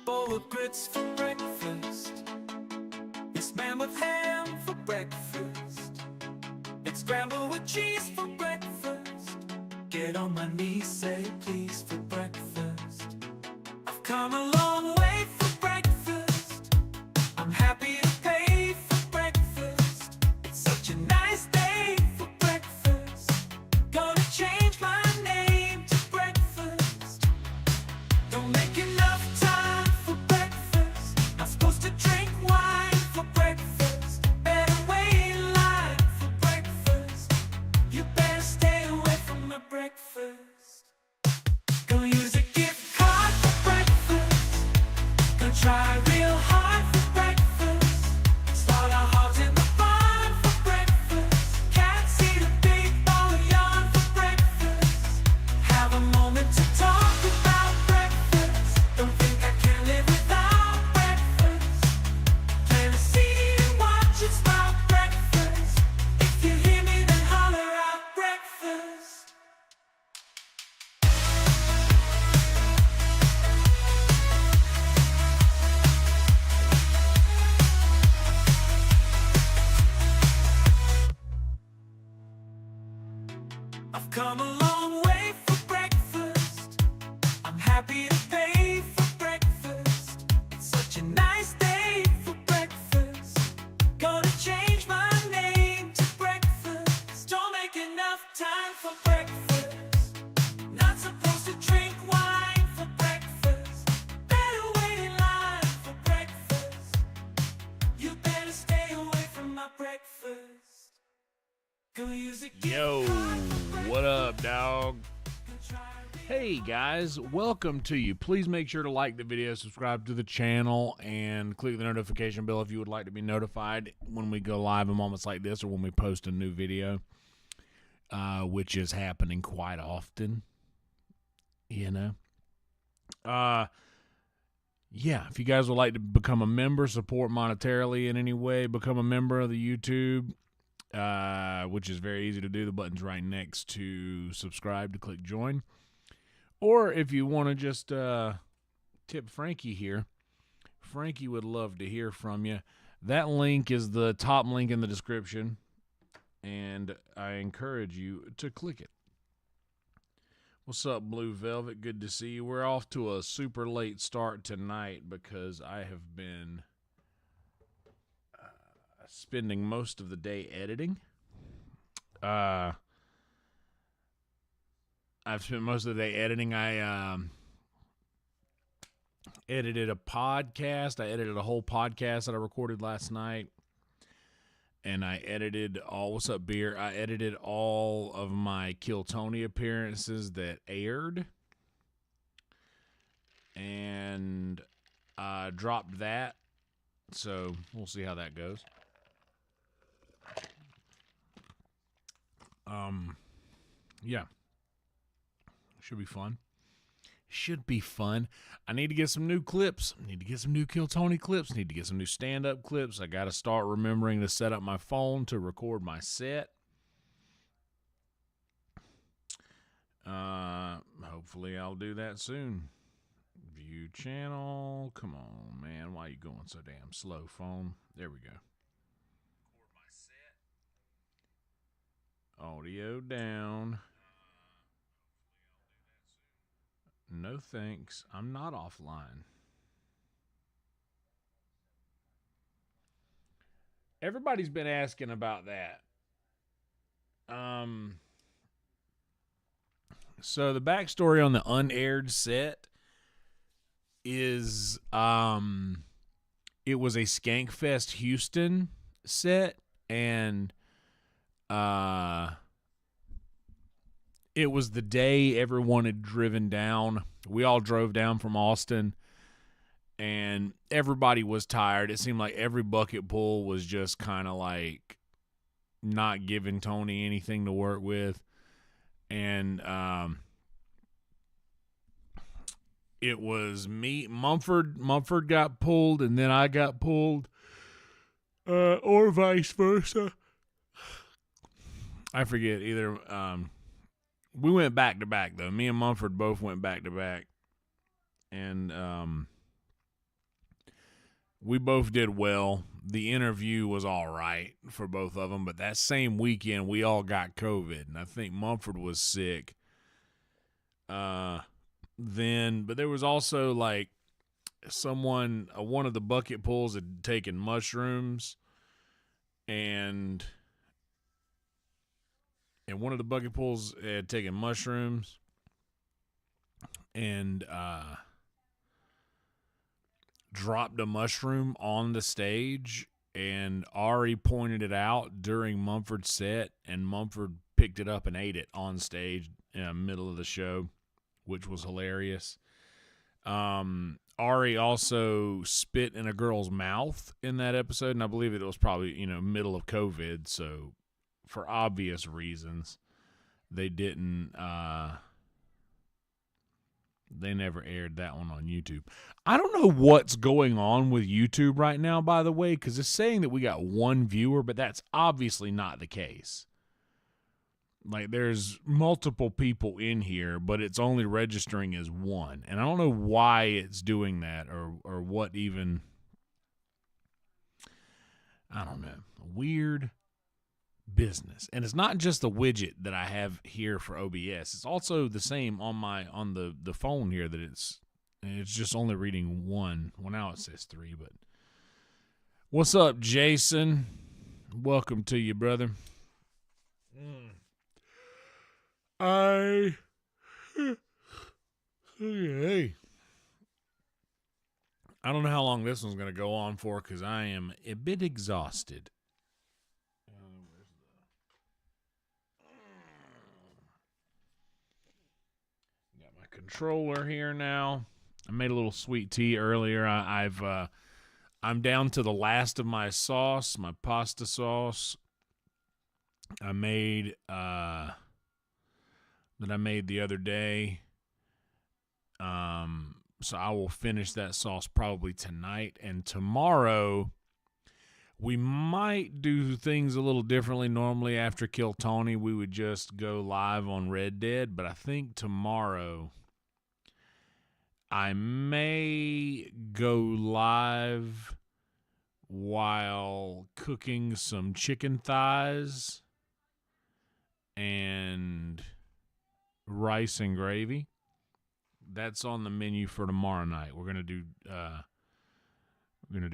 bowl of grits for breakfast. It's man with ham for breakfast. It's scrambled with cheese for breakfast. Get on my knees, say please for breakfast. I've come a long way for breakfast. I'm happy to pay for breakfast. It's such a nice day for breakfast. Gonna change my name to breakfast. Don't make enough time for breakfast. Not supposed to drink wine for breakfast. Better wait in line for breakfast. You better stay away from my breakfast. Gonna use a gift card for breakfast. Gonna try real hard for breakfast. Slaughter hogs in the barn for breakfast. Cats eat a big bowl of yarn for breakfast. Have a moment to talk about breakfast. Don't think I can live without breakfast. Plant a seed and watch it sprout breakfast. If you hear me, then holler out breakfast. I've come a long way for breakfast. I'm happy to pay for breakfast. It's such a nice day for breakfast. Gonna change my name to breakfast. Don't make enough time for breakfast. Not supposed to drink wine for breakfast. Better wait in line for breakfast. You better stay away from my breakfast. Gonna use a gift Yo, card for what up, dog? breakfast. Try real Hey guys, welcome to you. Please make sure to like the video, subscribe to the channel, and click the notification bell if you would like to be notified when we go live in moments like this or when we post a new video, which is happening quite often, you know. Yeah, if you guys would like to become a member, support monetarily in any way, become a member of the YouTube, which is very easy to do. The button's right next to subscribe to click join. Or if you want to just tip Frankie here, Frankie would love to hear from you. That link is the top link in the description, and I encourage you to click it. What's up, Blue Velvet? Good to see you. We're off to a super late start tonight because I have been spending most of the day editing. I've spent most of the day editing. I edited a podcast. I edited a whole podcast that I recorded last night. And I edited all, what's up, Beer? I edited all of my Kill Tony appearances that aired. And I dropped that. So we'll see how that goes. Yeah. Should be fun. Should be fun. I need to get some new clips. Need to get some new Kill Tony clips. Need to get some new stand-up clips. I got to start remembering to set up my phone to record my set. Hopefully I'll do that soon. View channel. Come on, man. Why are you going so damn slow, phone? There we go. Record my set. Audio down. No thanks. I'm not offline. Everybody's been asking about that. So the backstory on the unaired set is it was a Skankfest Houston set, and it was the day everyone had driven down. We all drove down from Austin, and everybody was tired. It seemed like every bucket pull was just kind of like not giving Tony anything to work with. And it was me, Mumford got pulled, and then I got pulled, or vice versa. I forget either. We went back to back though. Me and Mumford both went back to back, and we both did well. The interview was all right for both of them, but that same weekend we all got COVID, and I think Mumford was sick. But there was also like someone, one of the bucket pulls had taken mushrooms, and one of the bucket pulls had taken mushrooms, and dropped a mushroom on the stage, and Ari pointed it out during Mumford's set, and Mumford picked it up and ate it on stage in the middle of the show, which was hilarious. Ari also spit in a girl's mouth in that episode, and I believe it was probably, middle of COVID, so for obvious reasons, they didn't they never aired that one on YouTube. I don't know what's going on with YouTube right now, by the way, because it's saying that we got one viewer, but that's obviously not the case. Like, there's multiple people in here, but it's only registering as one. And I don't know why it's doing that or what even. I don't know. Weird business. And it's not just the widget that I have here for OBS. It's also the same on the phone here, that it's just only reading one. Well, now it says 3, but what's up, Jason? Welcome to you, brother. Hey. I don't know how long this one's going to go on for, because I am a bit exhausted. Got my controller here now. I made a little sweet tea earlier. I'm down to the last of my sauce, my pasta sauce. I made the other day. So I will finish that sauce probably tonight, and tomorrow we might do things a little differently. Normally after Kill Tony, we would just go live on Red Dead, but I think tomorrow I may go live while cooking some chicken thighs and rice and gravy. That's on the menu for tomorrow night. We're gonna do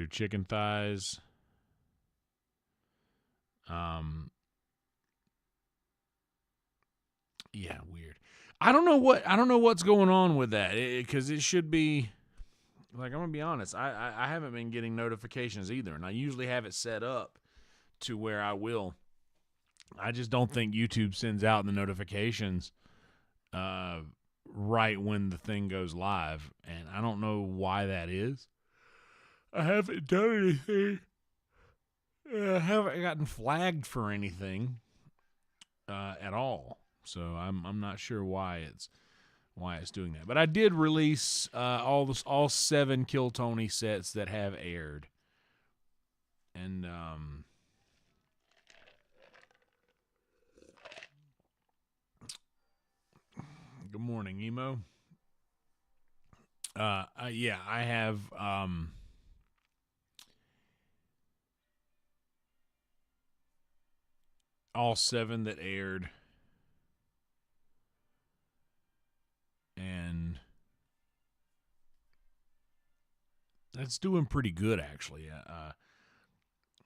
chicken thighs. Yeah, weird. I don't know what's going on with that, because it should be, like, I'm gonna be honest. I haven't been getting notifications either, and I usually have it set up to where I will. I just don't think YouTube sends out the notifications right when the thing goes live, and I don't know why that is. I haven't done anything. I haven't gotten flagged for anything at all, so I'm not sure why it's doing that. But I did release all 7 Kill Tony sets that have aired, and good morning, Emo. Yeah, I have all 7 that aired, and that's doing pretty good, actually.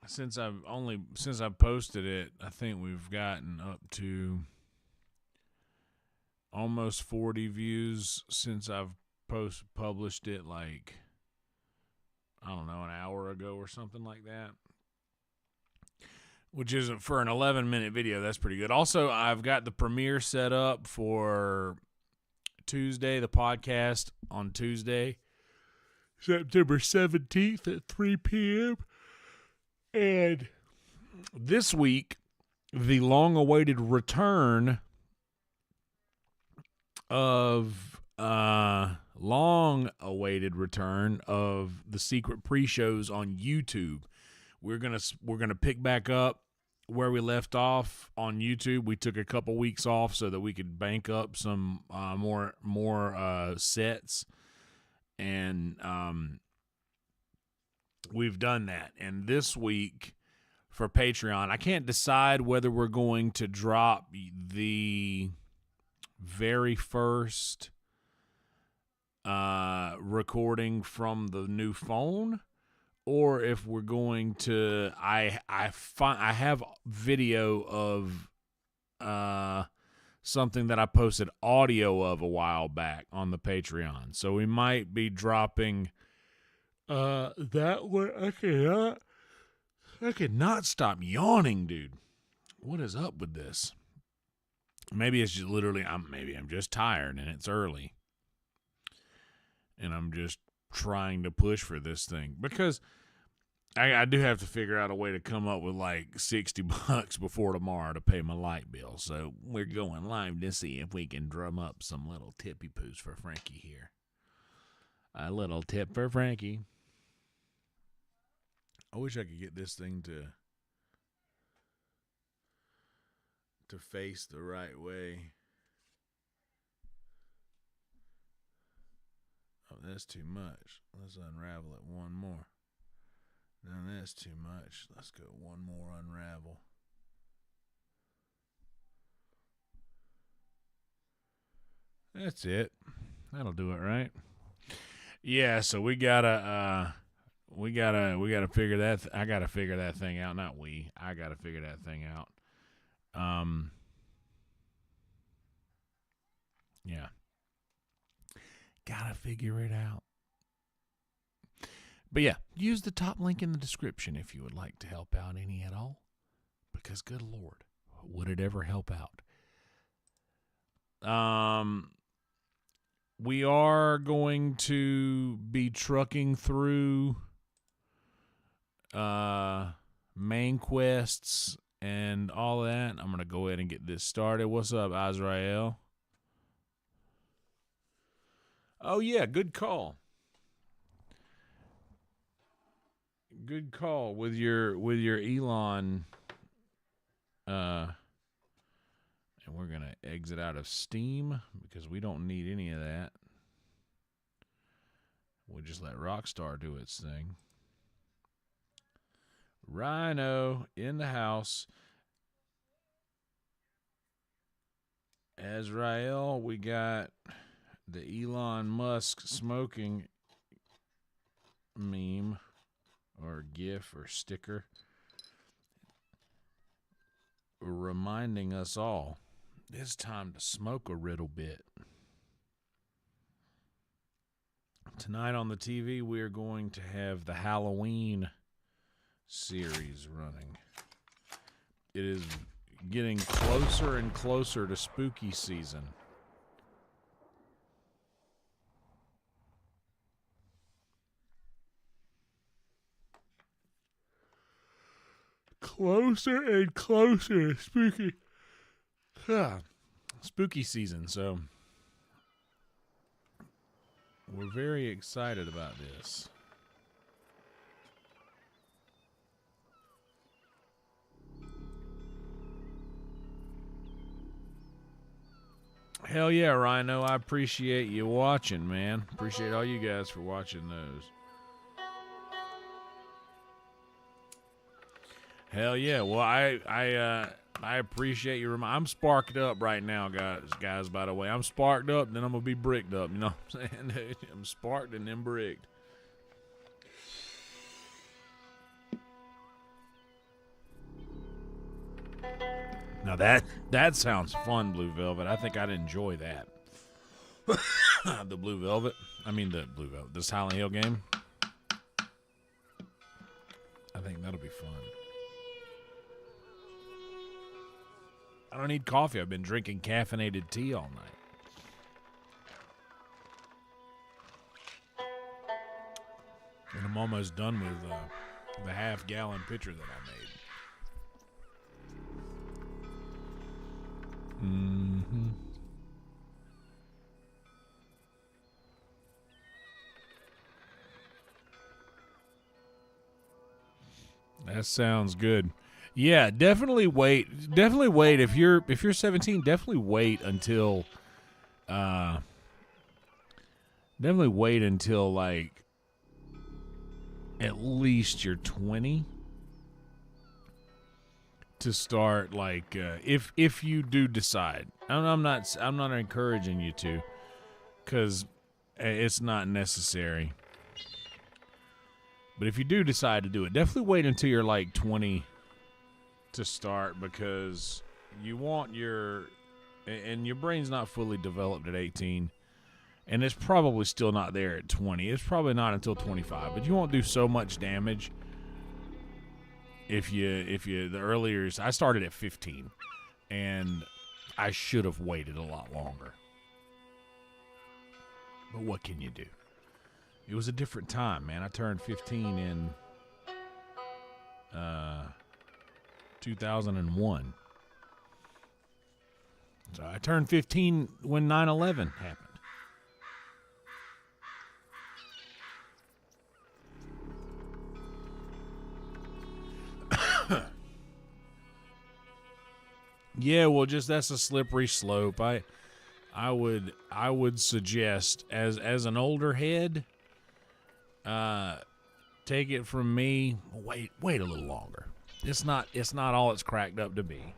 Since I've posted it, I think we've gotten up to almost 40 views since I've published it, like, I don't know, an hour ago or something like that. Which isn't, for an 11-minute video, that's pretty good. Also, I've got the premiere set up for Tuesday, the podcast on Tuesday, September 17th at 3 p.m. And this week, the long-awaited return of long-awaited return of the secret pre-shows on YouTube. We're gonna pick back up where we left off on YouTube. We took a couple weeks off so that we could bank up some more sets, and we've done that. And this week for Patreon, I can't decide whether we're going to drop the very first recording from the new phone, or if we're going to, I have video of something that I posted audio of a while back on the Patreon. So we might be dropping that one. I cannot stop yawning, dude. What is up with this? Maybe it's just literally, maybe I'm just tired and it's early. And I'm just trying to push for this thing, because I do have to figure out a way to come up with like $60 before tomorrow to pay my light bill. So we're going live to see if we can drum up some little tippy poos for Frankie here. A little tip for Frankie. I wish I could get this thing to face the right way. Oh, that's too much. Let's unravel it one more. No, that's too much. Let's go one more unravel. That's it. That'll do it, right? Yeah, so we gotta figure that. I gotta figure that thing out. Not we. I gotta figure that thing out. Yeah. Gotta figure it out. But yeah, use the top link in the description if you would like to help out any at all. Because good Lord, would it ever help out? We are going to be trucking through main quests and all that. I'm going to go ahead and get this started. What's up, Azrael? Oh, yeah, good call. Good call with your Elon. And we're going to exit out of Steam because we don't need any of that. We'll just let Rockstar do its thing. Rhino in the house. Azrael, we got the Elon Musk smoking meme or GIF or sticker reminding us all it's time to smoke a little bit. Tonight on the TV, we are going to have the Halloween series running. It is getting closer and closer to spooky season. Closer and closer to spooky season. So we're very excited about this. Hell yeah, Rhino. I appreciate you watching, man. Appreciate all you guys for watching those. Hell yeah. Well, I appreciate you. I'm sparked up right now, guys, by the way. I'm sparked up, then I'm going to be bricked up. You know what I'm saying? I'm sparked and then bricked. Now that sounds fun, Blue Velvet. I think I'd enjoy that. The Blue Velvet. I mean the Blue Velvet. The Silent Hill game. I think that'll be fun. I don't need coffee. I've been drinking caffeinated tea all night. And I'm almost done with the half-gallon pitcher that I made. Mm-hmm. That sounds good. Yeah, definitely wait. Definitely wait if you're 17. Definitely wait until like at least you're 20 to start. Like if you do decide, I'm not encouraging you to, because it's not necessary. But if you do decide to do it, definitely wait until you're like 20 to start, because you want your brain's not fully developed at 18, and it's probably still not there at 20. It's probably not until 25, but you won't do so much damage if you the earlier. I started at 15, and I should have waited a lot longer. But what can you do? It was a different time, man. I turned 15 in 2001. So I turned 15 when 9/11 happened. Yeah, well, just that's a slippery slope. I would suggest as an older head, take it from me, wait a little longer. It's not all it's cracked up to be,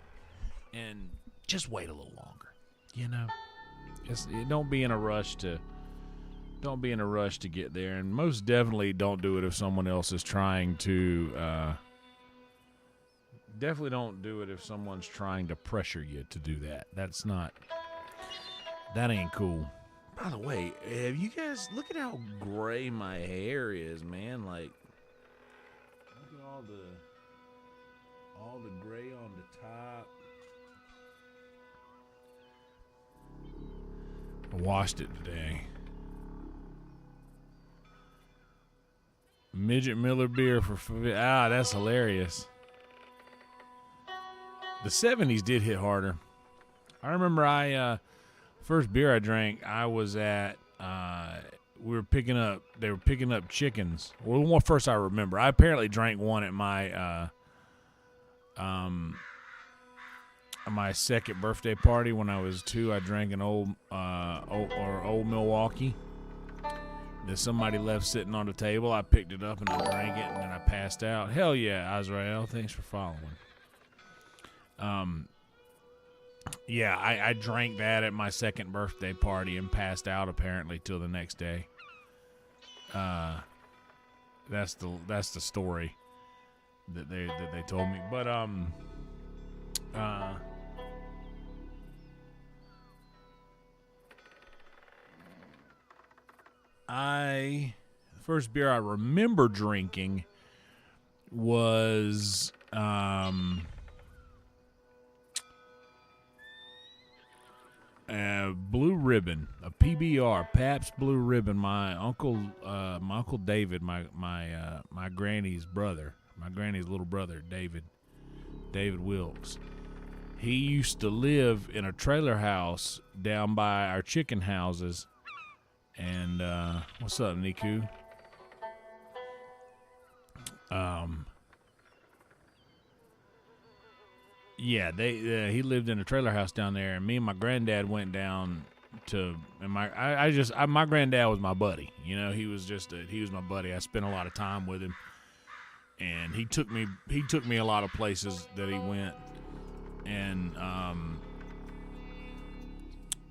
and just wait a little longer. You know, don't be in a rush to get there, and most definitely don't do it if someone else is trying to. Definitely don't do it if someone's trying to pressure you to do that. That ain't cool. By the way, have you guys look at how gray my hair is, man? Like, look at all the gray on the top. I washed it today. Midget Miller beer for that's hilarious. The 70s did hit harder. I remember first beer I drank, I was at they were picking up chickens. Well, one first I remember. I apparently drank one at my my second birthday party when I was 2. I drank an old Milwaukee that somebody left sitting on the table. I picked it up and I drank it, and then I passed out. Hell yeah, Azrael, thanks for following. Yeah, I drank that at my second birthday party and passed out apparently till the next day. That's the story that they told me. But the first beer I remember drinking was Blue Ribbon, a PBR, Pabst Blue Ribbon. My uncle David, my granny's brother, my granny's little brother, David Wilkes. He used to live in a trailer house down by our chicken houses. And what's up, Niku? Yeah, he lived in a trailer house down there, and me and my granddad went down to, and my granddad was my buddy. You know, he was my buddy. I spent a lot of time with him, and he took me a lot of places that he went. And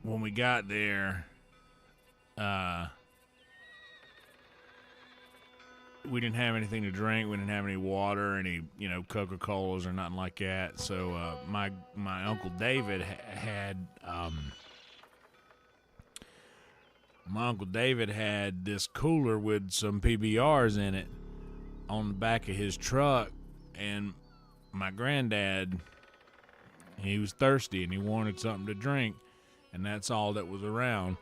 when we got there, we didn't have anything to drink. We didn't have any water, any Coca-Colas or nothing like that. So my Uncle David had this cooler with some PBRs in it on the back of his truck, and my granddad, he was thirsty and he wanted something to drink, and that's all that was around.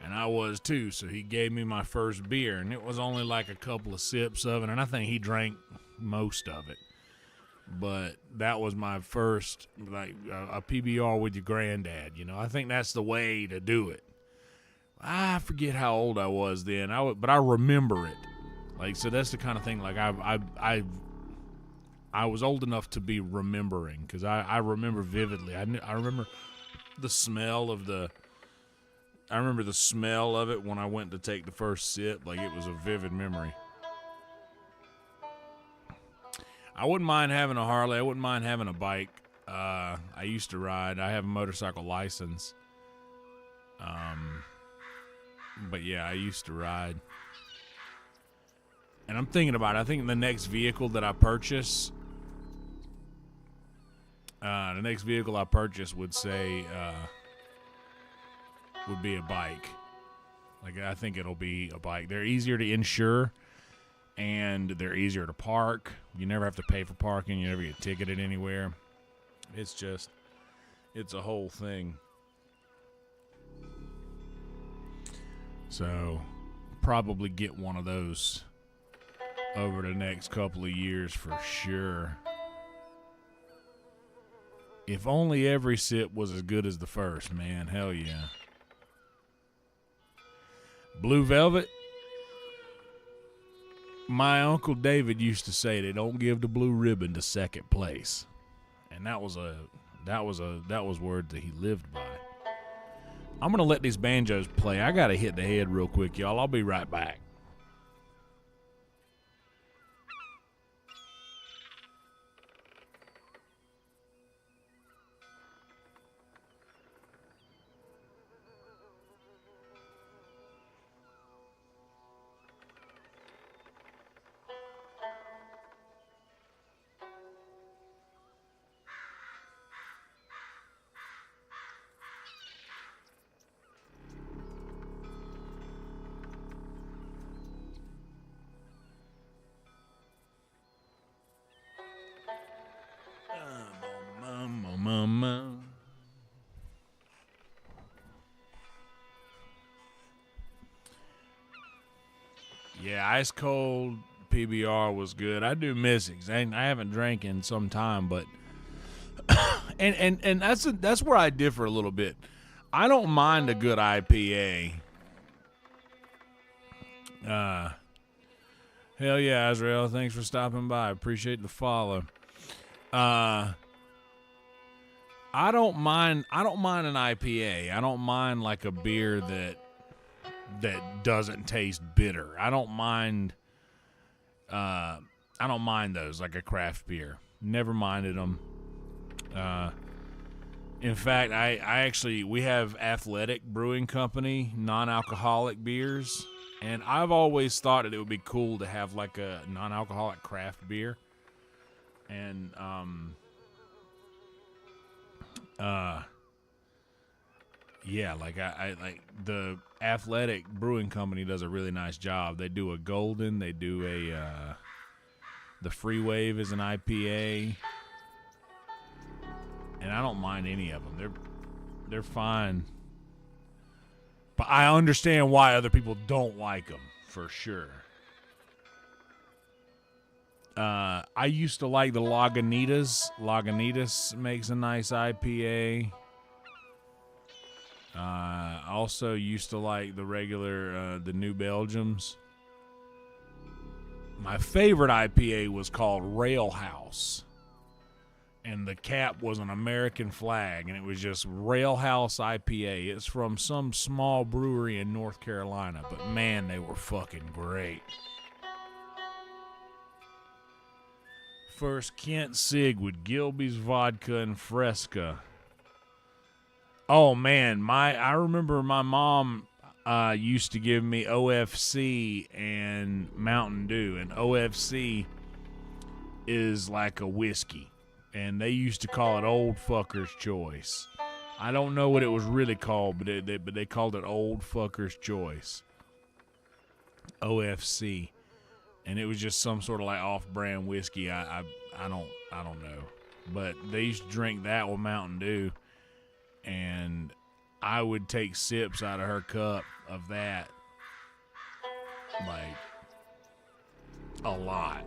And I was too, so he gave me my first beer, and it was only like a couple of sips of it, and I think he drank most of it. But that was my first, like, a PBR with your granddad, I think that's the way to do it. I forget how old I was then, but I remember it. Like, so that's the kind of thing, like, I was old enough to be remembering, because I remember vividly. I remember the smell of it when I went to take the first sip. Like, it was a vivid memory. I wouldn't mind having a Harley. I wouldn't mind having a bike. I used to ride. I have a motorcycle license. But yeah, I used to ride. And I'm thinking about it. I think the next vehicle that I purchase, would be a bike. Like, I think it'll be a bike. They're easier to insure, and they're easier to park. You never have to pay for parking. You never get ticketed anywhere. It's a whole thing. So, probably get one of those over the next couple of years for sure. If only every sip was as good as the first, man. Hell yeah. Blue Velvet. My Uncle David used to say they don't give the blue ribbon to second place. And that was words that he lived by. I'm going to let these banjos play. I got to hit the head real quick, y'all. I'll be right back. Yeah, ice cold PBR was good. I do miss it. I haven't drank in some time, but and that's where I differ a little bit. I don't mind a good IPA. Hell yeah, Azrael. Thanks for stopping by. Appreciate the follow. I don't mind an IPA. I don't mind like a beer that doesn't taste bitter. I don't mind those, like a craft beer. Never minded them. In fact, we have Athletic Brewing Company non-alcoholic beers, and I've always thought that it would be cool to have like a non-alcoholic craft beer. And yeah, like I like the Athletic Brewing Company does a really nice job. They do a golden, they do the Free Wave is an IPA, and I don't mind any of them. They're fine, but I understand why other people don't like them for sure. I used to like the Lagunitas. Lagunitas makes a nice IPA. I also used to like the regular, the New Belgiums. My favorite IPA was called Rail House. And the cap was an American flag, and it was just Rail House IPA. It's from some small brewery in North Carolina, but man, they were fucking great. First, Kent Sig with Gilby's Vodka and Fresca. Oh man, I remember my mom used to give me OFC and Mountain Dew, and OFC is like a whiskey, and they used to call it Old Fucker's Choice. I don't know what it was really called, but they called it Old Fucker's Choice, OFC, and it was just some sort of like off-brand whiskey. I don't know, but they used to drink that with Mountain Dew. And I would take sips out of her cup of that, like, a lot.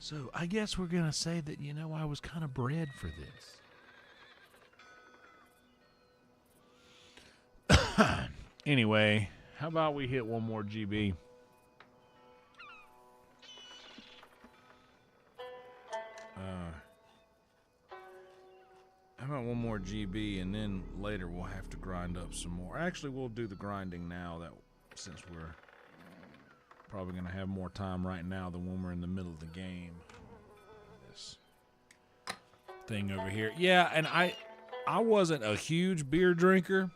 So I guess we're going to say that, I was kind of bred for this. Anyway, how about we hit one more GB? GB, and then later we'll have to grind up some more. Actually, we'll do the grinding now, that since we're probably going to have more time right now than when we're in the middle of the game. This thing over here. Yeah, and I wasn't a huge beer drinker.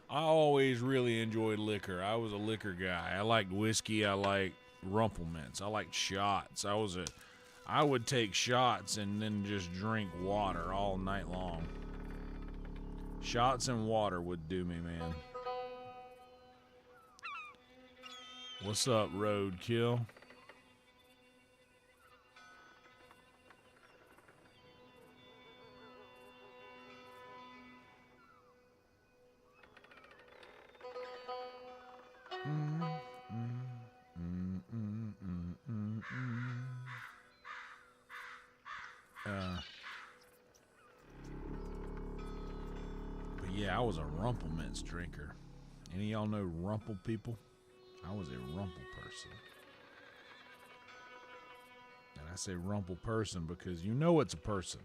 I always really enjoyed liquor. I was a liquor guy. I liked whiskey. I liked Rumplemints. I liked shots. I would take shots and then just drink water all night long. Shots and water would do me, man. What's up, Roadkill? But yeah, I was a Rumplemints drinker. Any of y'all know Rumple people? I was a Rumple person. And I say Rumple person because you know it's a person.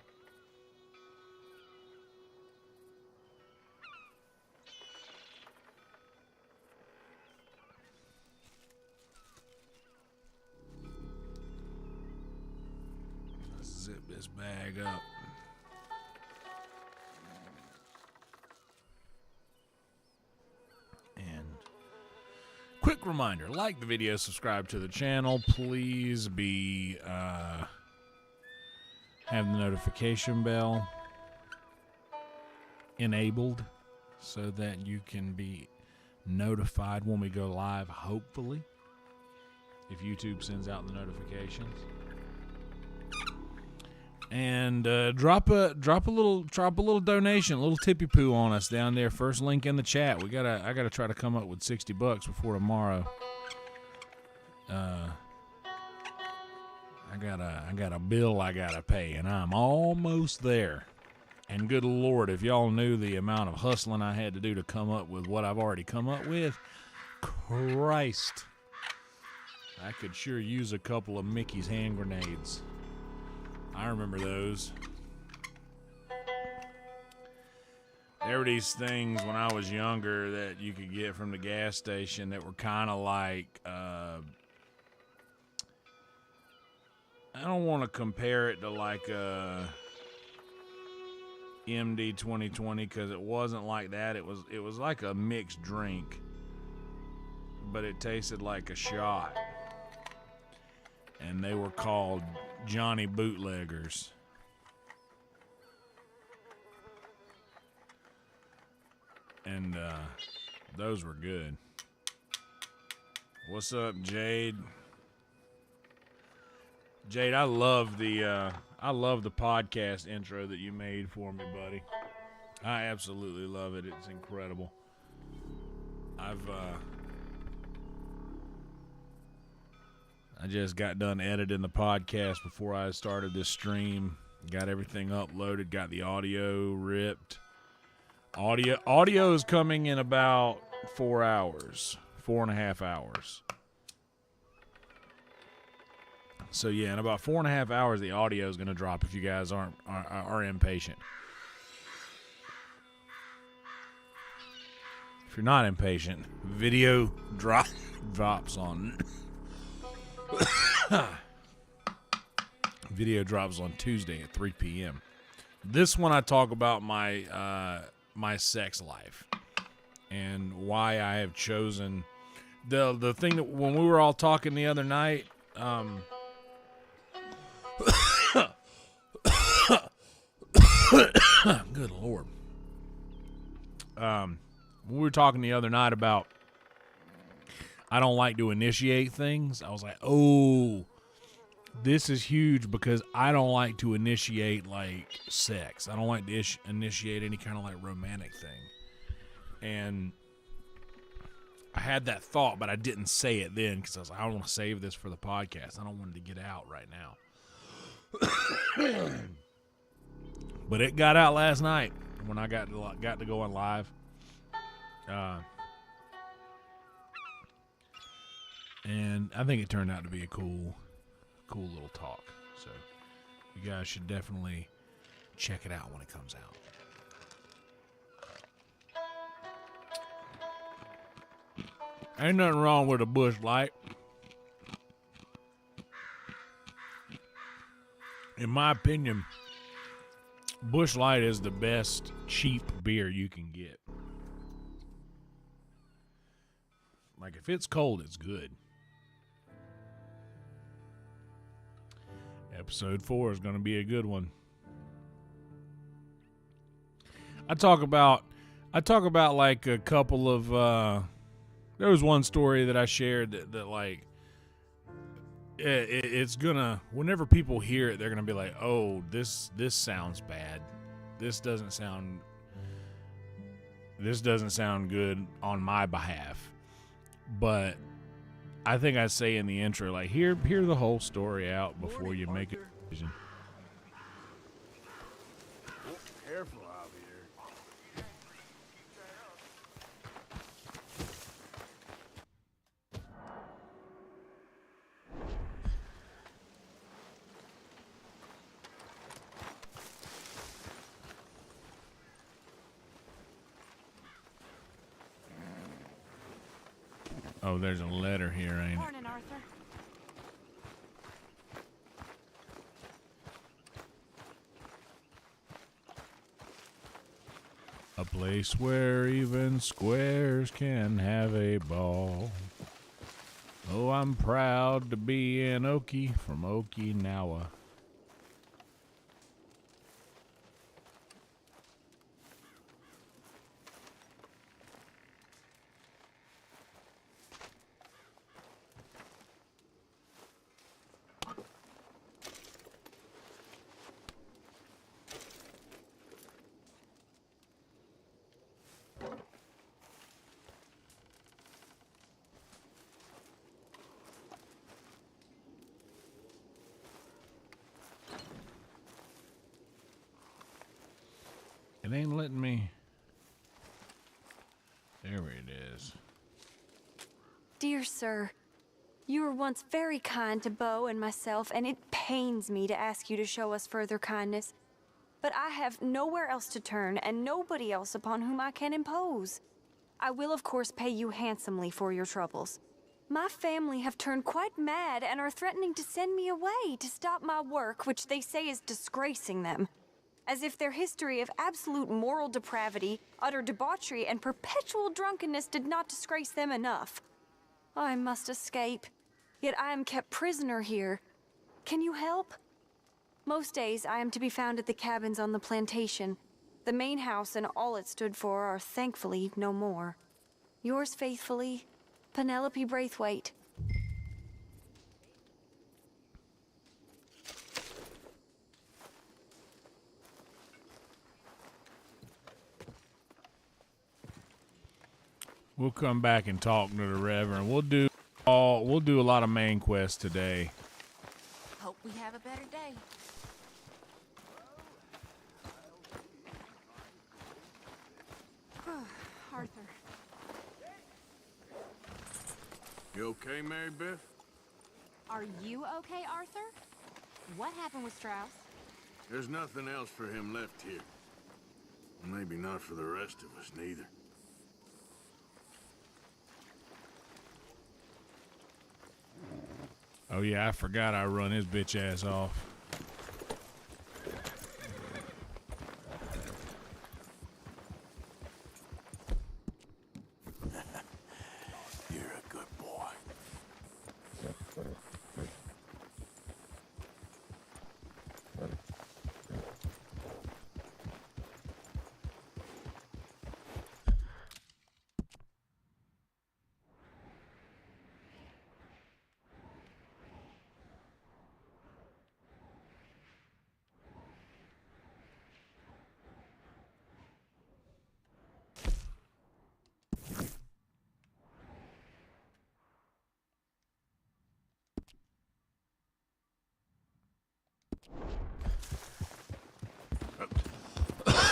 Let's zip this bag up. Quick reminder, like the video, subscribe to the channel. Please be have the notification bell enabled so that you can be notified when we go live, hopefully, if YouTube sends out the notifications. And drop a little donation, a little tippy poo on us down there. First link in the chat. I gotta try to come up with $60 before tomorrow. I got a bill I gotta pay, and I'm almost there. And good Lord, if y'all knew the amount of hustling I had to do to come up with what I've already come up with, Christ, I could sure use a couple of Mickey's hand grenades. I remember those. There were these things when I was younger that you could get from the gas station that were kind of like, I don't want to compare it to like a MD 2020 because it wasn't like that. It was like a mixed drink, but it tasted like a shot. And they were called Johnny Bootleggers. And those were good. What's up, Jade? Jade, I love the podcast intro that you made for me, buddy. I absolutely love it. It's incredible. I just got done editing the podcast before I started this stream. Got everything uploaded, got the audio ripped. Audio is coming in about 4 hours, 4.5 hours. So yeah, in about 4.5 hours, the audio is going to drop if you guys are impatient. If you're not impatient, video drops on... Video drops on Tuesday at 3 p.m. This one I talk about my sex life and why I have chosen the thing that when we were all talking the other night. Good Lord. When we were talking the other night about I don't like to initiate things. I was like, oh, this is huge because I don't like to initiate, like, sex. I don't like to initiate any kind of, like, romantic thing. And I had that thought, but I didn't say it then because I was like, I want to save this for the podcast. I don't want it to get out right now. But it got out last night when I got to go on live. And I think it turned out to be a cool little talk. So you guys should definitely check it out when it comes out. Ain't nothing wrong with a Busch Light. In my opinion, Busch Light is the best cheap beer you can get. Like, if it's cold, it's good. Episode 4 is going to be a good one. I talk about like a couple of there was one story that I shared that like it's gonna, whenever people hear it, they're gonna be like, oh, this sounds bad. This doesn't sound good on my behalf. But I think I say in the intro, like, hear the whole story out before you make a decision. Careful out here. Oh, there's a letter here, ain't it? Morning, Arthur. A place where even squares can have a ball. Oh, I'm proud to be an Okie from Okinawa. It ain't letting me. There it is. Dear sir, you were once very kind to Beau and myself, and it pains me to ask you to show us further kindness. But I have nowhere else to turn, and nobody else upon whom I can impose. I will, of course, pay you handsomely for your troubles. My family have turned quite mad and are threatening to send me away to stop my work, which they say is disgracing them. As if their history of absolute moral depravity, utter debauchery, and perpetual drunkenness did not disgrace them enough. I must escape, yet I am kept prisoner here. Can you help? Most days I am to be found at the cabins on the plantation. The main house and all it stood for are thankfully no more. Yours faithfully, Penelope Braithwaite. We'll come back and talk to the Reverend. We'll do a lot of main quests today. Hope we have a better day. Arthur. You okay, Mary Beth? Are you okay, Arthur? What happened with Strauss? There's nothing else for him left here. Maybe not for the rest of us, neither. Oh yeah, I forgot I run his bitch ass off. You're a good boy.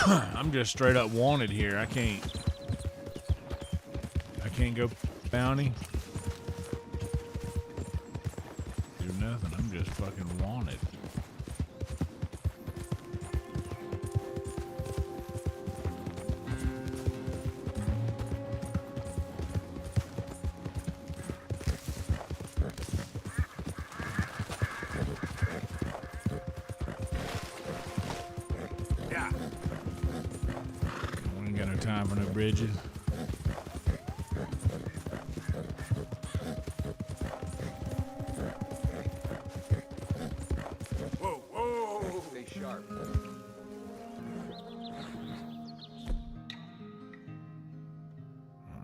I'm just straight up wanted here. I can't go bounty. Do nothing. I'm just fucking wanted. time for no bridges. Whoa, whoa! Stay sharp.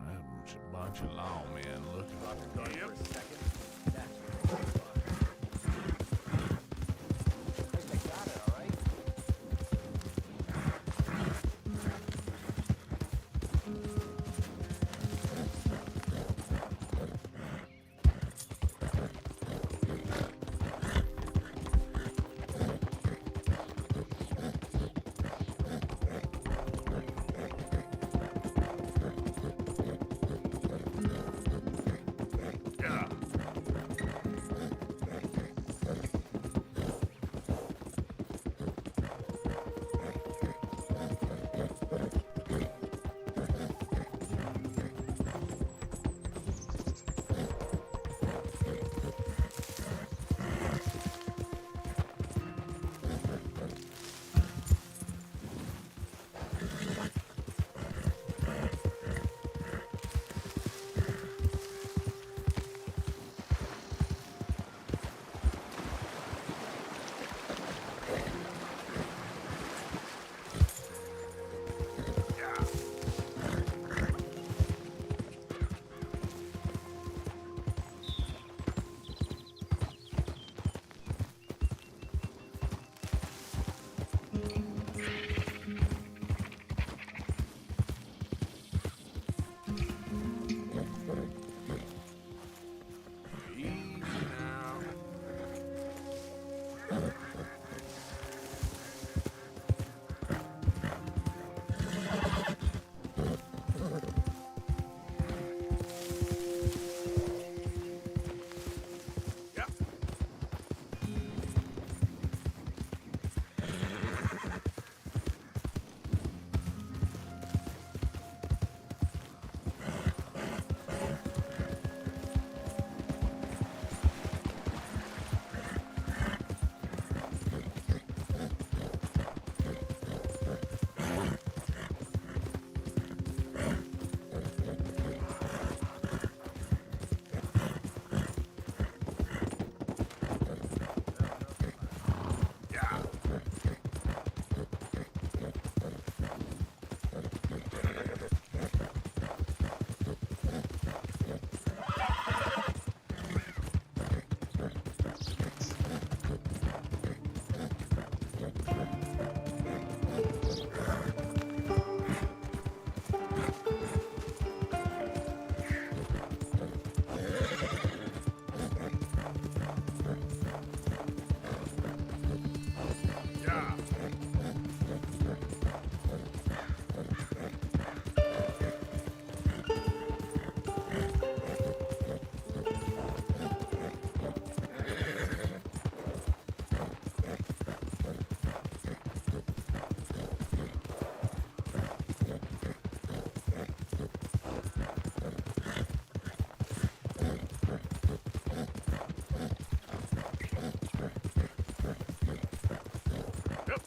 That's a bunch of lawmen looking. Drop your gun for a second. That's what I think I got it, all right? Yeah. Easy now. Yep. Yeah. Yeah. Yep.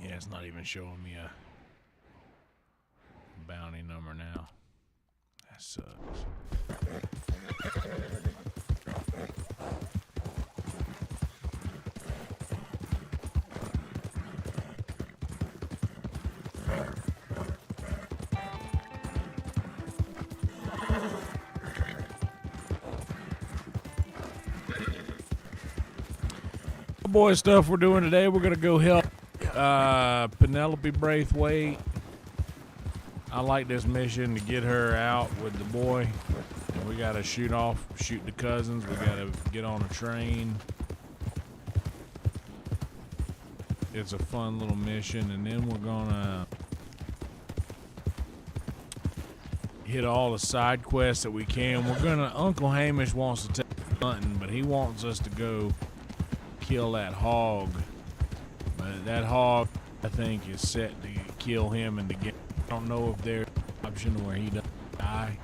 Yeah, it's not even showing me a bounty number now. That sucks. Boy, stuff we're doing today, we're gonna go help Penelope Braithwaite. I like this mission to get her out with the boy. And we gotta shoot the cousins. We gotta get on a train. It's a fun little mission, and then we're gonna hit all the side quests that we can. Uncle Hamish wants to take hunting, but he wants us to go kill that hog. But that hog, I think, is set to kill him and to get. I don't know if there's an option where he doesn't die.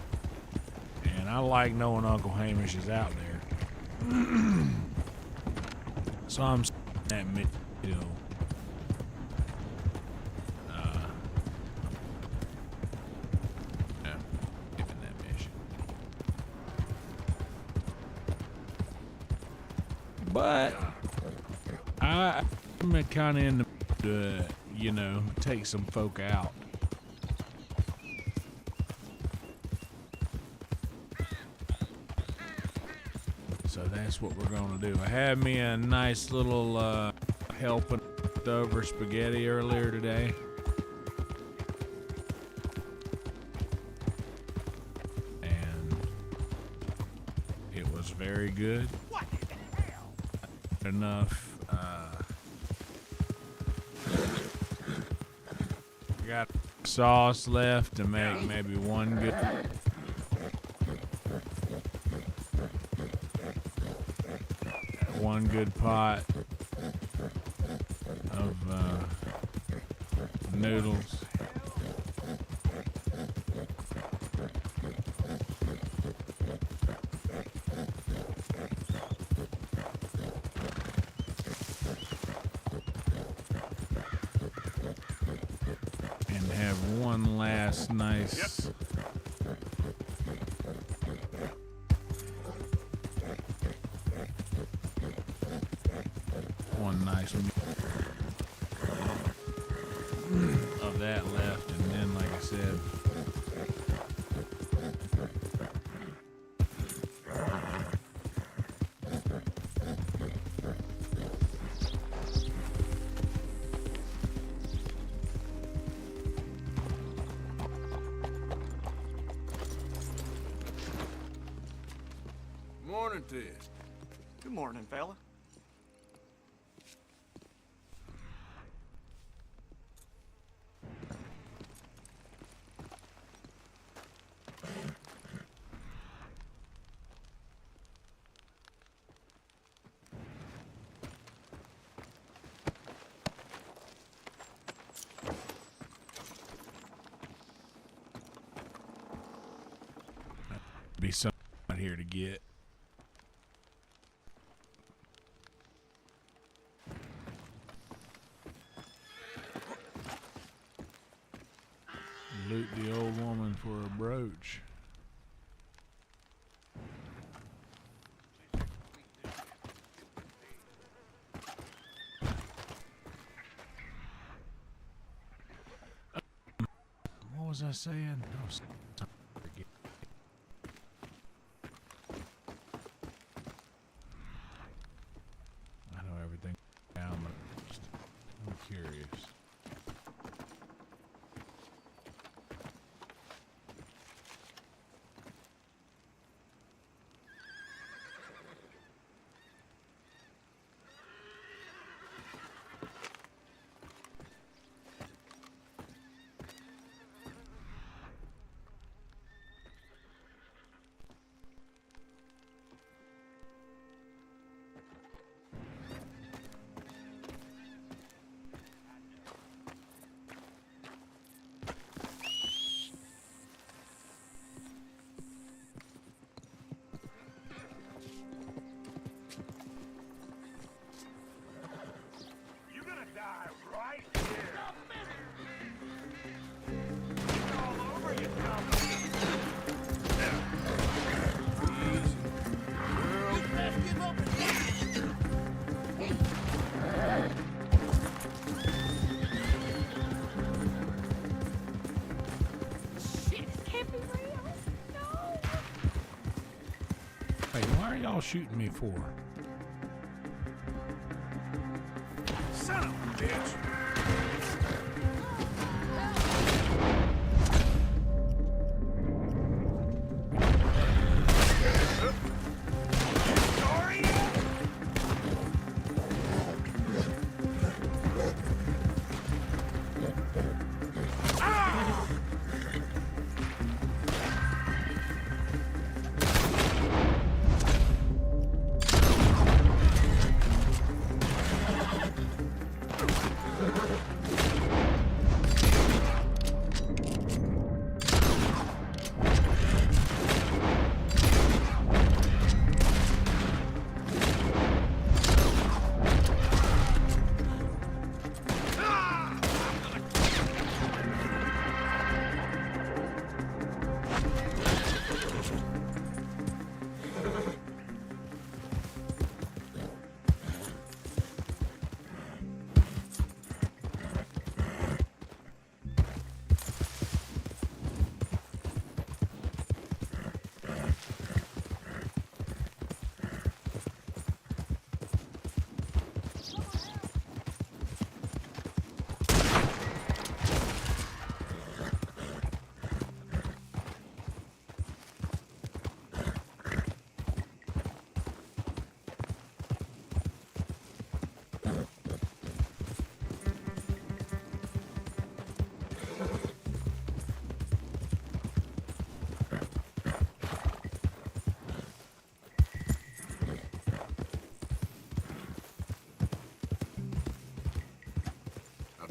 And And I like knowing Uncle Hamish is out there. So I'm at mid-hill. Yeah, giving that mission. But I'm kind of in the, you know, take some folk out. So that's what we're gonna do. I had me a nice little helping over spaghetti earlier today. And it was very good. What the hell? Enough. Got sauce left to make maybe one good. One good pot of noodles. And have one last nice of that left, and then like I said, Morning to you. Good morning, fella. be something out here to get. Loot the old woman for a brooch. What was I saying? I know everything down, but I'm curious. You're gonna die right here. All over you, Shit, it can't be real. No. Hey, why are y'all shooting me for? Son of a bitch. Sorry.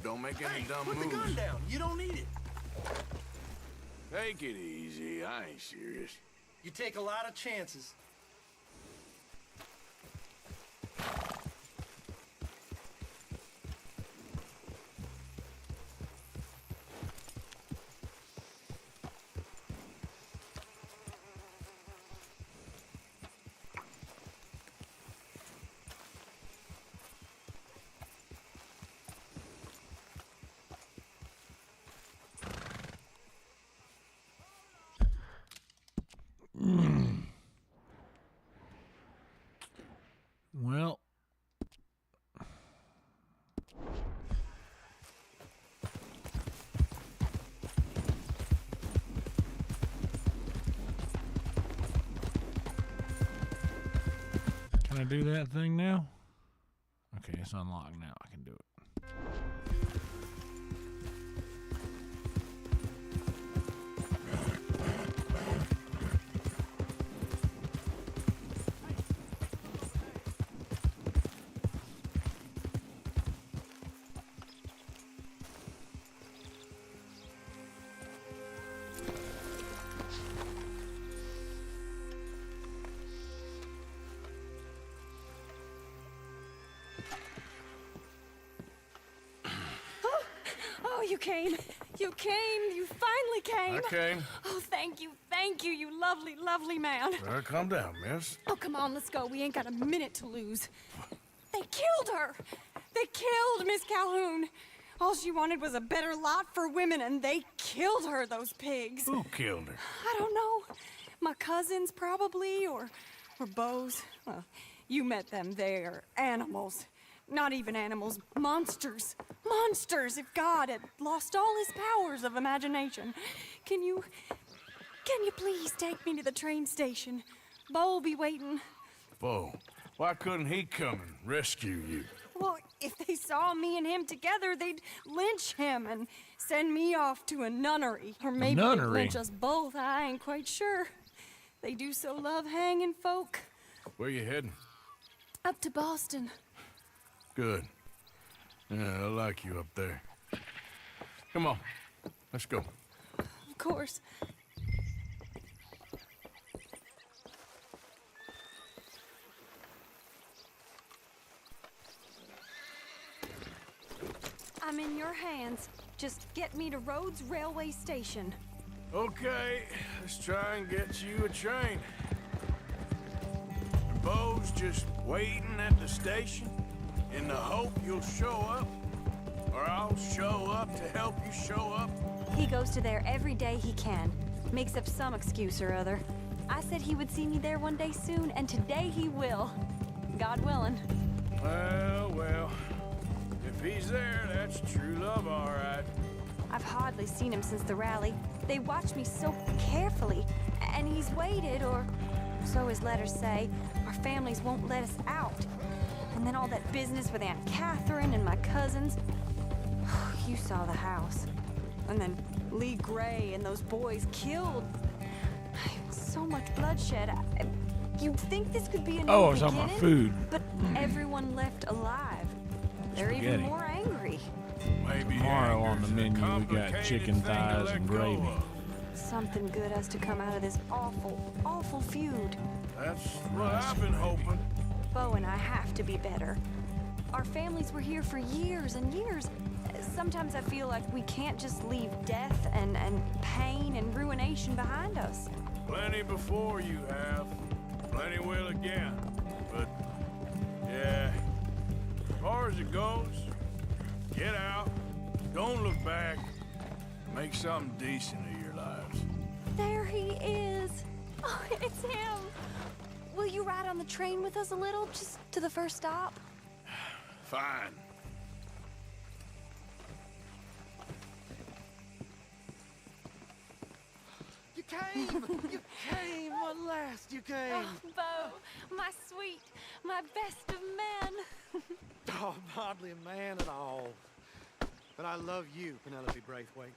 don't make any dumb Put moves. the gun down. You don't need it. Take it easy. I ain't serious. You take a lot of chances. Well, can I do that thing now? Okay, it's unlocked now. I can do it. Oh, you came. You came. You finally came. I came. Oh, thank you, you lovely, lovely man. Calm down, miss. Oh, come on, let's go. We ain't got a minute to lose. They killed her. They killed Miss Calhoun. All she wanted was a better lot for women, and they killed her, those pigs. Who killed her? I don't know. My cousins, probably, or Beau's. Well, you met them. They're animals. Not even animals. Monsters. Monsters, if God had lost all his powers of imagination. Can you please take me to the train station? Beau'll be waiting. Bo, why couldn't he come and rescue you? Well, if they saw me and him together, they'd lynch him and send me off to a nunnery. Or maybe they'd nunnery? lynch us both. I ain't quite sure. They do so love hanging folk. Where you heading? Up to Boston. Good. Yeah, I like you up there. Come on, let's go. Of course. I'm in your hands. Just get me to Rhodes Railway Station. Okay, let's try and get you a train. Beau's just waiting at the station in the hope you'll show up, or I'll show up to help you show up. He goes to there every day he can. Makes up some excuse or other. I said he would see me there one day soon, and today he will. God willing. Well, if he's there, that's true love, all right. I've hardly seen him since the rally. They watch me so carefully, and he's waited, or so his letters say. Our families won't let us out. And then all that business with Aunt Catherine and my cousins. You saw the house. And then Lee Gray and those boys killed. So much bloodshed. You'd think this could be a new Oh, I was beginning, talking about food. but everyone left alive. They're even Spaghetti. more angry. Maybe Tomorrow on the anger's a menu, we got complicated chicken thing to thighs let and go gravy. of. Something good has to come out of this awful, awful feud. That's what I've been hoping. Beau and I have to be better. Our families were here for years and years. Sometimes I feel like we can't just leave death and pain and ruination behind us. Plenty before you have. Plenty will again. But, yeah, as far as it goes, get out, don't look back, make something decent of your lives. There he is. Oh, it's him. Will you ride on the train with us a little, just to the first stop? Fine. You came! You came! At last you came! Oh, Beau, my sweet, my best of men. Oh, I'm hardly a man at all. But I love you, Penelope Braithwaite.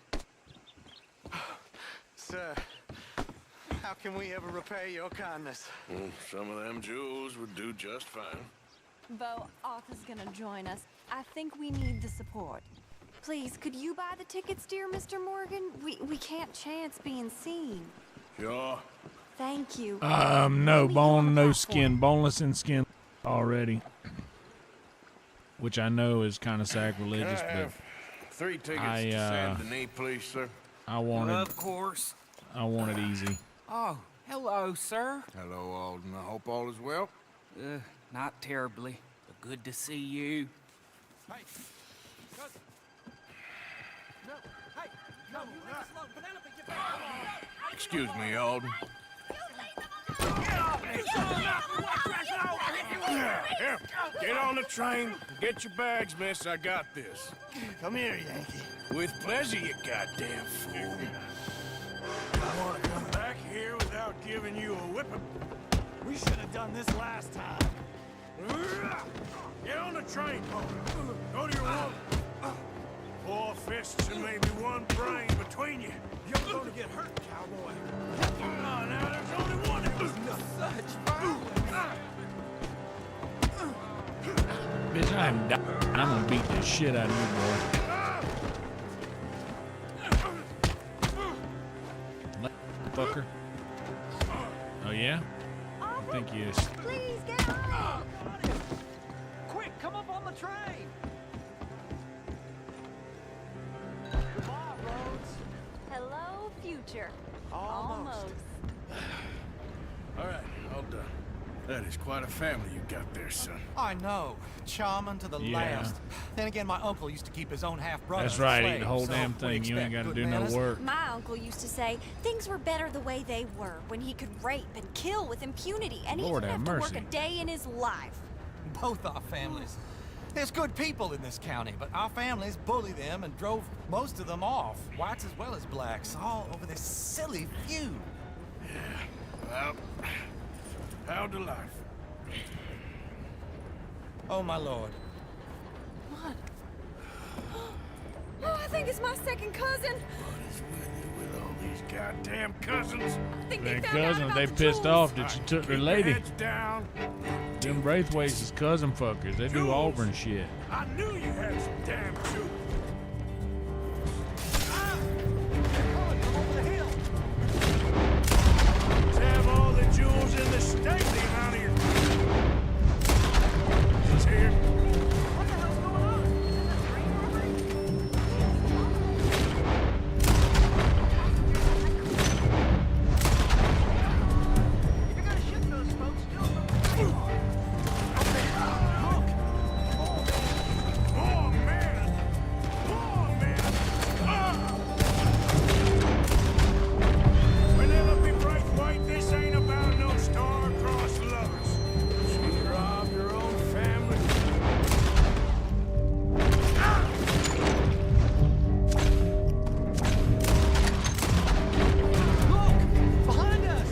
Sir, how can we ever repay your kindness? Some of them jewels would do just fine. Beau, Arthur's gonna join us. I think we need the support. Please, could you buy the tickets, dear Mr. Morgan? We can't chance being seen. Sure. Thank you. No Let me go on bone, the no platform. skin, boneless and skin already. Which I know is kind of sacrilegious, Can I but have 3 tickets I, to Saint Denis, please, sir? I want it. Of course. I want it easy. Oh, hello, sir. Hello, Alden. I hope all is well. Not terribly, but good to see you. Hey, cousin. No, hey, no, you leave us alone. Penelope, get back. Excuse me, Alden. Here, get on the train. Get your bags, miss. I got this. Come here, Yankee. With pleasure, you goddamn fool. I want to come back here without giving you a whipping. We should have done this last time. Get on the train, Paul. Go to your room. 4 fists and maybe 1 brain between you. You're going to get hurt, cowboy. Oh, now there's only one of us. Bitch, I'm gonna beat the shit out of you, boy. Fucker. Oh, yeah? I think he is. Please get on. Quick, come up on the train. Goodbye, Rhodes. Hello, future. Almost. All right, all done. That is quite a family you got there, son. I know. Charming to the Yeah. last. Then again, my uncle used to keep his own half-brother. That's as a right, eat slave, the whole so damn what thing. You ain't expect? gotta Good do no manners? work. My uncle used to say things were better the way they were, when he could rape and kill with impunity, and Lord he didn't have have to mercy. work a day in his life. Both our families. There's good people in this county, but our families bullied them and drove most of them off, whites as well as blacks, all over this silly feud. Well, how'd the life? Oh, my lord. What? Oh, I think it's my second cousin. What is with you with all these goddamn cousins? I think Their they found out cousins, about they the pissed jewels. off that she Alright, took their keep lady. your heads down. Them Braithwaites is cousin fuckers. They do Jules. Auburn shit. I knew you had some damn juice. Let's have all the jewels in the state leave out of here. It's here. What the hell's going on? If you're gonna shoot those folks, do them. Oh, man. Oh, man. Ah! Penelope Braithwaite, this ain't about no star-crossed lovers. She robbed her own family. Ah! Look! Behind us!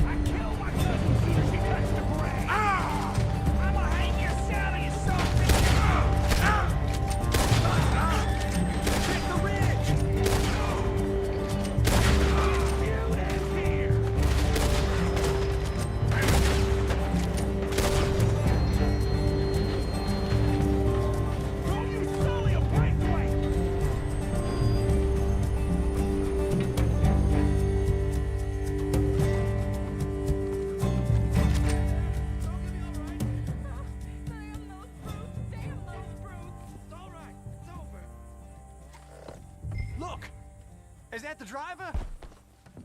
I killed my cousin as soon as she touched the brake. Ah! I'ma hang your Sally, you son of a bitch. Ah! Hit the ridge! You that's here. Don't you sully a Braithwaite! Look! Is that the driver?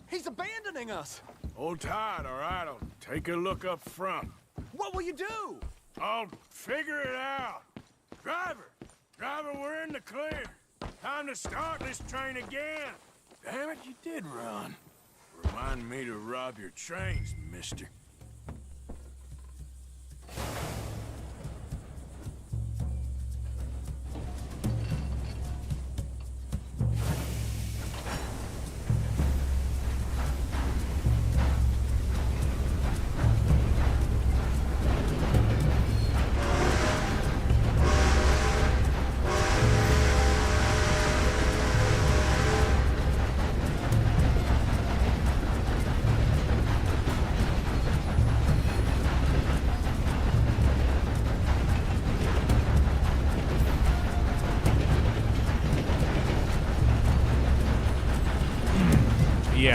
He's abandoning us! Hold tight, all right? I'll take a look up front. What will you do? I'll figure it out. Driver, we're in the clear. Time to start this train again. Damn it, you did run. Remind me to rob your trains, mister.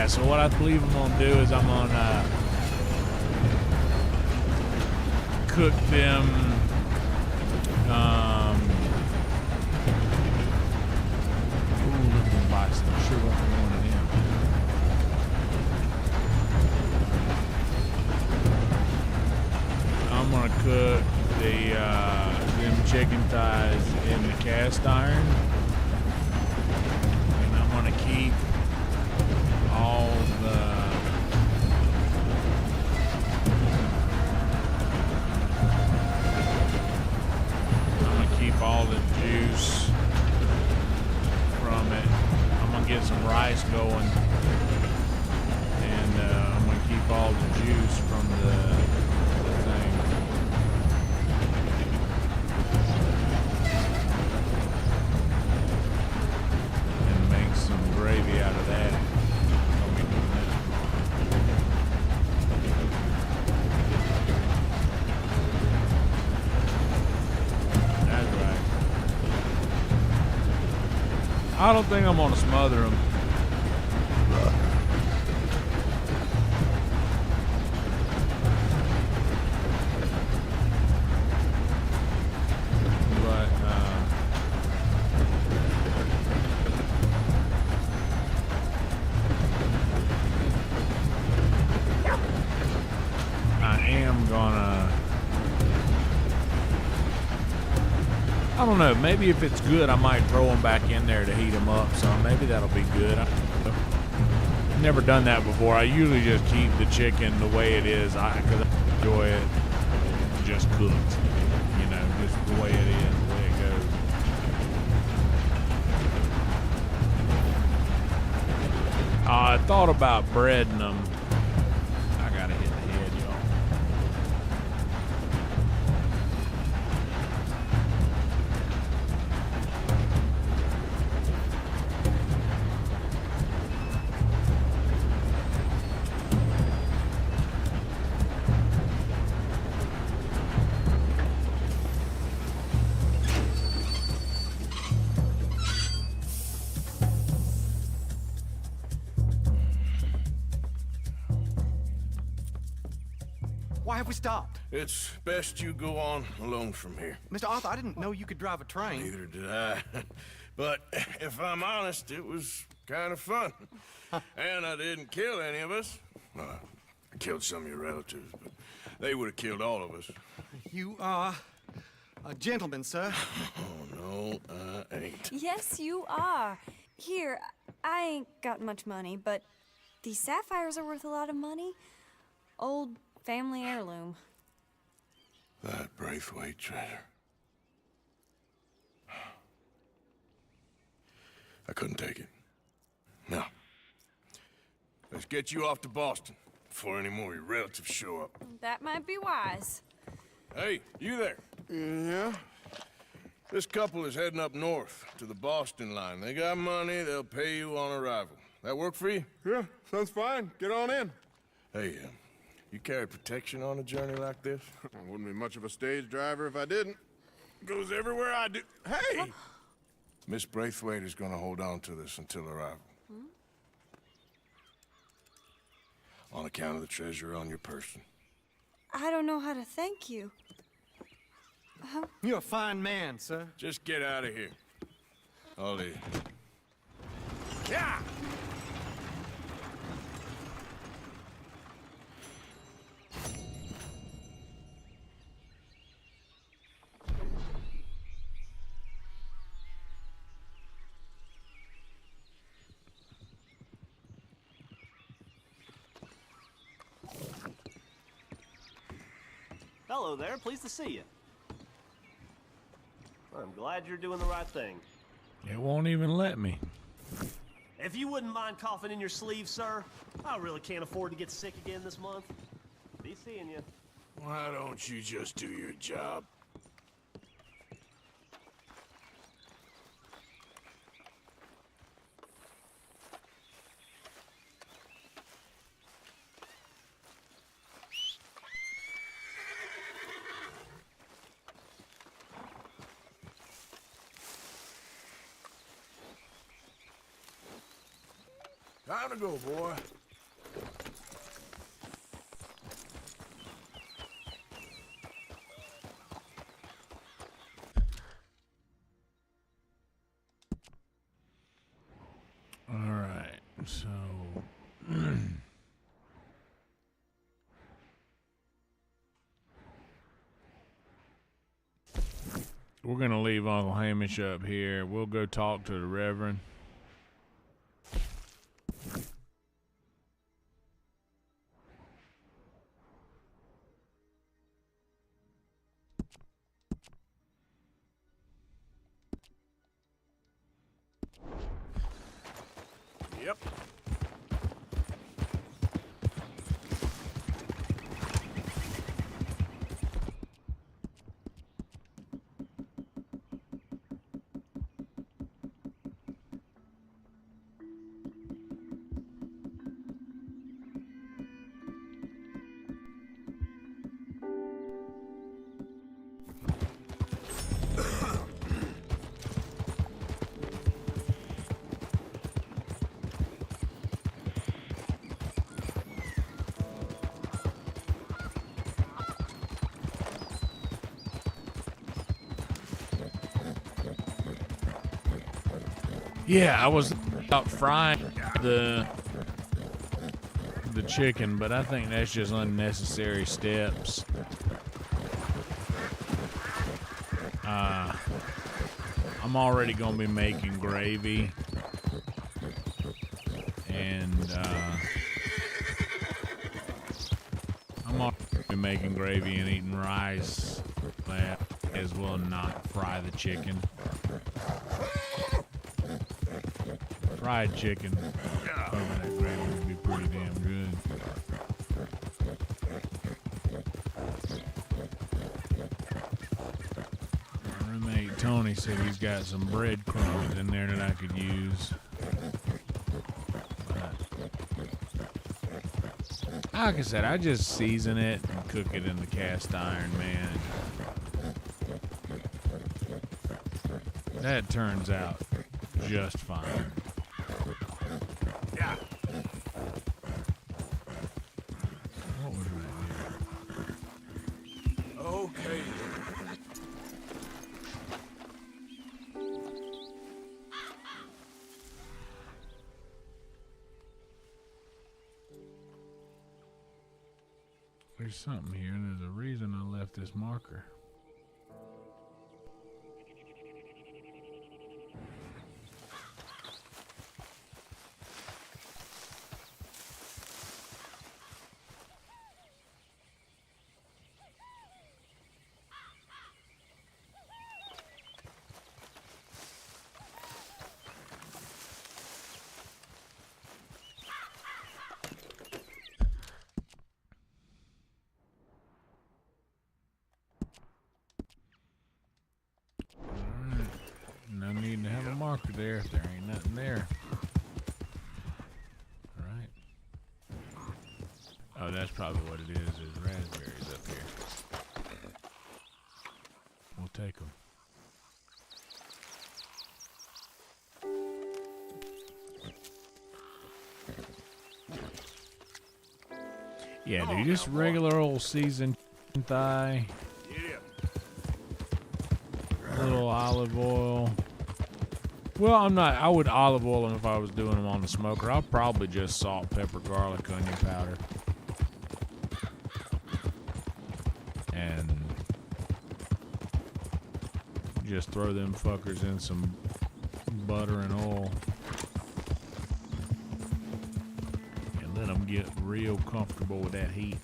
Yeah, so what I believe I'm gonna do is I'm gonna cook them ooh, look at them bison. I sure want one of them. I'm gonna cook them chicken thighs in the cast iron. And I'm gonna keep all all the juice from it. I'm gonna get some rice going, and I'm gonna keep all the juice from the thing. And make some gravy out of that. I'll be doing that tomorrow. That's right. I don't think I'm gonna smother them. But I am gonna. I don't know. Maybe if it's good, I might throw them back in there to heat them up. So maybe that'll be good. I've never done that before. I usually just keep the chicken the way it is because I enjoy it just cooked. You know, just the way it is, the way it goes. I thought about breading them. I gotta hit the head, y'all. Why have we stopped? It's best you go on alone from here. Mr. Arthur, I didn't know you could drive a train. Neither did I. But if I'm honest, it was kind of fun. And I didn't kill any of us. Well, I killed some of your relatives, but they would have killed all of us. You are a gentleman, sir. Oh, no, I ain't. Yes, you are. Here, I ain't got much money, but these sapphires are worth a lot of money. Old family heirloom. That Braithwaite treasure. I couldn't take it. No. Let's get you off to Boston before any more of your relatives show up. That might be wise. Hey, you there? Yeah? This couple is heading up north to the Boston line. They got money, they'll pay you on arrival. That work for you? Yeah, sounds fine. Get on in. Hey, you carry protection on a journey like this? I wouldn't be much of a stage driver if I didn't. Goes everywhere I do. Hey! Miss Braithwaite is gonna hold on to this until arrival. On account of the treasure on your person. I don't know how to thank you. You're a fine man, sir. Just get out of here. Ollie. Yeah! Hello there, pleased to see you. I'm glad you're doing the right thing. It won't even let me. If you wouldn't mind coughing in your sleeve, sir, I really can't afford to get sick again this month. Be seeing you. Why don't you just do your job? Time to go, boy. So we're gonna leave Uncle Hamish up here. We'll go talk to the Reverend. Yep. Yeah, I was about frying the chicken, but I think that's just unnecessary steps. I'm already gonna be making gravy, and I'm already making gravy and eating rice. But as well not fry the chicken. Fried chicken over that gravy would be pretty damn good. My roommate Tony said he's got some breadcrumbs in there that I could use. But, like I said, I just season it and cook it in the cast iron, man. That turns out just fine. Yeah. What was right here? Okay. There's something here, and there's a reason I left this marker. Alright, no need to have a marker there if there ain't nothing there. Alright. Oh, that's probably what it is raspberries up here. We'll take them. Yeah, dude, just regular old seasoned thigh. Yeah. A little olive oil. Well, I would olive oil them if I was doing them on the smoker. I'll probably just salt, pepper, garlic, onion powder. And just throw them fuckers in some butter and oil. And let them get real comfortable with that heat.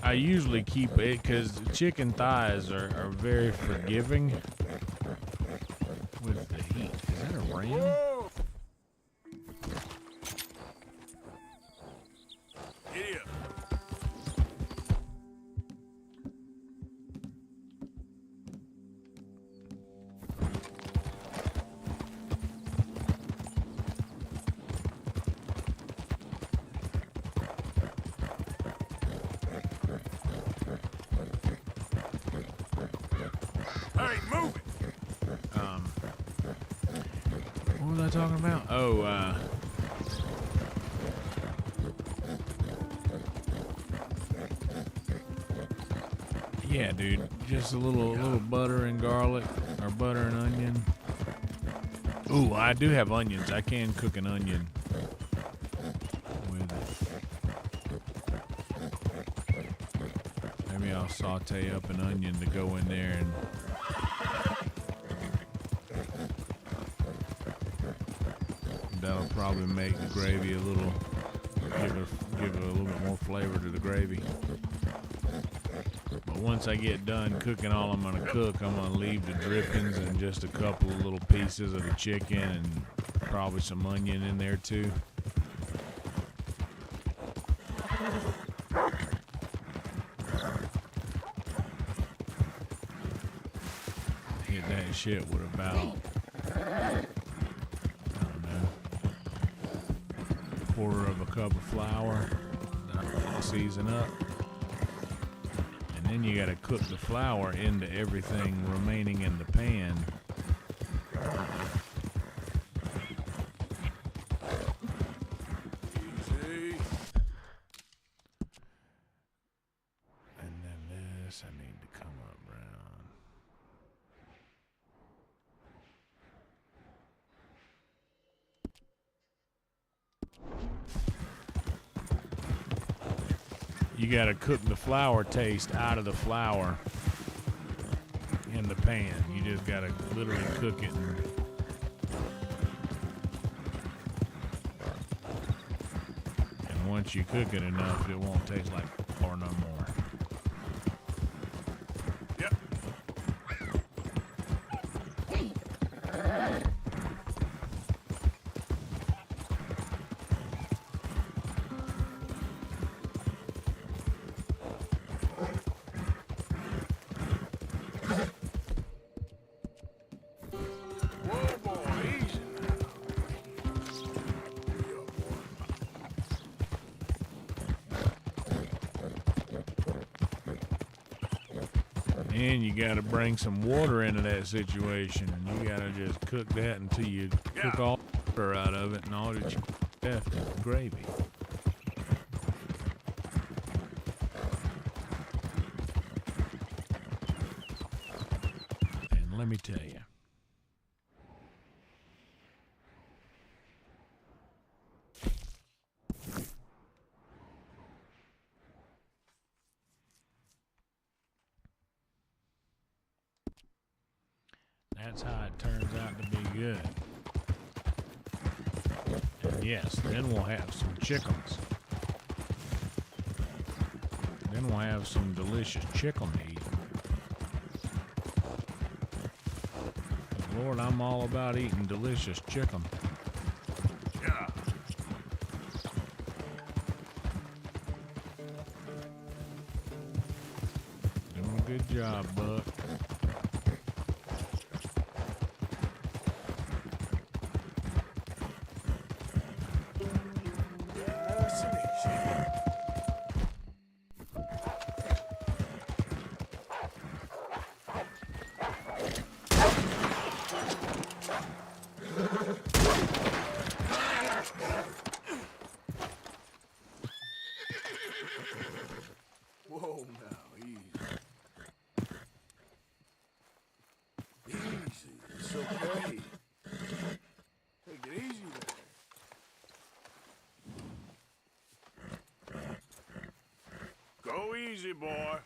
I usually keep it because chicken thighs are very forgiving with the heat. Is that a ram? Whoa! Giddy up. Hey, move it! What was I talking about? Oh, Yeah, dude, just a little butter and garlic, or butter and onion. Ooh, I do have onions. I can cook an onion with it. Maybe I'll saute up an onion to go in there and that'll probably make the gravy a little, give it a little bit more flavor to the gravy. But once I get done cooking all I'm gonna cook, I'm gonna leave the drippings and just a couple of little pieces of the chicken and probably some onion in there too. Hit that shit with about, I don't know, quarter of a cup of flour. I'll season up. And then you gotta cook the flour into everything remaining in the pan. Easy. And then this, I need to come up around. You gotta cook the flour taste out of the flour in the pan. You just gotta literally cook it. And once you cook it enough, it won't taste like flour no more. Yep. Whoa, boy, easy And you gotta bring some water into that situation. And you gotta just cook that until you cook all the water out of it, and all that you left is the gravy. And let me tell you, that's how it turns out to be good. And yes, then we'll have some chickens. Then we'll have some delicious chicken to eat. Lord, I'm all about eating delicious chicken. Yeah. Doing a good job, Buck. Whoa, now, easy. Easy, it's okay. Take it easy there. Go easy, boy.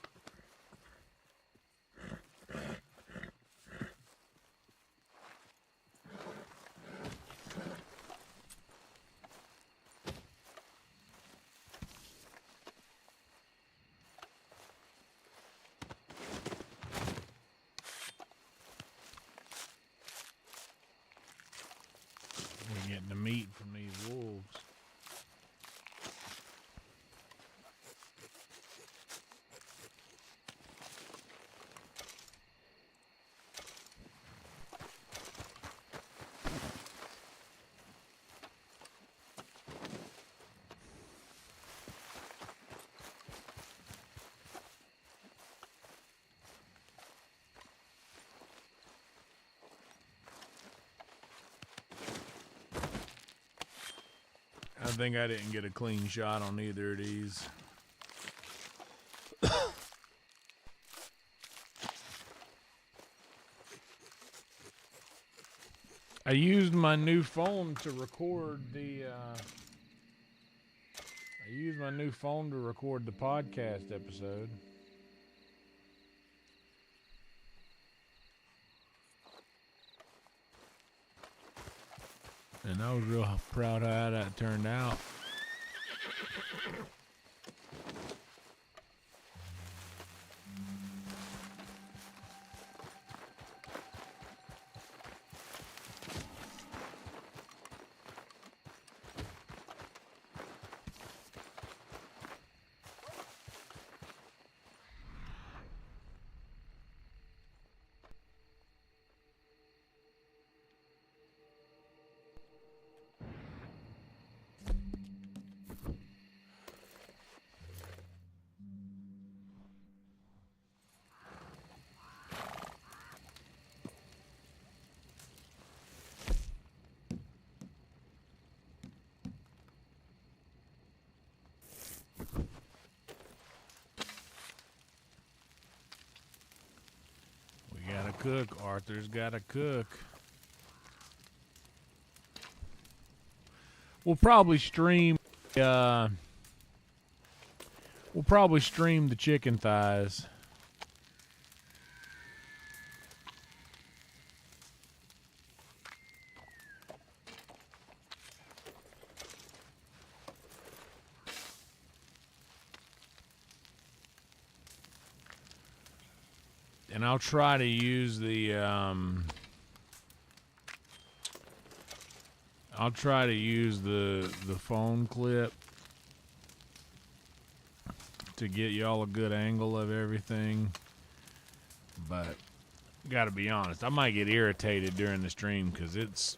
We're getting the meat from these wolves. I think I didn't get a clean shot on either of these. I used my new phone to record the podcast episode. And I was real proud of how that turned out. Cook. Arthur's got to cook. We'll probably stream the chicken thighs. And I'll try to use the phone clip to get y'all a good angle of everything. But gotta be honest, I might get irritated during the stream because it's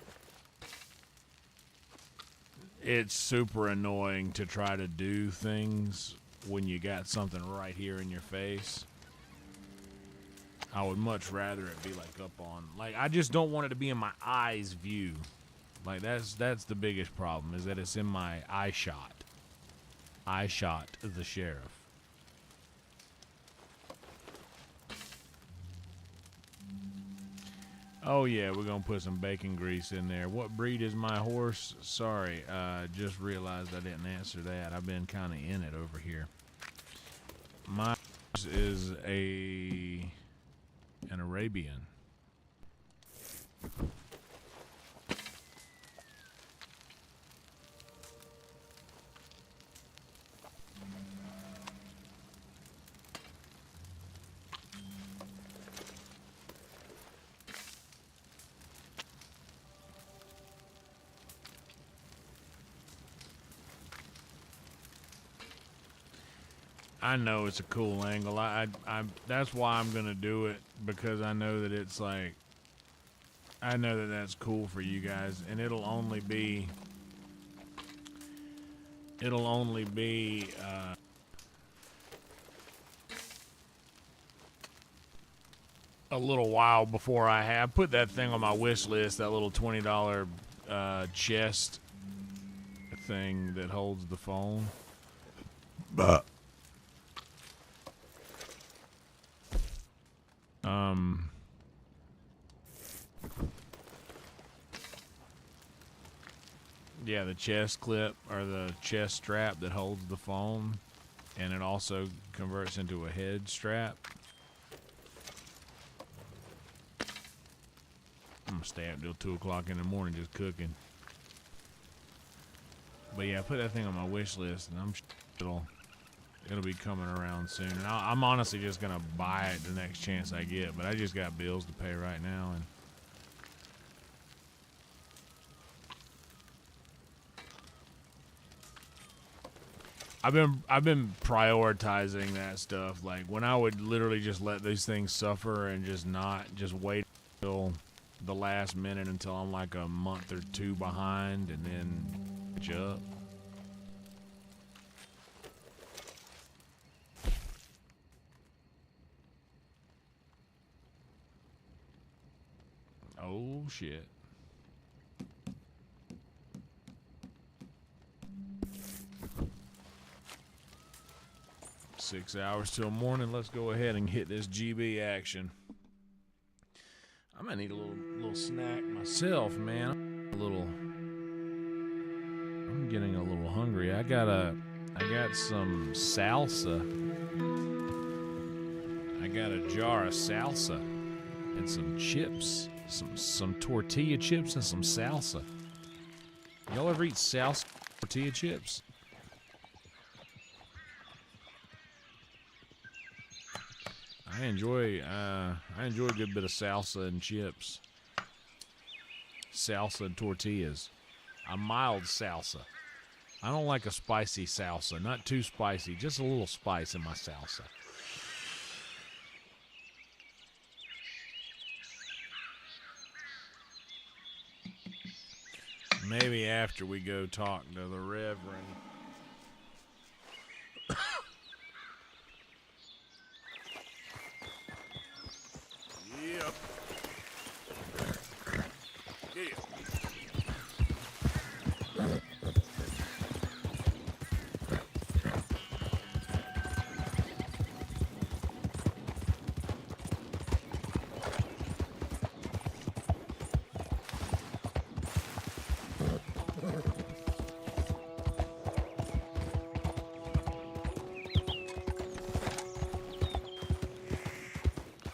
super annoying to try to do things when you got something right here in your face. I would much rather it be like up on, like, I just don't want it to be in my eyes view. Like that's the biggest problem, is that it's in my eye shot. I shot the sheriff. Oh yeah, we're gonna put some bacon grease in there. What breed is my horse? Sorry, just realized I didn't answer that. I've been kind of in it over here. My horse is an Arabian. I know it's a cool angle. That's why I'm gonna do it, because I know that it's like, I know that that's cool for you guys, and it'll only be a little while before I put that thing on my wish list, that little $20 chest thing that holds the phone. But yeah, the chest clip, or the chest strap that holds the phone, and it also converts into a head strap. I'm gonna stay up till 2 o'clock in the morning just cooking. But yeah, I put that thing on my wish list, and I'm sure it'll be coming around soon. And I'm honestly just gonna buy it the next chance I get, but I just got bills to pay right now, and I've been prioritizing that stuff. Like, when I would literally just let these things suffer and just wait until the last minute, until I'm like a month or two behind, and then catch up. Oh shit. Six hours till morning. Let's go ahead and hit this GB action. I might need a little little snack myself, man. I'm getting a little hungry. I got some salsa. I got a jar of salsa and some chips, some tortilla chips and some salsa. Y'all ever eat salsa tortilla chips? I enjoy a good bit of salsa and chips. Salsa and tortillas. A mild salsa. I don't like a spicy salsa. Not too spicy. Just a little spice in my salsa. Maybe after we go talk to the Reverend. Yep. Yeah.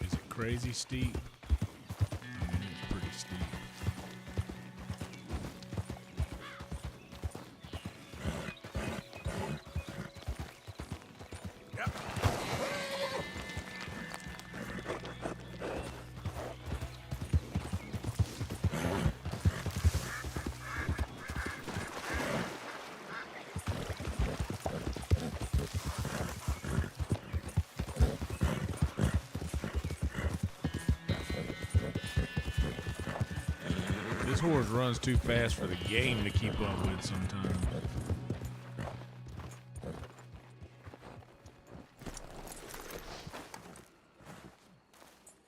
Is it crazy steep? I mean, it's pretty steep. Yep. This horse runs too fast for the game to keep up with sometimes.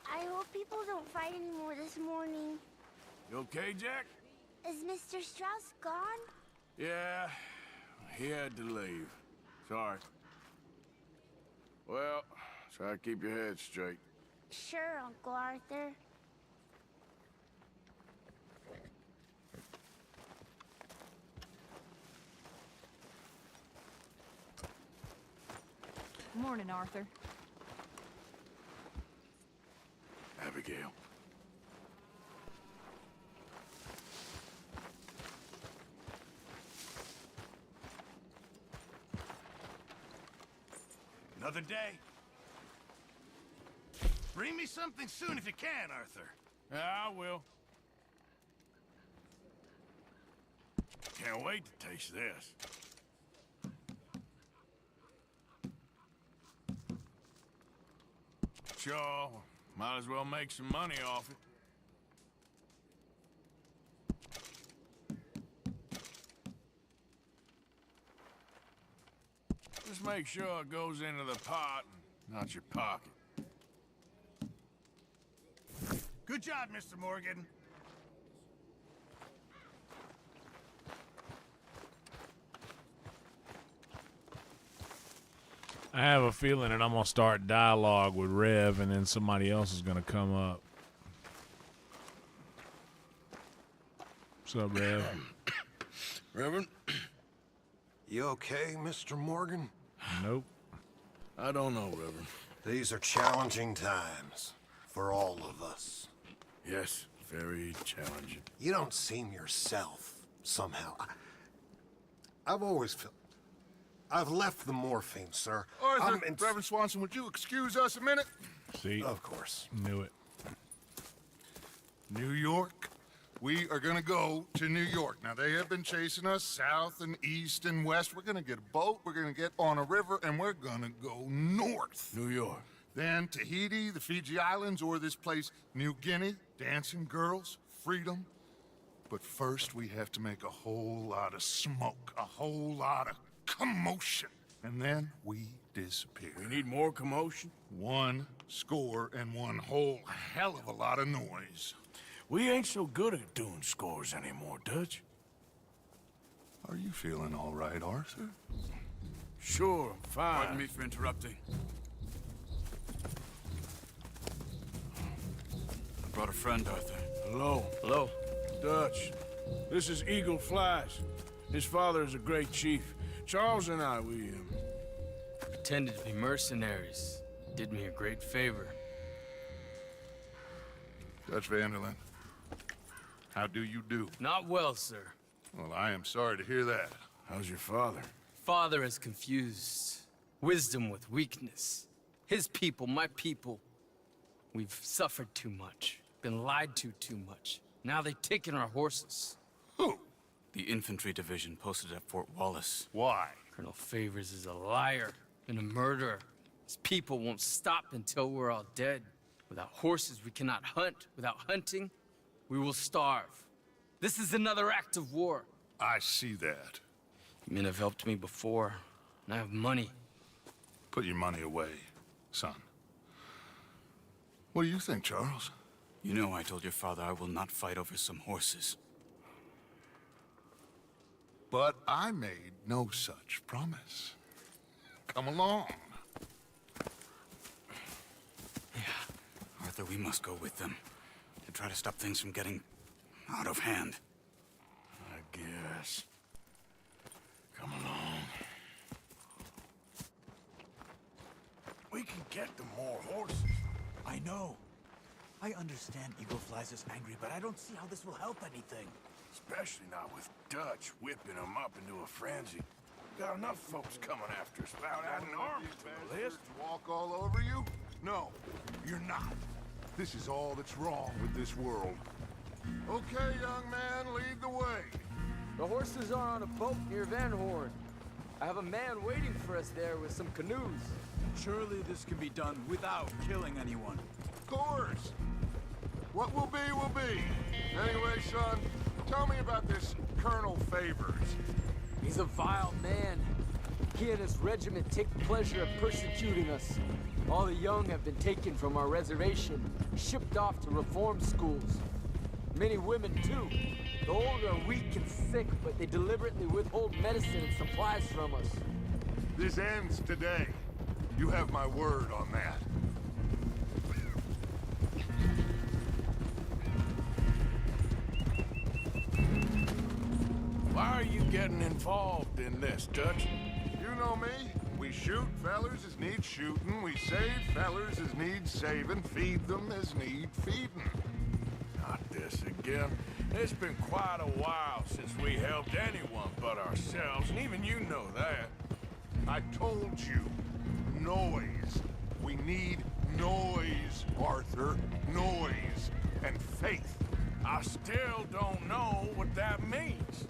I hope people don't fight anymore this morning. You okay, Jack? Is Mr. Strauss gone? Yeah, he had to leave. Sorry. Well, try to keep your head straight. Sure, Uncle Arthur. Morning, Arthur. Abigail. Another day. Bring me something soon if you can, Arthur. Yeah, I will. Can't wait to taste this. Sure, might as well make some money off it. Just make sure it goes into the pot and not your pocket. Good job, Mr. Morgan. I have a feeling that I'm going to start dialogue with Rev and then somebody else is going to come up. What's up, Rev? Reverend? You okay, Mr. Morgan? Nope. I don't know, Reverend. These are challenging times for all of us. Yes, very challenging. You don't seem yourself, somehow. I've always felt... I've left the morphine, sir. Arthur, Reverend Swanson, would you excuse us a minute? See? Of course. Knew it. New York? We are gonna go to New York. Now, they have been chasing us south and east and west. We're gonna get a boat, we're gonna get on a river, and we're gonna go north. New York. Then Tahiti, the Fiji Islands, or this place, New Guinea, dancing girls, freedom. But first, we have to make a whole lot of smoke, a whole lot of commotion. And then we disappear. We need more commotion? 1 score and one whole hell of a lot of noise. We ain't so good at doing scores anymore, Dutch. Are you feeling all right, Arthur? Sure, I'm fine. Pardon me for interrupting. I brought a friend, Arthur. Hello. Hello. Dutch. This is Eagle Flies. His father is a great chief. Charles and I, we Pretended to be mercenaries. Did me a great favor. Dutch Vanderlyn, how do you do? Not well, sir. Well, I am sorry to hear that. How's your father? Father has confused wisdom with weakness. His people, my people. We've suffered too much. Been lied to too much. Now they've taken our horses. Who? The infantry division posted at Fort Wallace. Why? Colonel Favors is a liar and a murderer. His people won't stop until we're all dead. Without horses, we cannot hunt. Without hunting, we will starve. This is another act of war. I see that. You men have helped me before, and I have money. Put your money away, son. What do you think, Charles? You know I told your father I will not fight over some horses. But I made no such promise. Come along. Arthur, we must go with them to try to stop things from getting out of hand. I guess. Come along. We can get them more horses. I know. I understand Eagle Flies is angry, but I don't see how this will help anything. Especially not with Dutch whipping them up into a frenzy. Got enough folks coming after us without adding arms to the list. Walk all over you? No, you're not. This is all that's wrong with this world. Okay, young man, lead the way. The horses are on a boat near Van Horn. I have a man waiting for us there with some canoes. Surely this can be done without killing anyone. Of course. What will be, will be. Anyway, son, tell me about this Colonel Favors. He's a vile man. He and his regiment take pleasure at persecuting us. All the young have been taken from our reservation, shipped off to reform schools. Many women, too. The old are weak and sick, but they deliberately withhold medicine and supplies from us. This ends today. You have my word on that. Why are you getting involved in this, Dutch? You know me. We shoot fellers as need shooting. We save fellers as need saving. Feed them as need feeding. Not this again. It's been quite a while since we helped anyone but ourselves, and even you know that. I told you. Noise. We need noise, Arthur. Noise and faith. I still don't know what that means.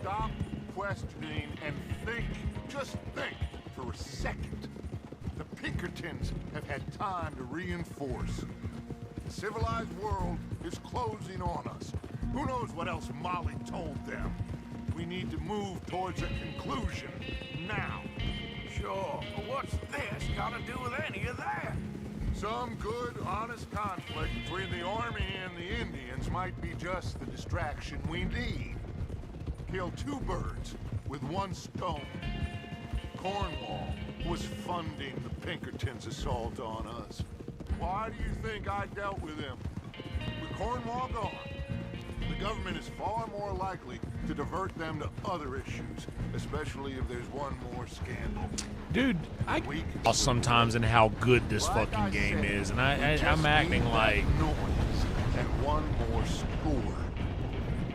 Stop questioning and think. Just think for a second. The Pinkertons have had time to reinforce. The civilized world is closing on us. Who knows what else Molly told them? We need to move towards a conclusion now. Sure, but what's this got to do with any of that? Some good, honest conflict between the army and the Indians might be just the distraction we need. Kill two birds with one stone. Cornwall was funding the Pinkertons' assault on us. Why do you think I dealt with him? With Cornwall gone, the government is far more likely to divert them to other issues, especially if there's one more scandal. Dude, I lost sometimes in how good this fucking game is, and I'm acting like noise and one more score.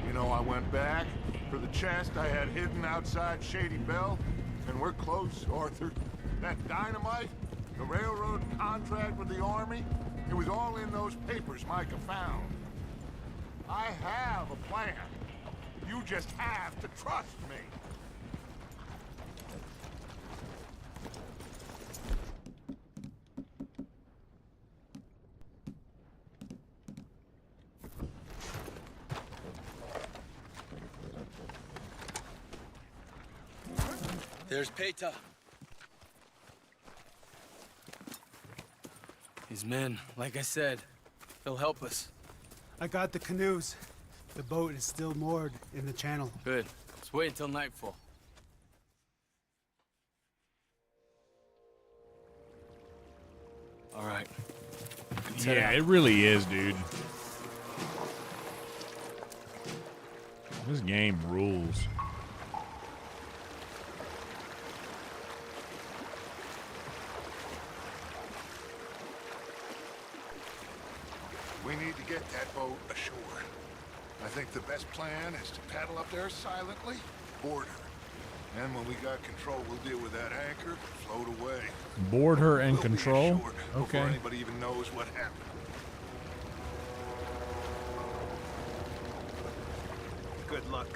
You know, I went back for the chest I had hidden outside Shady Bell, and we're close, Arthur. That dynamite, the railroad contract with the army, it was all in those papers Micah found. I have a plan. You just have to trust me. There's Peta. His men, like I said, they'll help us. I got the canoes. The boat is still moored in the channel. Good. Let's wait until nightfall. All right. yeah, it really is, dude. This game rules. We need to get that boat ashore. I think the best plan is to paddle up there silently, board her. And when we got control, we'll deal with that anchor, float away. Board her and We'll be control? ashore Okay. before anybody even knows what happened. Good luck.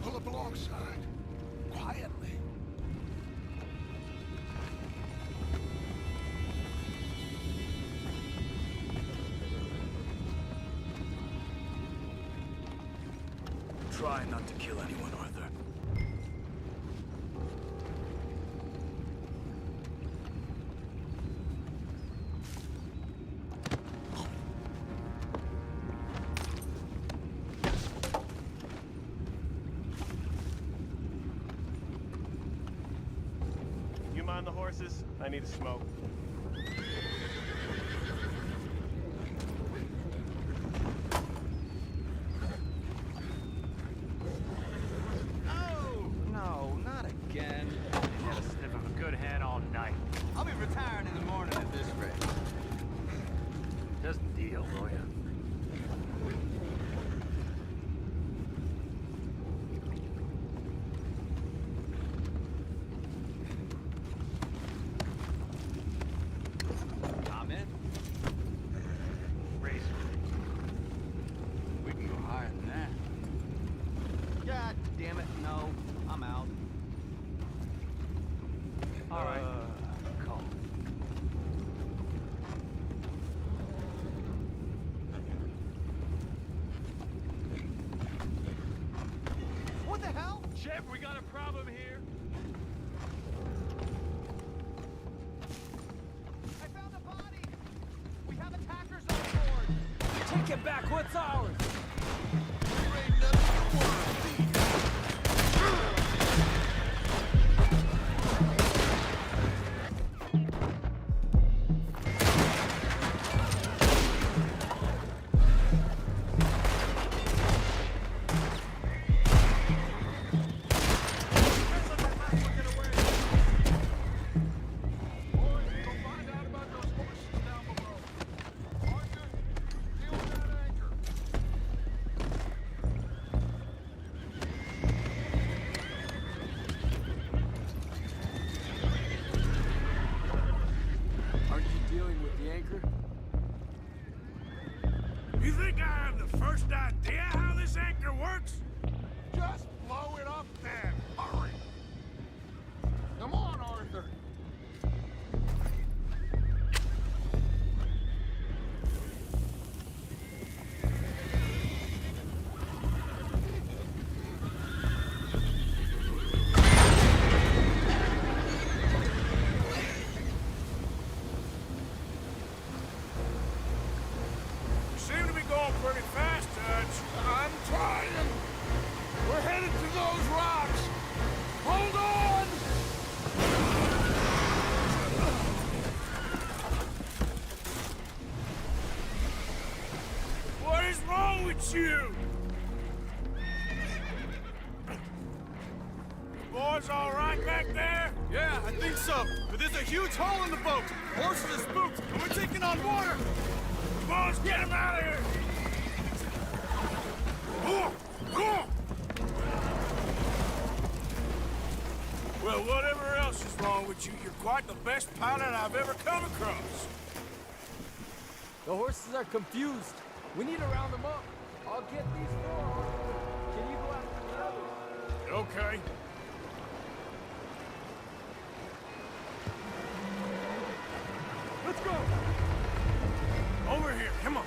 Pull up alongside, quietly. Try not to kill anyone, Arthur. You mind the horses? I need a smoke. Oh, no, not again. You had a sniff of a good hand all night. I'll be retiring in the morning at this rate. Doesn't deal, will ya? I'm in. Race. We can go higher than that. God damn it, no. I'm out. All right. Call. What the hell? Shep, we got a problem here. I found a body! We have attackers on board! Take it back. What's ours? Aren't you dealing with the anchor? You think I have the first idea how this anchor works? Just blow it up then. Hurry. Come on, Arthur. You seem to be going pretty fast, Dutch. I'm trying. We're headed to those rocks. Hold on! What is wrong with you? Boys all right back there? Yeah, I think so. But there's a huge hole in the boat. Horses are spooked, and we're taking on water. Come on, let's get him out of here! Well, whatever else is wrong with you, you're quite the best pilot I've ever come across. The horses are confused. We need to round them up. I'll get these four. Can you go after the others? Okay. Let's go. Over here, come on.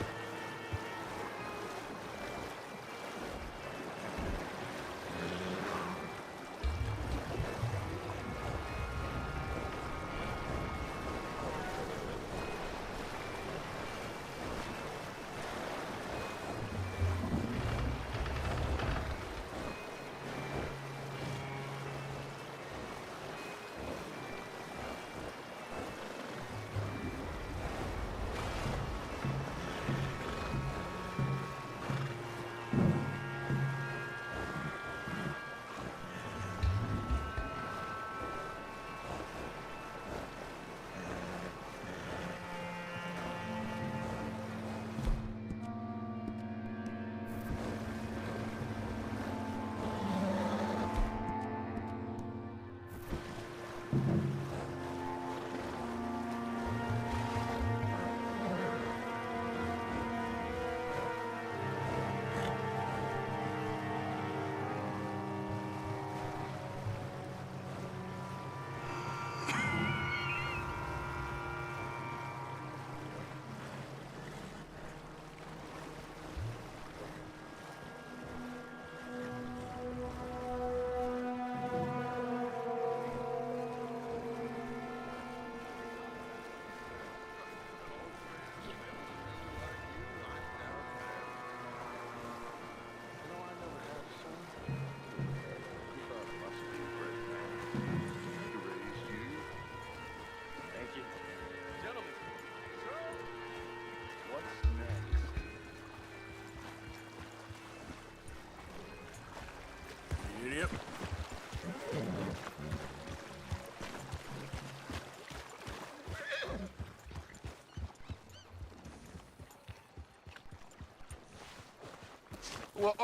Well,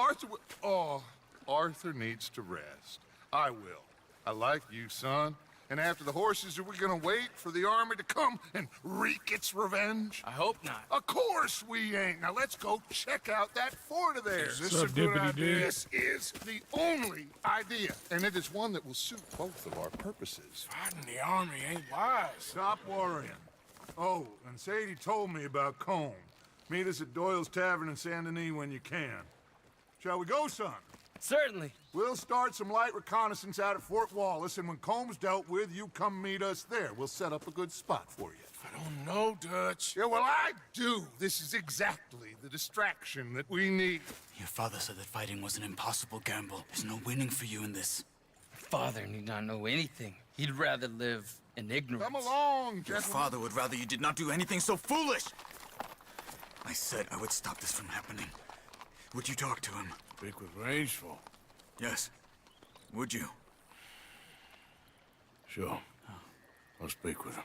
Arthur needs to rest. I will. I like you, son. And after the horses, are we gonna wait for the army to come and wreak its revenge? I hope not. Of course we ain't. Now let's go check out that fort of theirs. Is this a good idea? This is the only idea, and it is one that will suit both of our purposes. Fighting the army ain't wise. Stop worrying. Oh, and Sadie told me about Combe. Meet us at Doyle's Tavern in Saint Denis when you can. Shall we go, son? Certainly. We'll start some light reconnaissance out at Fort Wallace, and when Combs dealt with, you come meet us there. We'll set up a good spot for you. I don't know, Dutch. Yeah, well, I do. This is exactly the distraction that we need. Your father said that fighting was an impossible gamble. There's no winning for you in this. Father need not know anything. He'd rather live in ignorance. Come along, Your gentlemen. father would rather you did not do anything so foolish. I said I would stop this from happening. Would you talk to him? Speak with Rangeful. Yes. Would you? Sure. I'll speak with him.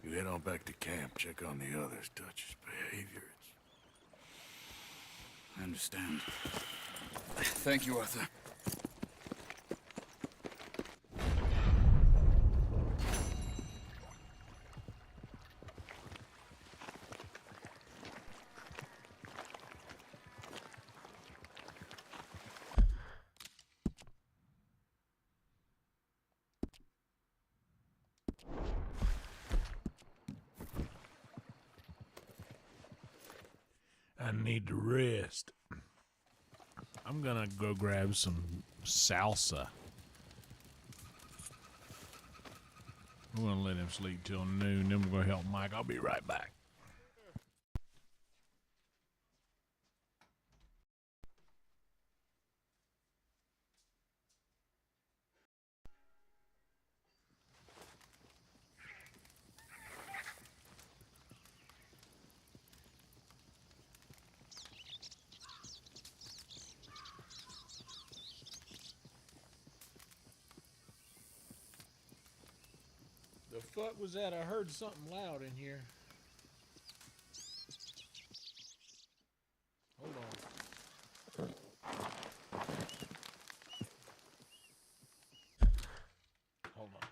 You head on back to camp, check on the others, Dutch's behavior. I understand. Thank you, Arthur. I need to rest. I'm gonna go grab some salsa. We're gonna let him sleep till noon, then we're gonna help Mike. I'll be right back. The fuck was that? I heard something loud in here. Hold on. Hold on.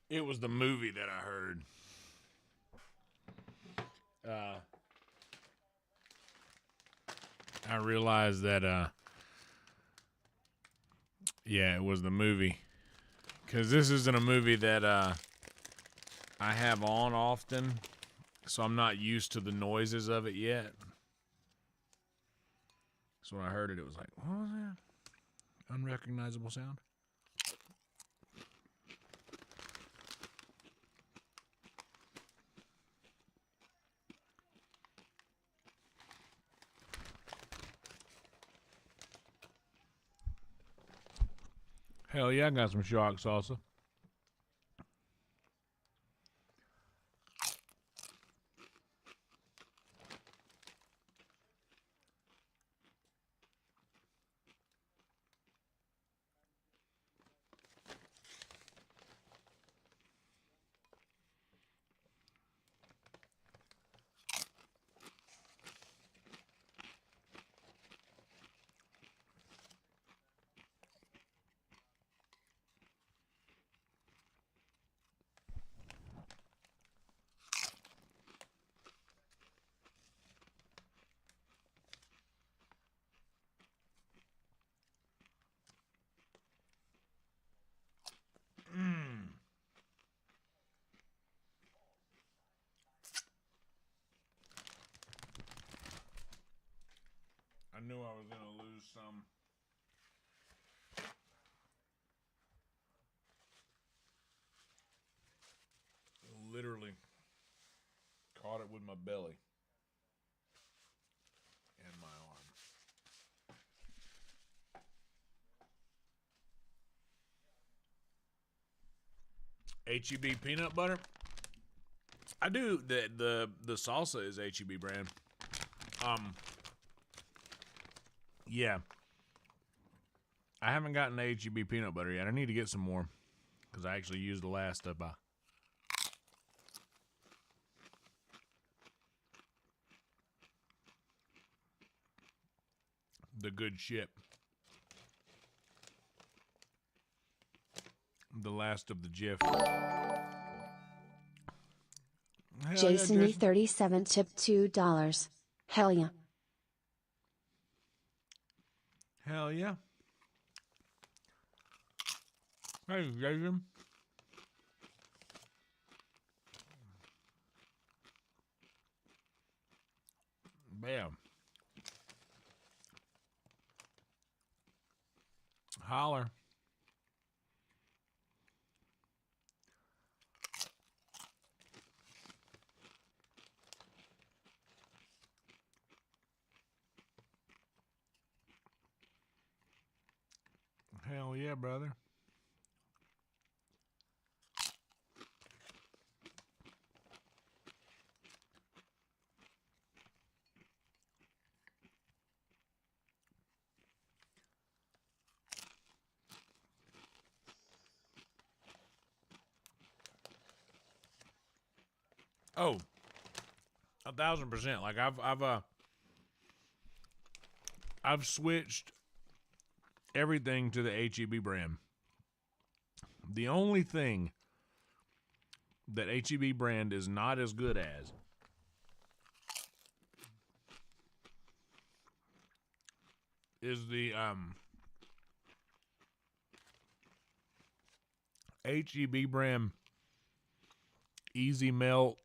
It was the movie that I heard. I realized that, yeah, it was the movie. Because this isn't a movie that I have on often, so I'm not used to the noises of it yet. So when I heard it, it was like, what was that? Unrecognizable sound? Hell yeah, I got some shark salsa. I knew I was gonna lose some. Literally caught it with my belly and my arm. HEB peanut butter. I do. The salsa is HEB brand. Yeah. I haven't gotten the HEB peanut butter yet. I need to get some more because I actually used the last of the good shit. The last of the Jif. Jason yeah, E 37 tipped $2. Hell yeah. Hell yeah. Hey, Jason. Bam. Holler. Hell yeah, brother. Oh, 1,000%. Like I've switched everything to the HEB brand. The only thing that HEB brand is not as good as is the HEB brand Easy Melt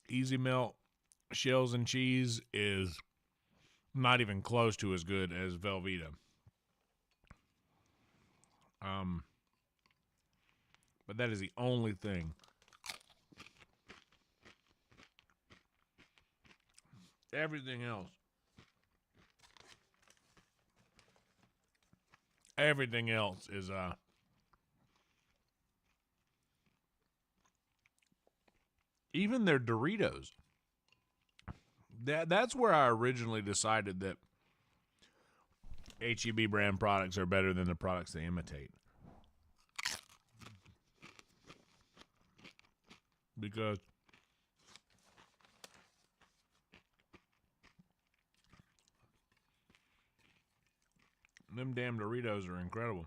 Easy Melt shells and cheese is not even close to as good as Velveeta. But that is the only thing. Everything else is even their Doritos. That's where I originally decided that HEB brand products are better than the products they imitate. Because them damn Doritos are incredible.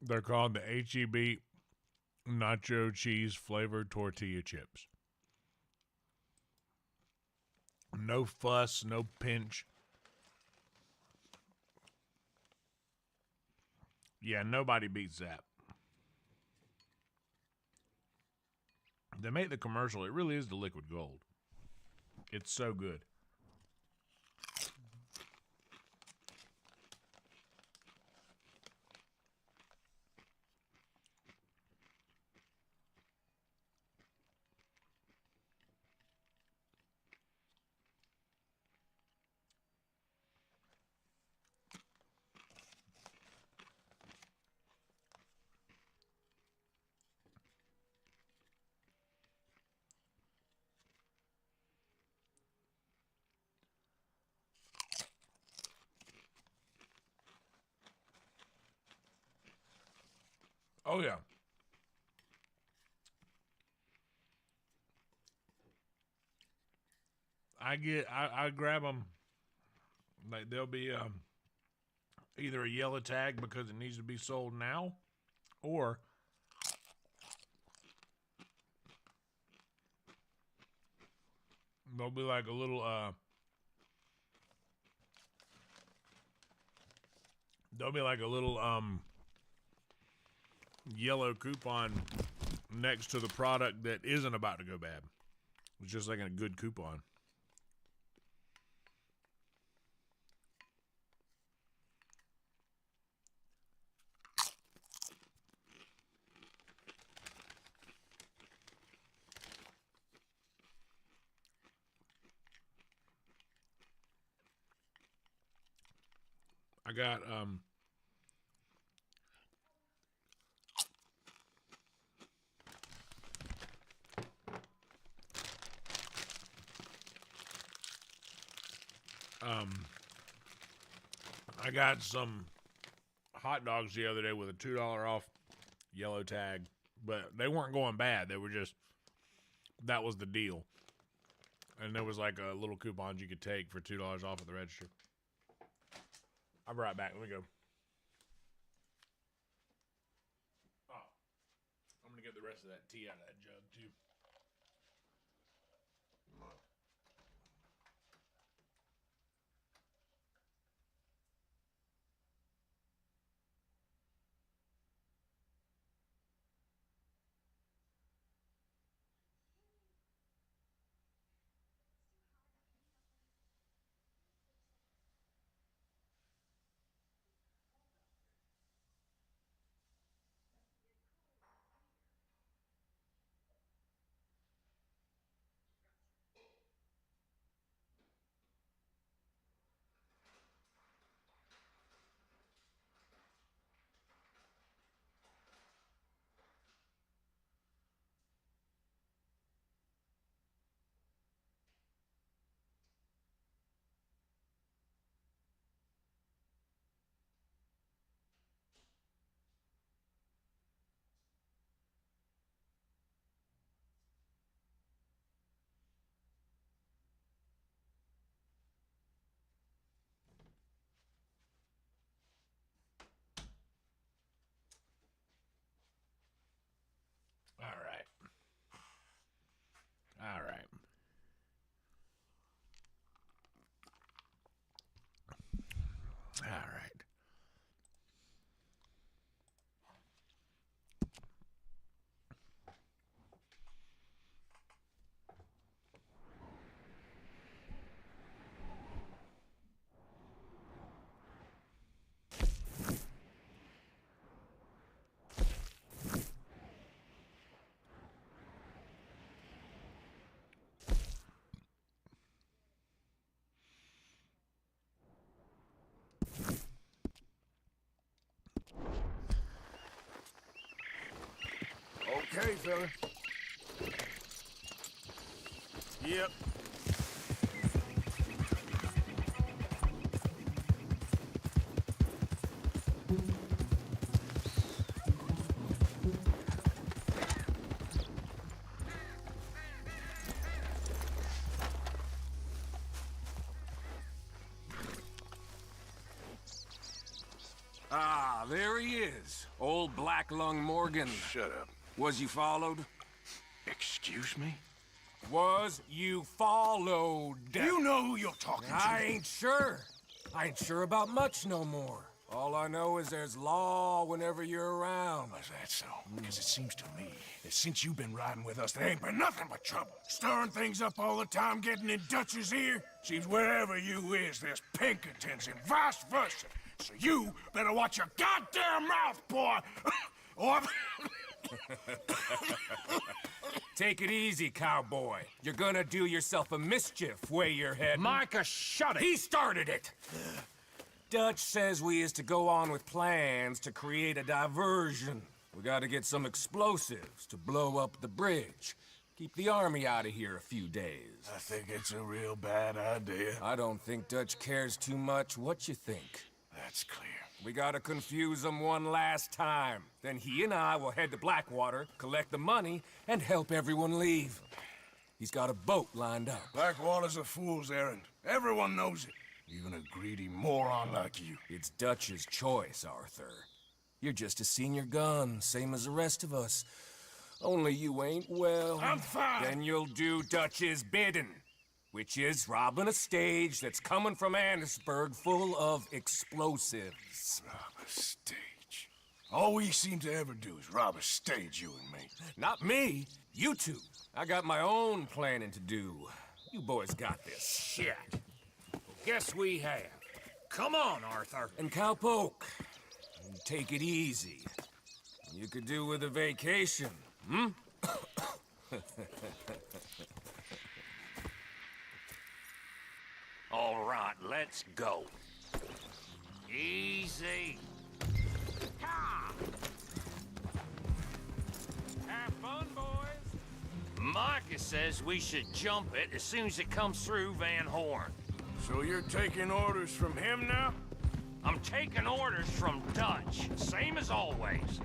They're called the HEB nacho cheese flavored tortilla chips. No fuss, no pinch. Yeah, nobody beats that. They make the commercial. It really is the liquid gold. It's so good. Oh, yeah. I grab them. Like, they'll be either a yellow tag because it needs to be sold now, or there'll be like a little There'll be like a little yellow coupon next to the product that isn't about to go bad. It's just like a good coupon. I got I got some hot dogs the other day with a $2 off yellow tag, but they weren't going bad. They were just, that was the deal. And there was like a little coupons you could take for $2 off at the register. I'll be right back. Let me go. Oh, I'm going to get the rest of that tea out of that jug, too. All right. All right. All right. Okay, fella. Yep. Ah, there he is. Old Black Lung Morgan. Shut up. Was you followed? Excuse me? Was you followed? You know who you're talking to. I ain't sure. I ain't sure about much no more. All I know is there's law whenever you're around. Is that so? Because it seems to me that since you've been riding with us, there ain't been nothing but trouble. Stirring things up all the time, getting in Dutch's ear. Seems wherever you is, there's Pinkertons and vice versa. So you better watch your goddamn mouth, boy! Or... Take it easy, cowboy. You're gonna do yourself a mischief way you're heading. Micah, shut it! He started it! Dutch says we is to go on with plans to create a diversion. We gotta get some explosives to blow up the bridge. Keep the army out of here a few days. I think it's a real bad idea. I don't think Dutch cares too much. What you think? That's clear. We gotta confuse him one last time. Then he and I will head to Blackwater, collect the money, and help everyone leave. He's got a boat lined up. Blackwater's a fool's errand. Everyone knows it. Even a greedy moron like you. It's Dutch's choice, Arthur. You're just a senior gun, same as the rest of us. Only you ain't well. I'm fine. Then you'll do Dutch's bidding. which is robbing a stage that's coming from Annisburg full of explosives. Rob a stage. All we seem to ever do is rob a stage, you and me. Not me, you two. I got my own planning to do. You boys got this. Shit. Well, guess we have. Come on, Arthur. And Cowpoke, you take it easy. You could do with a vacation, hmm? All right, let's go. Easy. Ha! Have fun, boys. Micah says we should jump it as soon as it comes through Van Horn. So you're taking orders from him now? I'm taking orders from Dutch, same as always.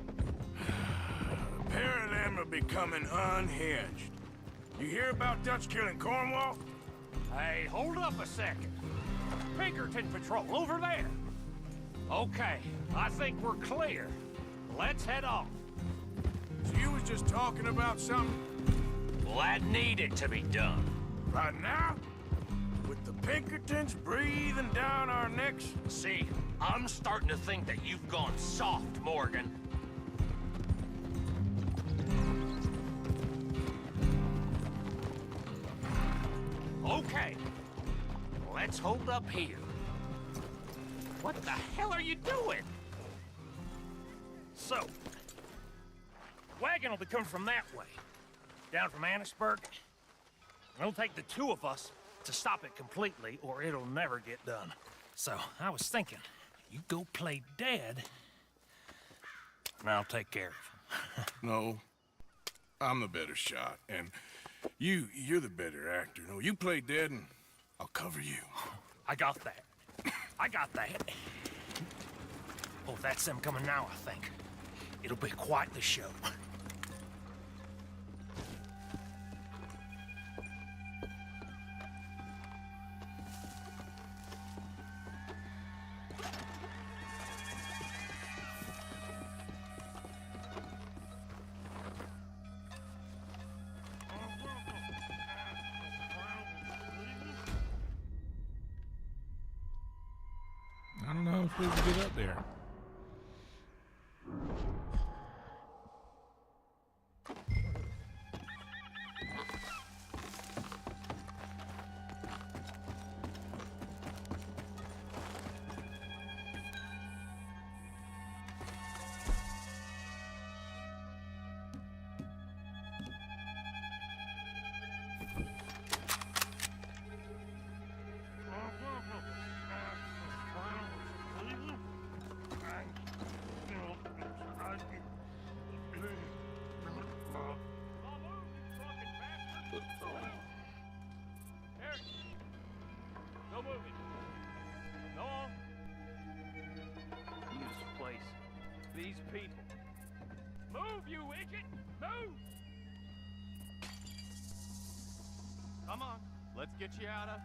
A pair of them are becoming unhinged. You hear about Dutch killing Cornwall? Hey, hold up a second. Pinkerton Patrol, over there. Okay, I think we're clear. Let's head off. So you was just talking about something? Well, that needed to be done. Right now? With the Pinkertons breathing down our necks? See, I'm starting to think that you've gone soft, Morgan. Okay, let's hold up here. What the hell are you doing? So, wagon will be coming from that way, down from Annisburg. It'll take the two of us to stop it completely, or it'll never get done. So, I was thinking, you go play dead, and I'll take care of him. No, I'm the better shot, and you're the better actor. No, you play dead, and I'll cover you. I got that. I got that. Oh, that's them coming now, I think. It'll be quite the show. I don't know if we can get up there. No moving. Go on. This place. These people. Move, you idiot! Move! Come on. Let's get you out of...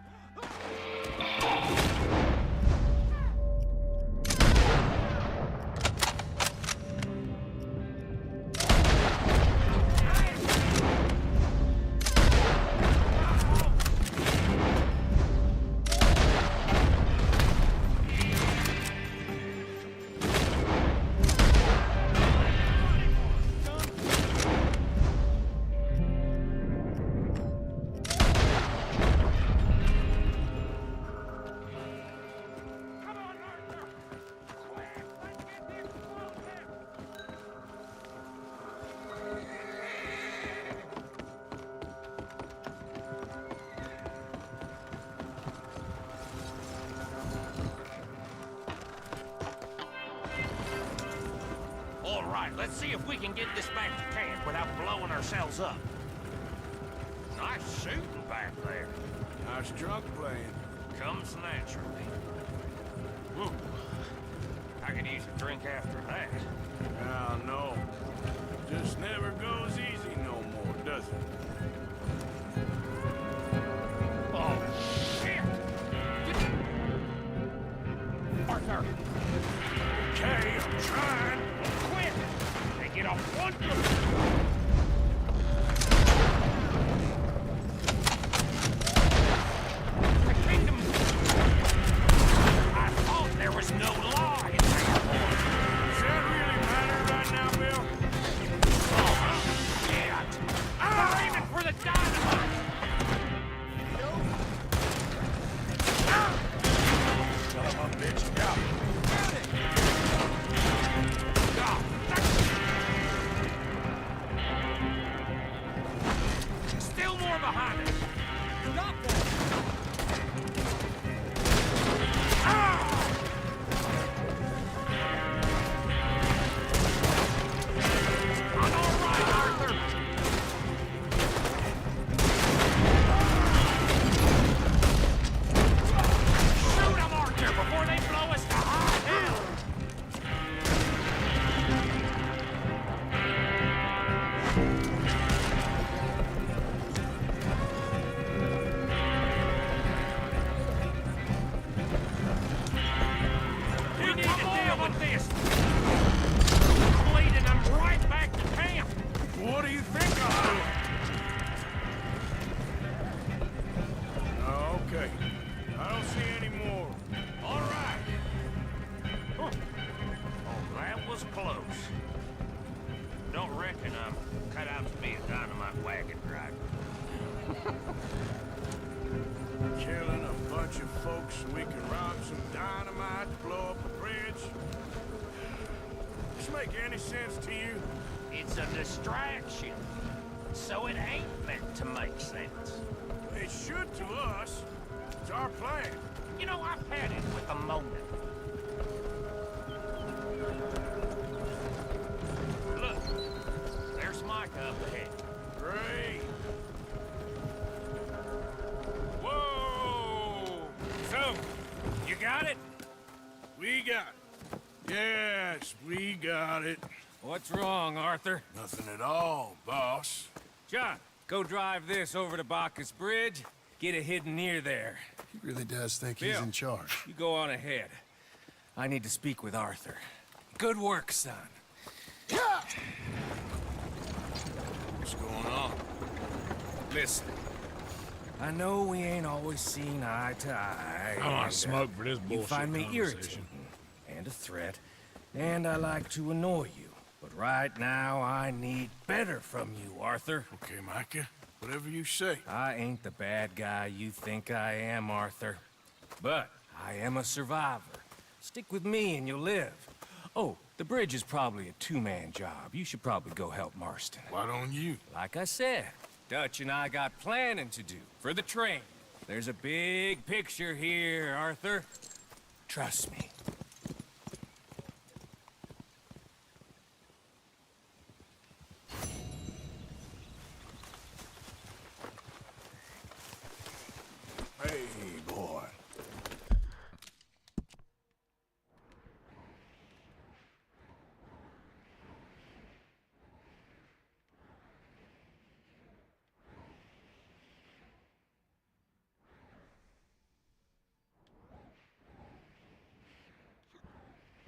All right, let's see if we can get this back to camp without blowing ourselves up. Nice shooting back there. Nice drunk playing. Comes naturally. Whew. I could use a drink after that. Ah, no. Just never goes easy no more, does it? Oh, shit! Arthur! Okay, I'm trying. Quit! They get off one foot! behind us. Stop that! I'm all right, Arthur. Shoot them, Arthur, before they blow us to high hell. We need to deal with this. Bleeding them right back to camp. What do you think I'll do? Okay. I don't see any more. All right. Huh. Oh, that was close. Don't reckon I'm cut out to be a dynamite wagon driver. Killing a bunch of folks so we can rob some dynamite to blow up a bridge? This make any sense to you? It's a distraction, so it ain't meant to make sense. It should to us. It's our plan. You know, I've had it with a moment. Look, there's Micah up ahead. Great. Whoa! So, you got it? We got it. Yes, we got it. What's wrong, Arthur? Nothing at all, boss. John, go drive this over to Bacchus Bridge. Get it hidden near there. He really does think he's Bill, in charge. You go on ahead. I need to speak with Arthur. Good work, son. What's going on? Listen, I know we ain't always seen eye to eye. I want and, to smoke for this You bullshit find me conversation. irritating and a threat, and I like to annoy you. But right now, I need better from you, Arthur. Okay, Micah. Whatever you say. I ain't the bad guy you think I am, Arthur. But I am a survivor. Stick with me and you'll live. Oh, the bridge is probably a two-man job. You should probably go help Marston. Why don't you? Like I said, Dutch and I got planning to do for the train. There's a big picture here, Arthur. Trust me. Hey, boy.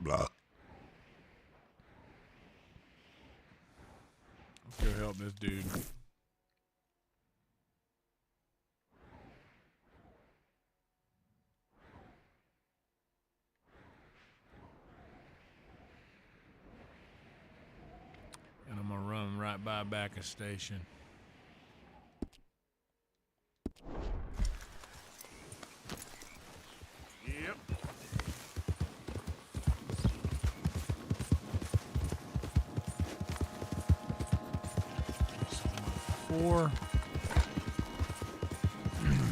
Blah. Let's go help this dude. And I'm gonna run right by Bacchus Station. Yep.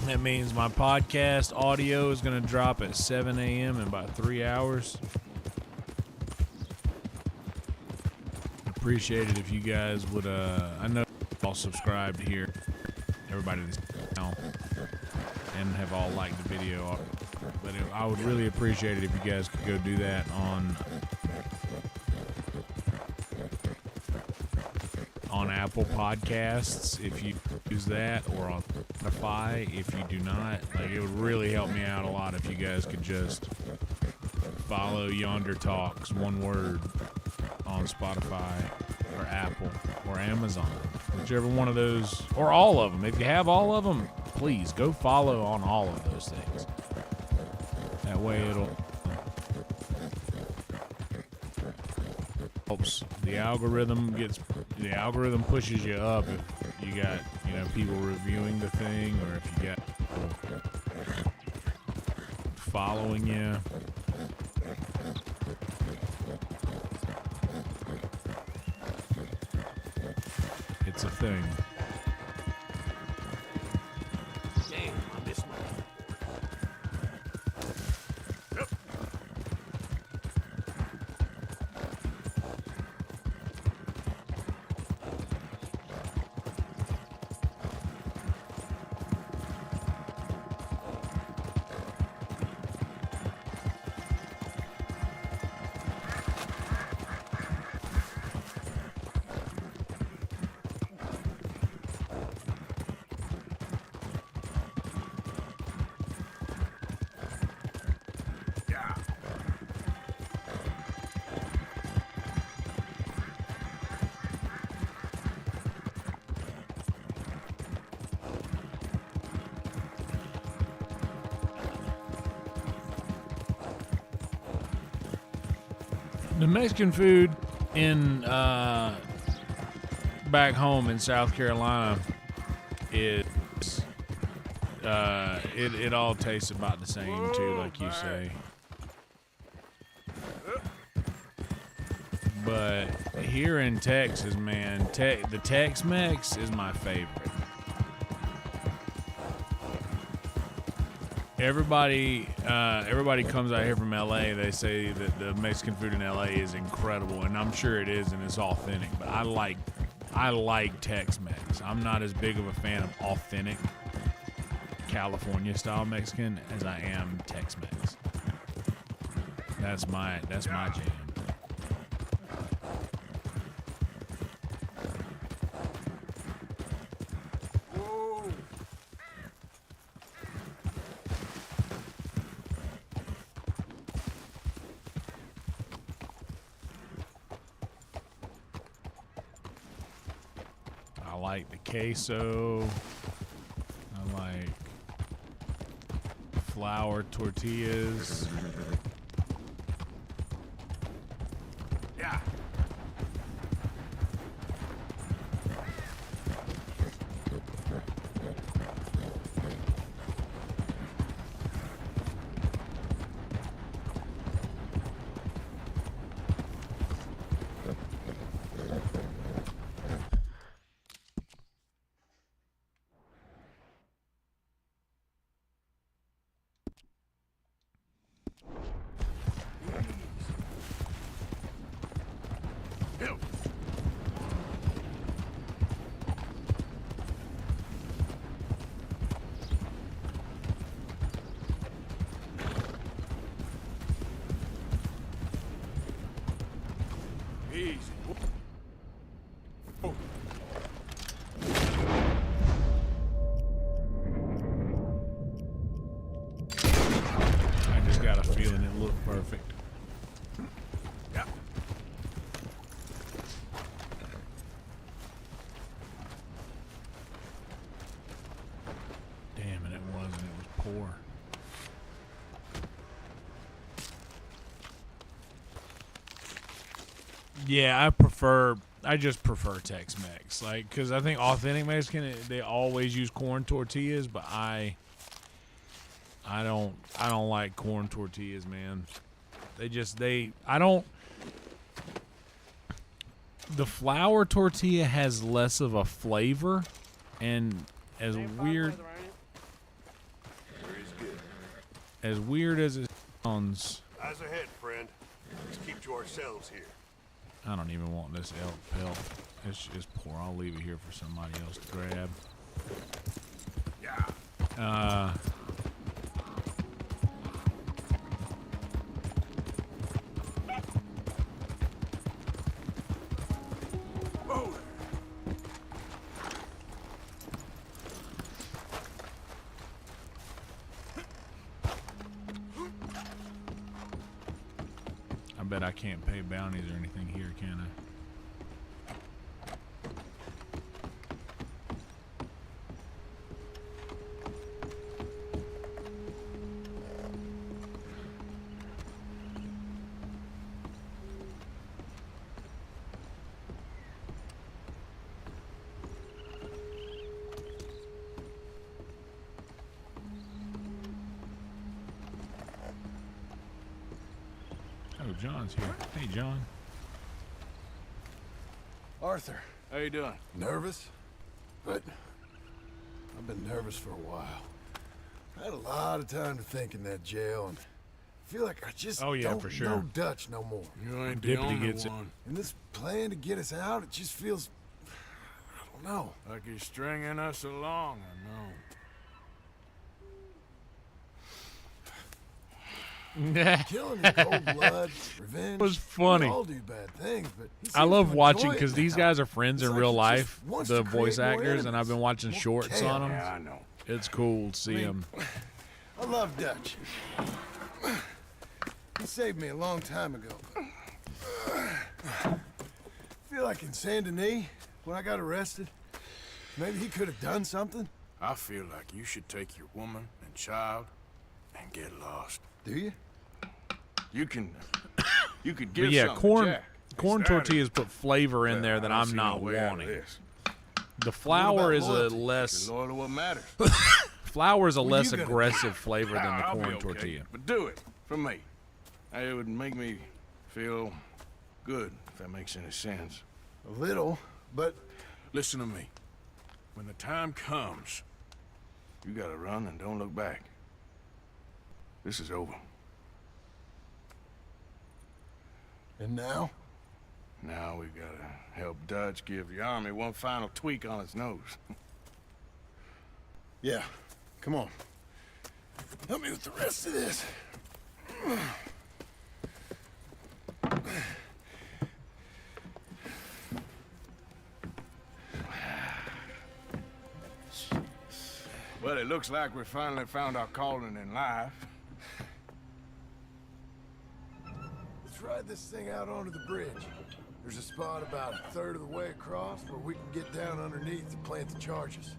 That means my podcast audio is going to drop at 7 a.m. in about 3 hours. Appreciate it if you guys would, I know all subscribed here, everybody that's now, and have all liked the video. But I would really appreciate it if you guys could go do that on Apple Podcasts if you use that, or on Spotify if you do not. Like, it would really help me out a lot if you guys could just follow Yonder Talks, one word, on Spotify or Apple or Amazon, whichever one of those, or all of them. If you have all of them, please go follow on all of those things. That way it'll helps the algorithm pushes you up if you got, you know, people reviewing the thing, or if you got people following you. It's a thing. The Mexican food in back home in South Carolina is it all tastes about the same too, like you say. But here in Texas, man, the Tex-Mex is my favorite. Everybody comes out here from LA. They say that the Mexican food in LA is incredible, and I'm sure it is, and it's authentic. But I like Tex-Mex. I'm not as big of a fan of authentic California style Mexican as I am Tex-Mex. That's my jam. I like the queso. I like flour tortillas. Yeah. Easy. Oh. I just got a feeling it looked perfect. Yeah. Damn it, it wasn't. It was poor. Yeah, I just prefer Tex-Mex. Like, cause I think authentic Mexican, they always use corn tortillas, but I don't like corn tortillas, man. The flour tortilla has less of a flavor, and as weird as it sounds, Eyes ahead, friend. Let's keep to ourselves here. I don't even want this elk pelt. It's just poor. I'll leave it here for somebody else to grab. Yeah. I bet I can't pay bounties or anything here, can I? Oh, John's here. Hey, John. Arthur. How you doing? Nervous? But I've been nervous for a while. I had a lot of time to think in that jail, and I feel like I just don't for sure. know Dutch no more. You ain't the Deputy only gets it. one. And this plan to get us out, it just feels... I don't know. Like he's stringing us along, I know. Killing in cold blood, revenge. Was funny. We all do bad things, but he I seems love to watching enjoy it because these now. guys are friends It's in like real he life, just wants the to voice create more actors, and I've been enemies, watching more shorts on them. chaos. Yeah, I know. It's cool to see them. I love Dutch. He saved me a long time ago. I feel like in Saint Denis, when I got arrested, maybe he could have done something. I feel like you should take your woman and child and get lost. Do you? You can You could give But yeah, some to corn Jack. corn Instead, tortillas put flavor in well, there I that don't I'm see not no way out of wanting. this. The flour is a You're less loyal to what matters. flour is a What less you gonna aggressive do? flavor than the I'll be corn okay, tortilla. But do it for me. It would make me feel good, if that makes any sense. A little, but... Listen to me. When the time comes, you gotta run and don't look back. This is over. And now? Now we gotta help Dutch give the army one final tweak on its nose. Yeah, come on. Help me with the rest of this. Well, it looks like we finally found our calling in life. Let's ride this thing out onto the bridge. There's a spot about a third of the way across where we can get down underneath to plant the charges.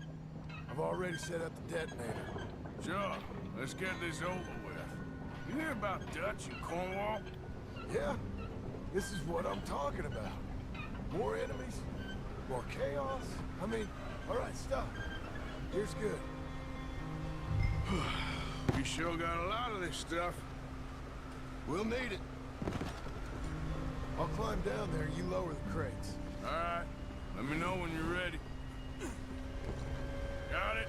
I've already set up the detonator. Sure, let's get this over with. You hear about Dutch and Cornwall? Yeah, this is what I'm talking about. More enemies, more chaos. I mean, all right, stop. Here's good. You sure got a lot of this stuff. We'll need it. I'll climb down there, you lower the crates. All right, let me know when you're ready. Got it?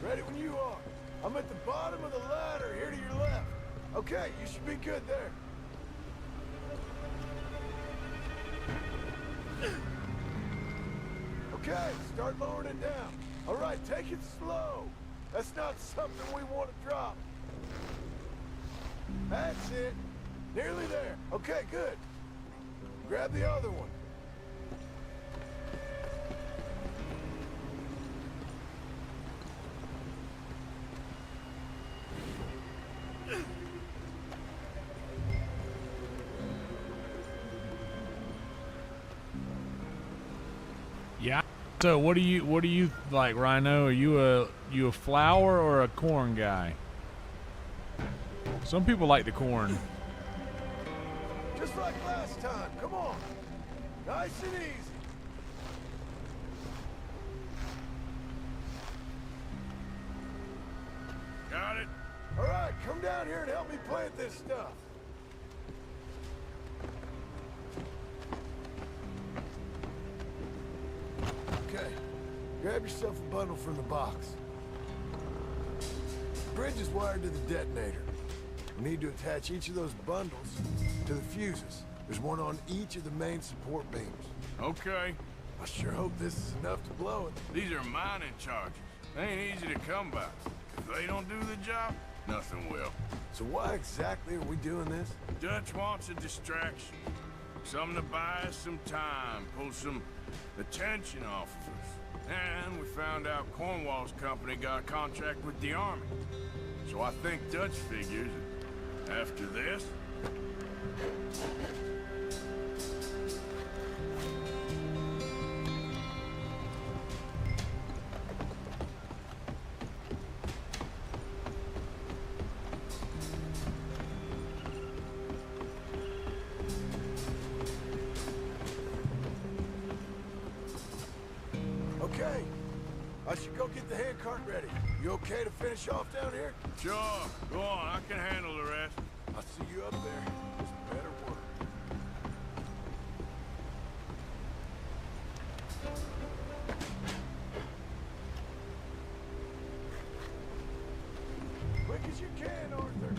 Ready when you are. I'm at the bottom of the ladder, here to your left. Okay, you should be good there. Okay, start lowering it down. All right, take it slow. That's not something we want to drop. That's it. Nearly there. Okay, good. Grab the other one. Yeah. So what do you like, Rhino? Are you a flour or a corn guy? Some people like the corn. Just like last time. Come on. Nice and easy. Got it? All right, come down here and help me plant this stuff. Okay, grab yourself a bundle from the box. The bridge is wired to the detonator. We need to attach each of those bundles to the fuses. There's one on each of the main support beams. Okay. I sure hope this is enough to blow it. These are mining charges. They ain't easy to come by. If they don't do the job, nothing will. So why exactly are we doing this? Dutch wants a distraction. Something to buy us some time, pull some attention off of us. And we found out Cornwall's company got a contract with the army. So I think Dutch figures after this, Okay, I should go get the handcart ready. You okay to finish off down here? sure, go on, I can handle the rest. I'll see you up there. Just better work. Quick as you can, Arthur.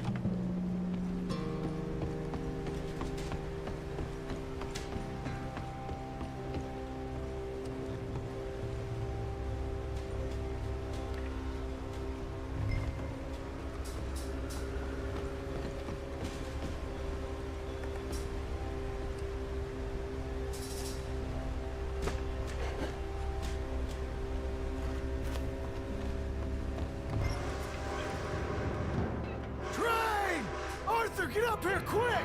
Train! Arthur, get up here quick!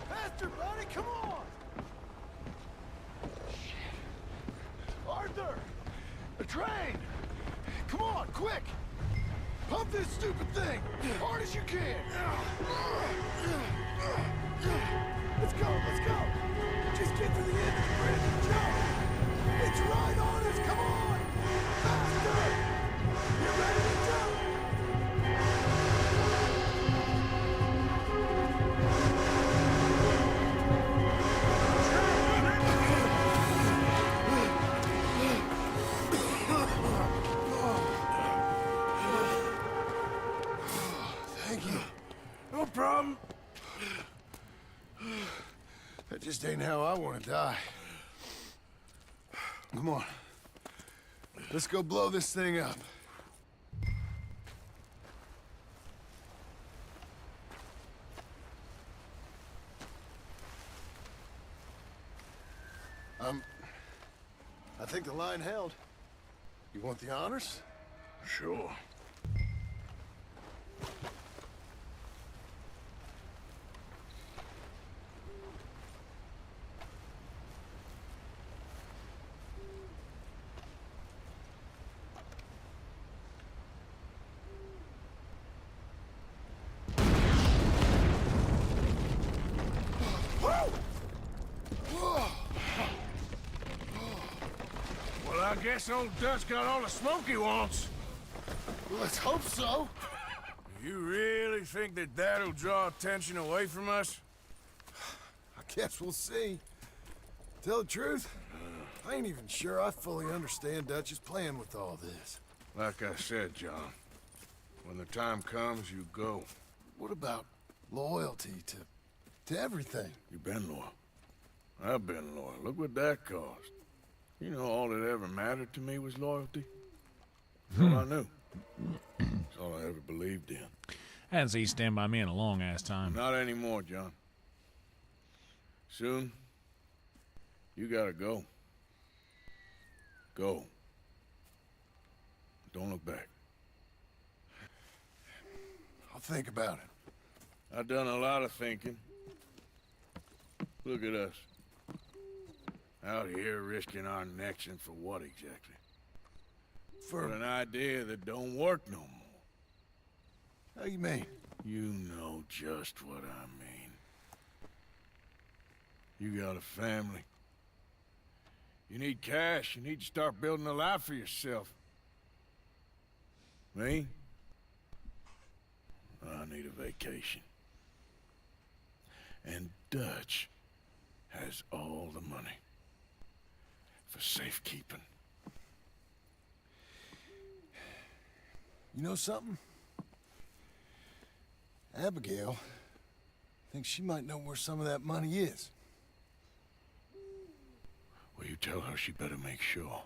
Faster, buddy, come on! Shit. Arthur! train! Come on, quick! Pump this stupid thing! Hard as you can! Let's go, let's go! Just get to the end of the bridge and jump! It's right on us, come on! Faster! You ready to jump? Thank you. No problem. That just ain't how I want to die. Come on. Let's go blow this thing up. I think the line held. You want the honors? Sure. Well, I guess old Dutch got all the smoke he wants. Let's hope so. You really think that that'll draw attention away from us? I guess we'll see. Tell the truth, I ain't even sure I fully understand Dutch's plan with all this. Like I said, John, when the time comes, you go. What about loyalty to everything? You've been loyal. I've been loyal. Look what that cost. You know, all that ever mattered to me was loyalty. That's all I knew. That's all I ever believed in. I hadn't seen you stand by me in a long ass time. Not anymore, John. Soon, you gotta go. Go. Don't look back. I'll think about it. I've done a lot of thinking. Look at us. Out here risking our necks, and for what exactly? For an idea that don't work no more. How you mean? You know just what I mean. You got a family. You need cash. You need to start building a life for yourself. Me? I need a vacation. And Dutch has all the money for safekeeping. You know something? Abigail thinks she might know where some of that money is. Well, you tell her she better make sure.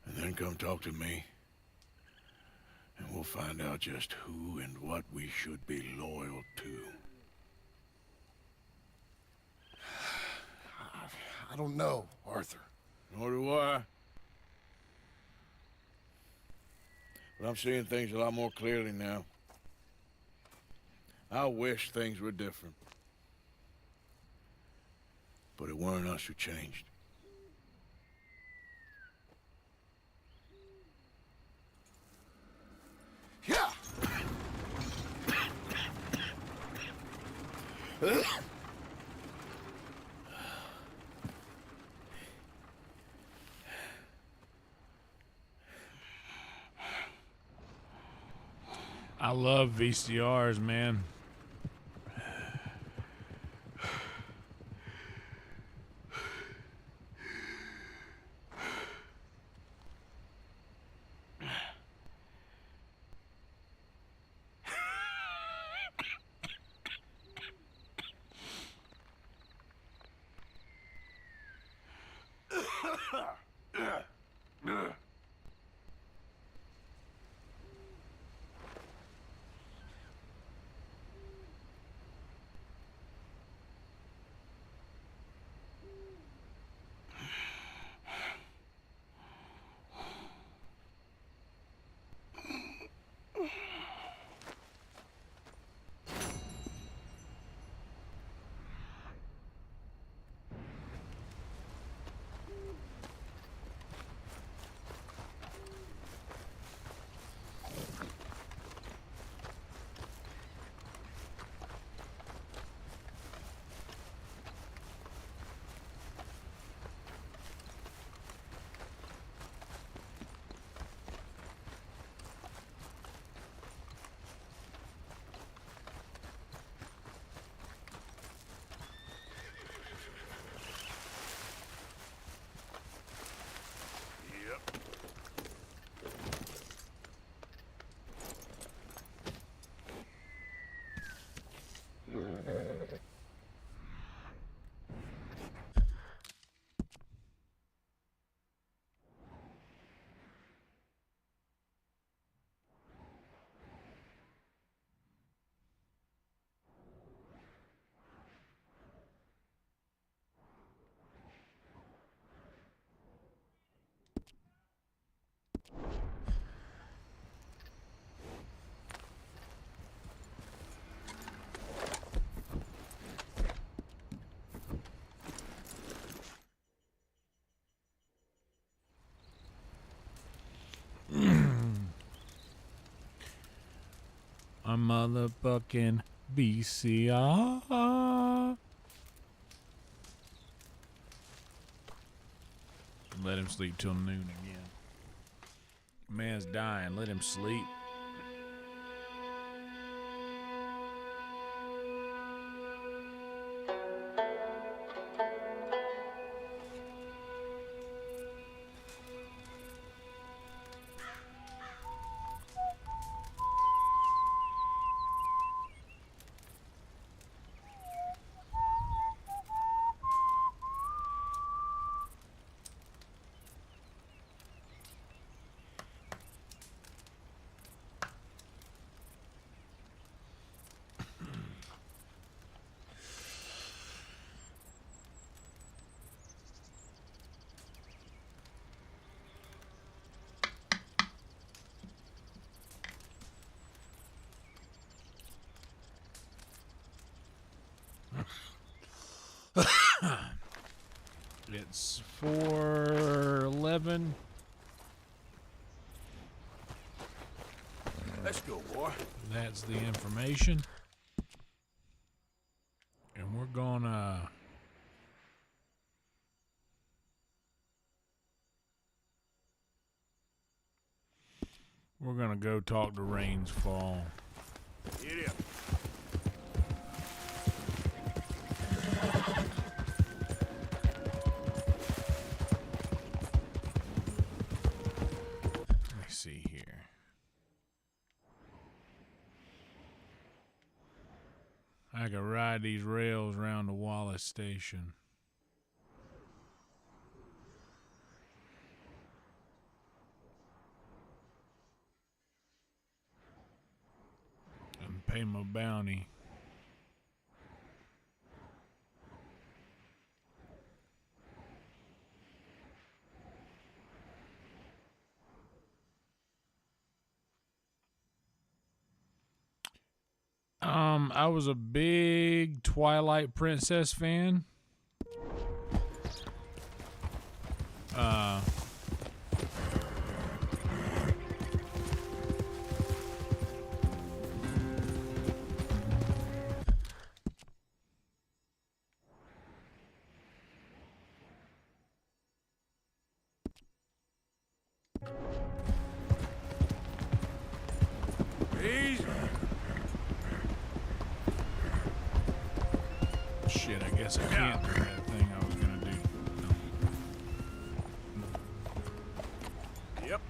And then come talk to me. And we'll find out just who and what we should be loyal to. I don't know, Arthur. Nor do I. But I'm seeing things a lot more clearly now. I wish things were different. But it weren't us who changed. Yeah! I love VCRs, man. my motherfucking VCR. Let him sleep till noon again. Man's dying. Let him sleep. It's 4:11. Let's go, boy. That's the information. And we're gonna go talk to Rains Fall. Get up. Let me see here. I could ride these rails around the Wallace station. And pay my bounty. I was a big Twilight Princess fan. Easy. Shit, I guess I can't do that thing I was gonna do. Yep.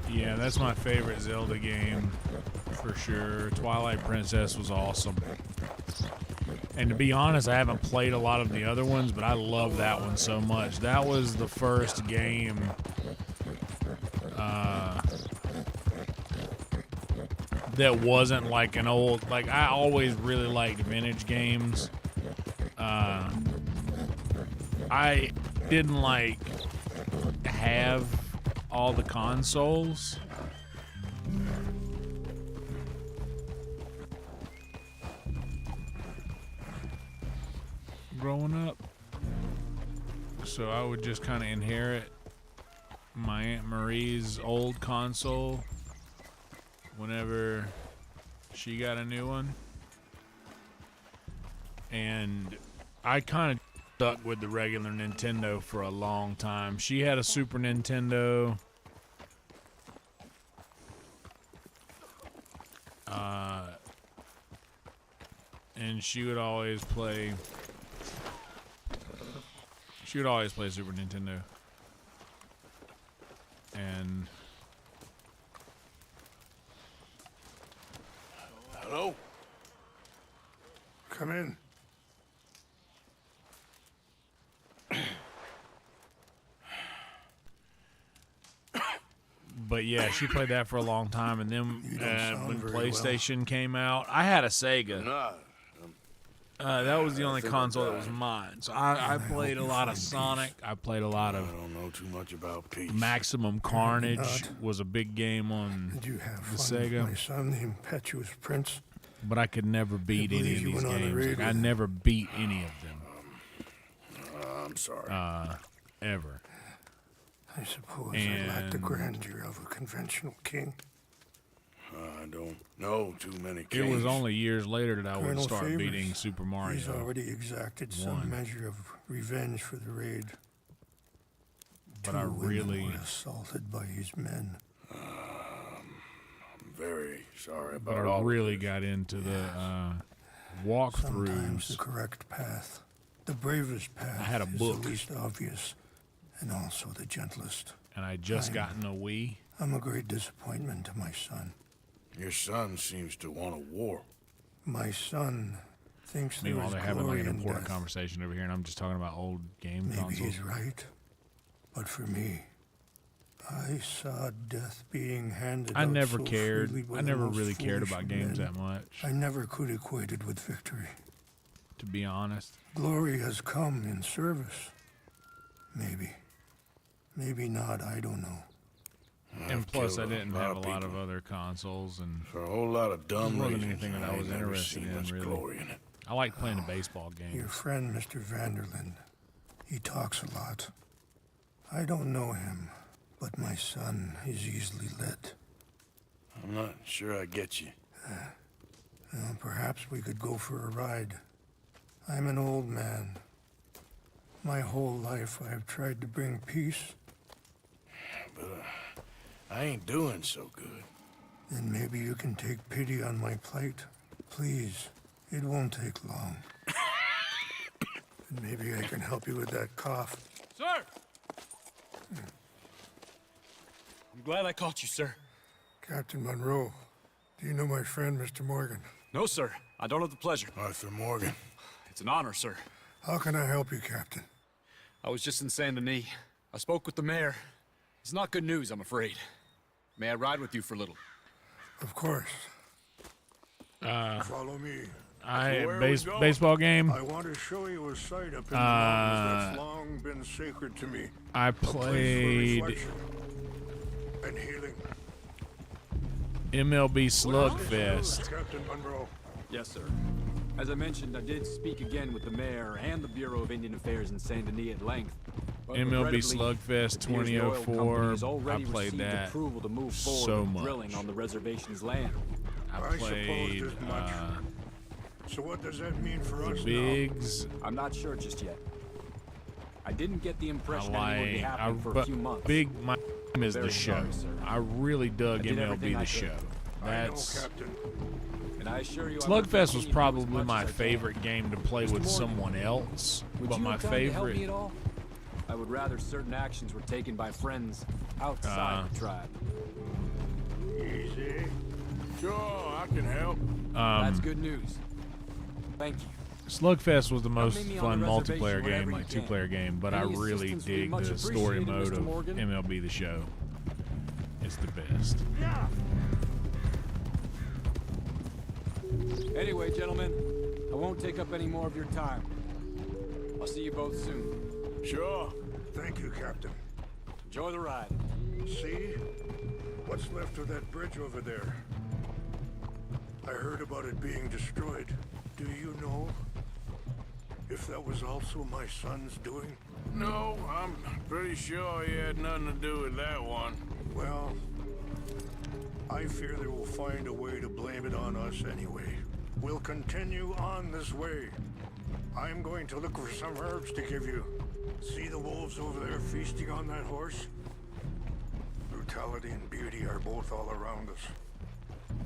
Yeah, that's my favorite Zelda game for sure. Twilight Princess was awesome. And to be honest, I haven't played a lot of the other ones, but I love that one so much. That was the first game that wasn't like an old, like I always really liked vintage games. I didn't like have all the consoles. Growing up. So I would just kind of inherit my Aunt Marie's old console whenever she got a new one. And I kind of stuck with the regular Nintendo for a long time. She had a Super Nintendo. And she would always play Super Nintendo. And Hello? Come in. but yeah, she played that for a long time, and then when PlayStation came out, I had a Sega. That was the only console that was mine. So I played a lot of Sonic. I played a lot of. I don't know too much about peace. Maximum Carnage was a big game on Did you have the fun with Sega. my son, the impetuous prince? But I could never beat any of you these went on a games. raid Like, I with him. never beat any of them. I'm sorry. Ever. I suppose I lack the grandeur of a conventional king. I don't know too many kings. It was only years later that I would Colonel start Favors, beating Super Mario. He's already exacted some 1. measure of revenge for the raid. But I 2 women really. were assaulted by his men. I'm very sorry But about I all really got into the Sometimes the walkthroughs. correct path, the bravest path, I had a is book. the least obvious, and also the gentlest. And I just gotten a Wii. I'm a great disappointment to my son. Your son seems to want a war. My son thinks there Meanwhile, is they're having like glory an in important death. conversation over here, and I'm just talking about old game Maybe consoles. he's right, but for me, I saw death being handed I out never so cared. freely by I the never most really cared foolish about of games men. that much, I never could equate it with victory. to be honest. Glory has come in service. Maybe. Maybe not, I don't know. And plus, I didn't have a lot of other consoles, and For a whole lot of dumb more than reasons, anything that I ain't was never interested seen in, much really. glory in it. I like playing the baseball Your game. friend, Mr. Vanderlyn, he talks a lot. I don't know him, but my son is easily led. I'm not sure I get you. Well, perhaps we could go for a ride. I'm an old man. My whole life I have tried to bring peace. But I ain't doing so good. Then maybe you can take pity on my plight. Please, it won't take long. And maybe I can help you with that cough. Sir! I'm glad I caught you, sir. Captain Monroe, do you know my friend, Mr. Morgan? No, sir. I don't have the pleasure. Arthur Morgan. It's an honor, sir. How can I help you, Captain? I was just in Saint Denis. I spoke with the mayor. It's not good news, I'm afraid. May I ride with you for a little? Of course. Follow me. Baseball game. I want to show you a sight up in the mountains that's long been sacred to me. I A place for played reflection and healing. MLB Slugfest. Captain Monroe. Yes, sir. As I mentioned, I did speak again with the mayor and the Bureau of Indian Affairs in Saint Denis at length. But MLB regrettably, Slugfest it appears the oil company 2004. has already I played received that approval to move forward so with much. drilling on the reservation's land. I suppose played as much. So what does that mean for us Biggs. I'm not sure just yet. I didn't get the impression I anyone would be like. happening for a But few months. Big my name is the Very show. sorry, sir. I really dug I did everything MLB I the could. show. That's Captain. And I assure you, I will Slugfest was continue to do as probably much my as I can. favorite game to play Mr. with Morgan, someone else. Would But you my have time to help me favorite. at all? I would rather certain actions were taken by friends outside the tribe. Easy. Sure, I can help. That's good news. Thank you. Slugfest was the most meet me on fun the reservation multiplayer whenever game, you like can. two-player game, but I Any really assistance would be dig much the story appreciated, mode Mr. of Morgan. MLB the show. It's the best. Anyway, gentlemen, I won't take up any more of your time. I'll see you both soon. Sure. Thank you, Captain. Enjoy the ride. See? What's left of that bridge over there? I heard about it being destroyed. Do you know if that was also my son's doing? No, I'm pretty sure he had nothing to do with that one. Well, I fear they will find a way to blame it on us anyway. We'll continue on this way. I'm going to look for some herbs to give you. See the wolves over there feasting on that horse? Brutality and beauty are both all around us.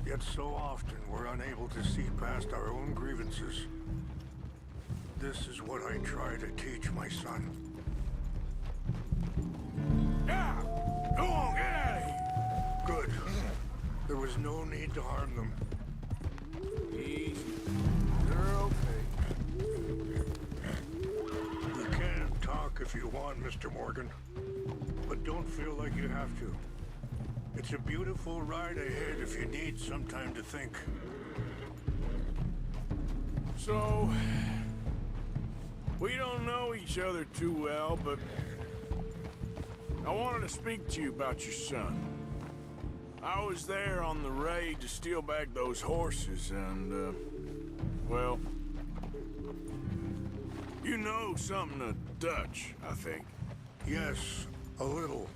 Yet so often we're unable to see past our own grievances. This is what I try to teach my son. Yeah! Go on, get out of here! Good. There was no need to harm them. Easy. You're okay. We can talk if you want, Mr. Morgan. But don't feel like you have to. It's a beautiful ride ahead if you need some time to think. So, we don't know each other too well, but I wanted to speak to you about your son. I was there on the raid to steal back those horses, and, well, you know something of Dutch, I think. Yes, a little.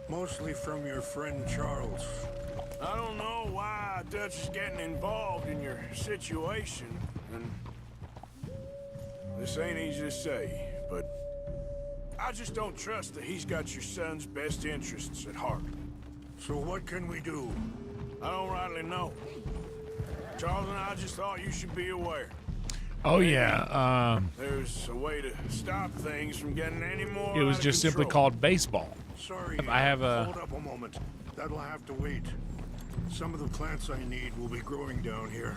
Mostly from your friend Charles. I don't know why Dutch is getting involved in your situation, and this ain't easy to say, but I just don't trust that he's got your son's best interests at heart. So what can we do? I don't rightly know. Charles and I just thought you should be aware. Oh, yeah. There's a way to stop things from getting any more It was out of just simply control. called baseball. Sorry, I have a... hold up a moment. That'll have to wait. Some of the plants I need will be growing down here.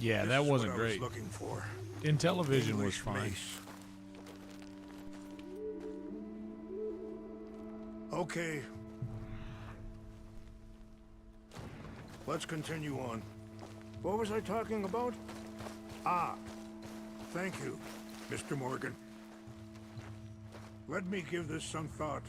Yeah, This that is wasn't what I was great. looking for. In television was English fine. mace. Okay. Let's continue on. What was I talking about? Ah, thank you, Mr. Morgan. Let me give this some thought.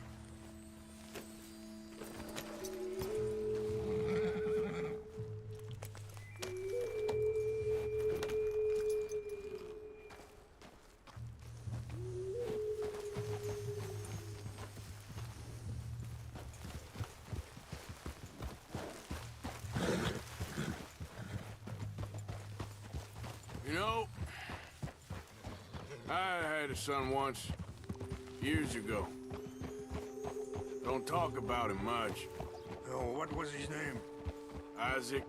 You know, I had a son once, years ago. Don't talk about him much. Oh, what was his name? Isaac.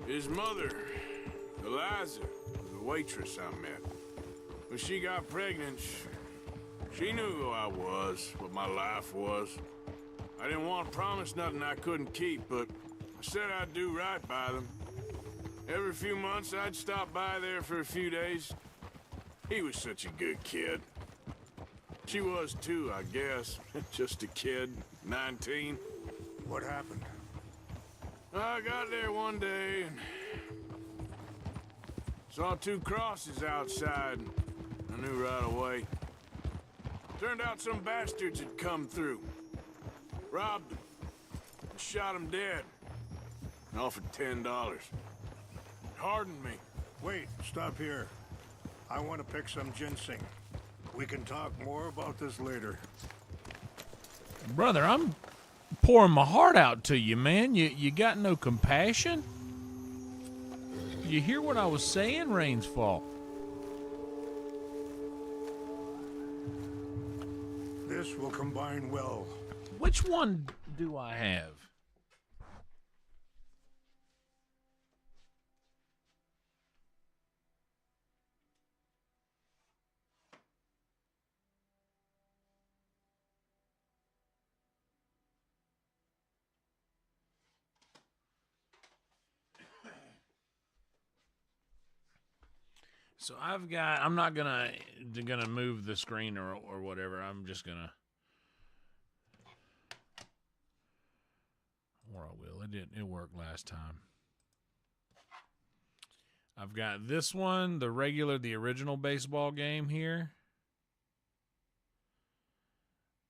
His mother, Eliza, was a waitress I met. When she got pregnant, she knew who I was, what my life was. I didn't want to promise nothing I couldn't keep, but I said I'd do right by them. Every few months, I'd stop by there for a few days. He was such a good kid. She was too, I guess. Just a kid, 19. What happened? I got there one day and saw two crosses outside. I knew right away. Turned out some bastards had come through. Robbed them. And shot them dead. And offered $10. Hardened me. Wait, stop here. I want to pick some ginseng. We can talk more about this later. Brother, I'm pouring my heart out to you, man. You got no compassion? You hear what I was saying, Rain's fault? This will combine well. Which one do I have? So I'm not gonna move the screen or whatever. I'm just gonna, or I will. It worked last time. I've got this one, the original baseball game here.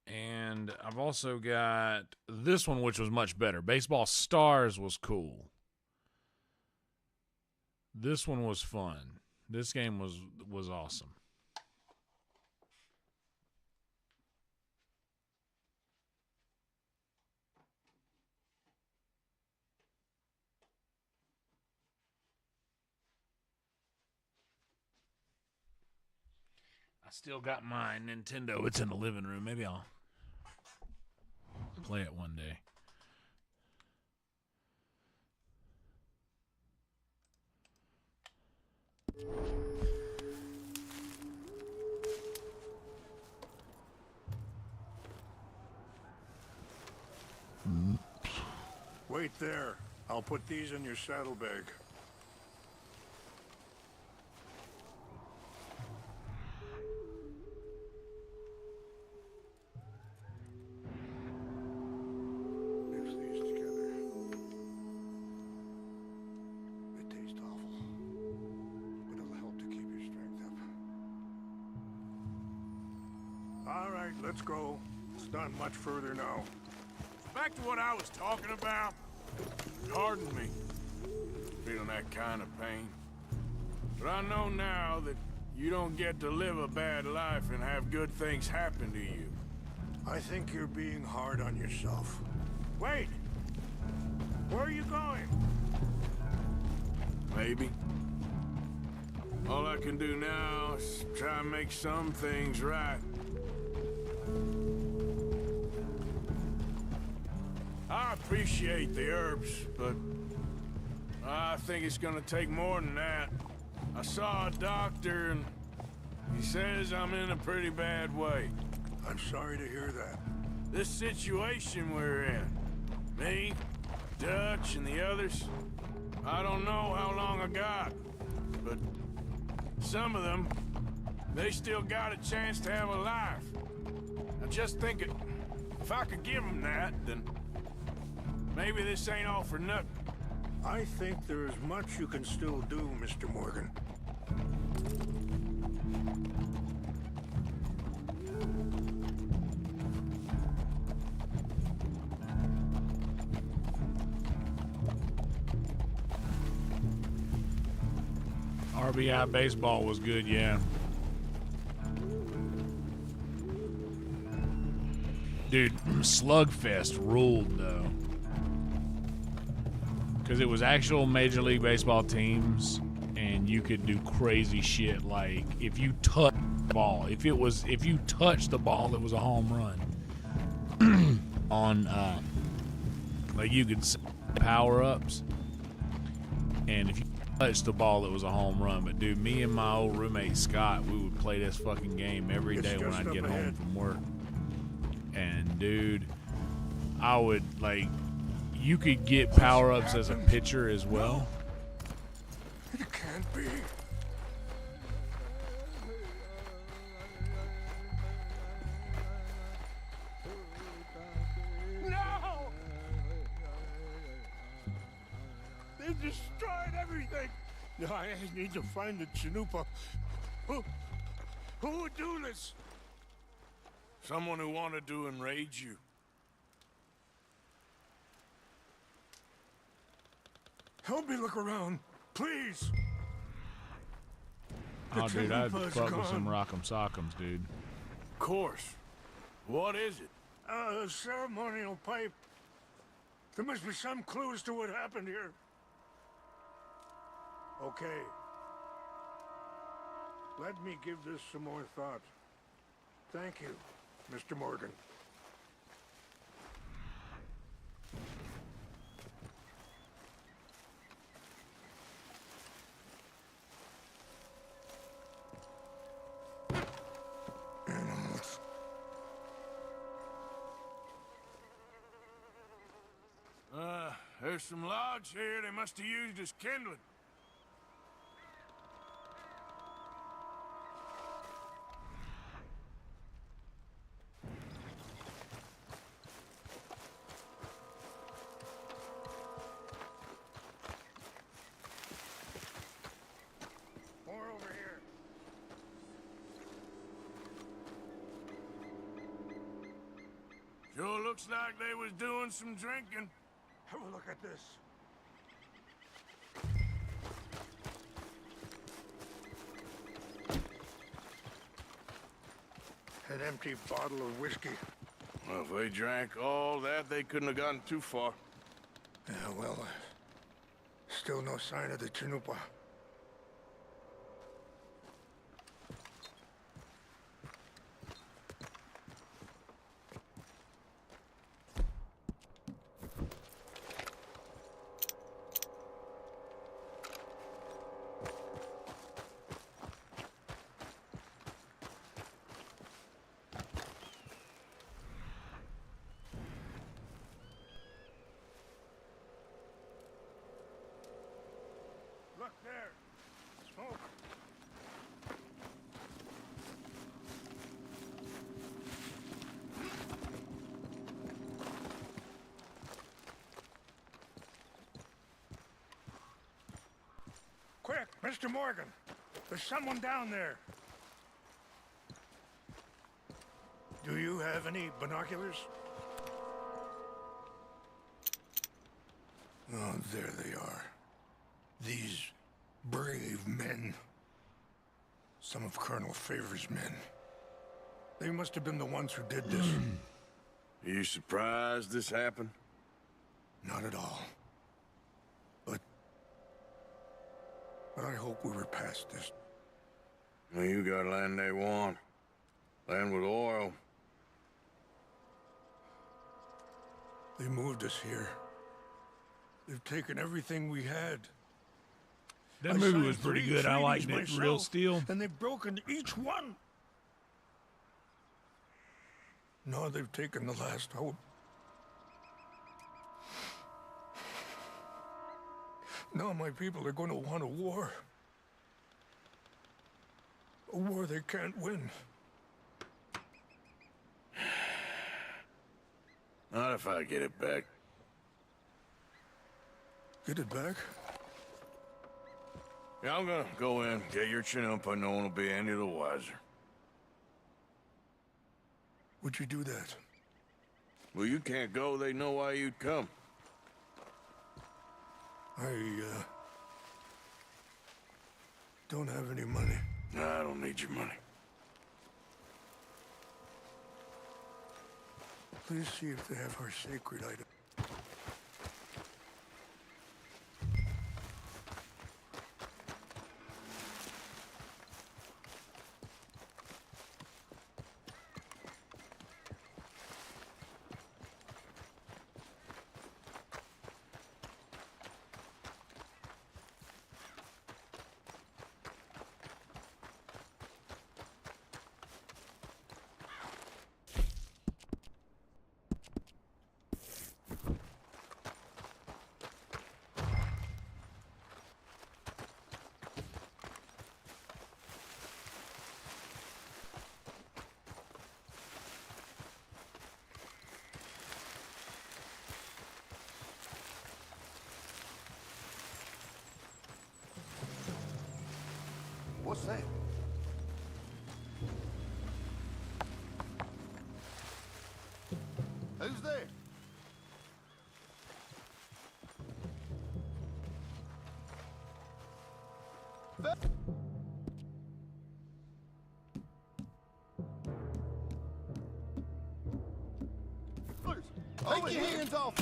And I've also got this one, which was much better. Baseball Stars was cool. This one was fun. This game was awesome. I still got my Nintendo. It's in the living room. Maybe I'll play it one day. Wait there. I'll put these in your saddlebag. Mix these together. It tastes awful, but it'll help to keep your strength up. All right, let's go. It's not much further now. Back to what I was talking about. Pardon me, feeling that kind of pain. But I know now that you don't get to live a bad life and have good things happen to you. I think you're being hard on yourself. Wait! Where are you going? Maybe. All I can do now is try and make some things right. I appreciate the herbs, but I think it's gonna take more than that. I saw a doctor and he says I'm in a pretty bad way. I'm sorry to hear that. This situation we're in, me, Dutch, and the others, I don't know how long I got, but some of them, they still got a chance to have a life. I just think if I could give them that, then maybe this ain't all for nothing. I think there is much you can still do, Mr. Morgan. RBI baseball was good, yeah. Dude, Slugfest ruled, though. Because it was actual Major League Baseball teams, and you could do crazy shit like if you touch the ball, if you touched the ball, it was a home run. On like you could set power-ups, and if you touched the ball, it was a home run. But dude, me and my old roommate Scott, we would play this fucking game every day when I'd get home from work. And dude, I would like. You could get power-ups as a pitcher as well. It can't be. No! They destroyed everything. I need to find the Chanupa. Who would do this? Someone who wanted to enrage you. Help me look around, please. Oh, dude, I'd fuck with some rock'em sock'ems, dude. Of course. What is it? A ceremonial pipe. There must be some clues to what happened here. Okay. Let me give this some more thought. Thank you, Mr. Morgan. There's some logs here they must have used as kindling. More over here. Sure looks like they was doing some drinking. Have a look at this. An empty bottle of whiskey. Well, if they drank all that, they couldn't have gotten too far. Yeah, well, still no sign of the Chanupa. Mr. Morgan, there's someone down there. Do you have any binoculars? Oh, there they are. These brave men. Some of Colonel Favor's men. They must have been the ones who did this. Are you surprised this happened? Not at all. But I hope we were past this. Well, you got land they want. Land with oil. They moved us here. They've taken everything we had. That movie was pretty good. I liked it. Real Steel. And they've broken each one. Now they've taken the last hope. Now my people are going to want a war. A war they can't win. Not if I get it back. Get it back? Yeah, I'm gonna go in, get your Chinook, but no one will be any the wiser. Would you do that? Well, you can't go. They know why you'd come. I don't have any money. No, I don't need your money. Please see if they have our sacred item. What's that? Who's there? Take your hands off!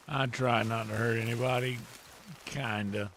I try not to hurt anybody, kinda.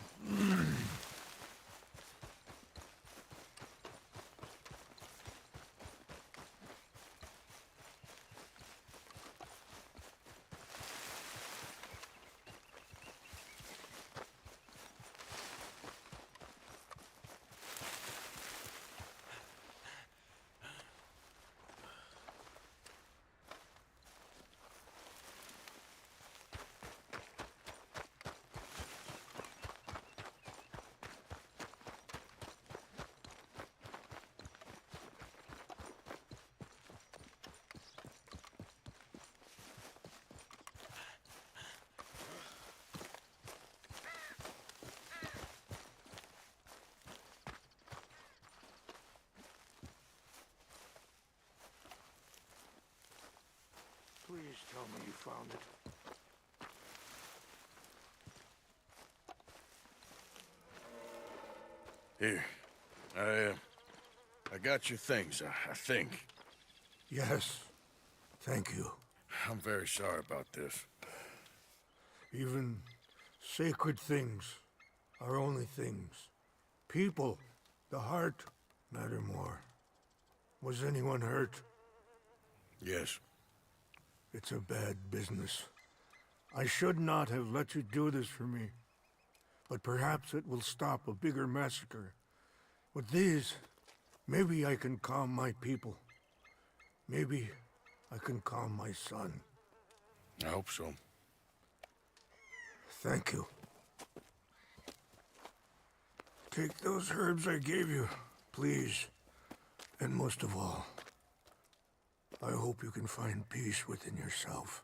Please tell me you found it. Here. I got your things, I think. Yes. Thank you. I'm very sorry about this. Even sacred things are only things. People, the heart, matter more. Was anyone hurt? Yes. It's a bad business. I should not have let you do this for me. But perhaps it will stop a bigger massacre. With these, maybe I can calm my people. Maybe I can calm my son. I hope so. Thank you. Take those herbs I gave you, please. And most of all, I hope you can find peace within yourself.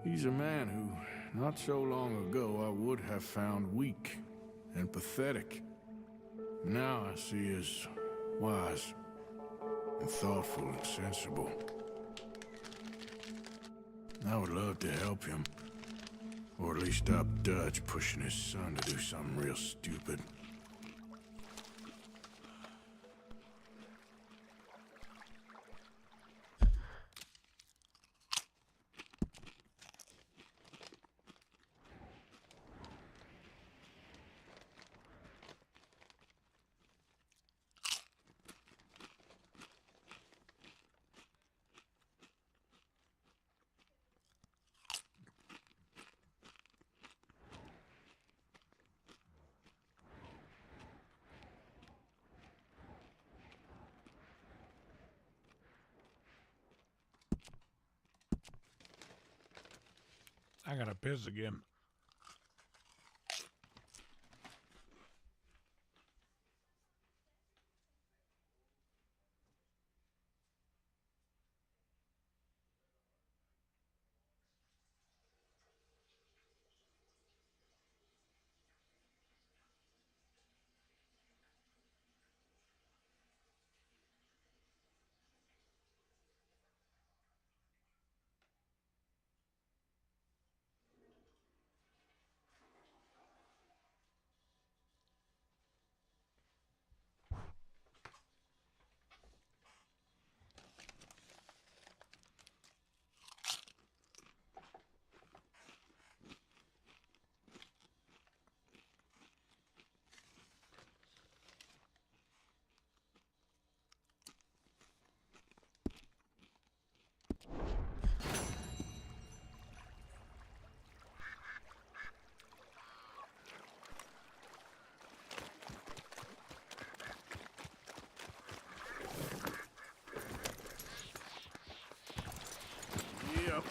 He's a man who, not so long ago, I would have found weak and pathetic. Now I see as wise and thoughtful and sensible. I would love to help him, or at least stop Dutch pushing his son to do something real stupid. I gotta piss again. Yep.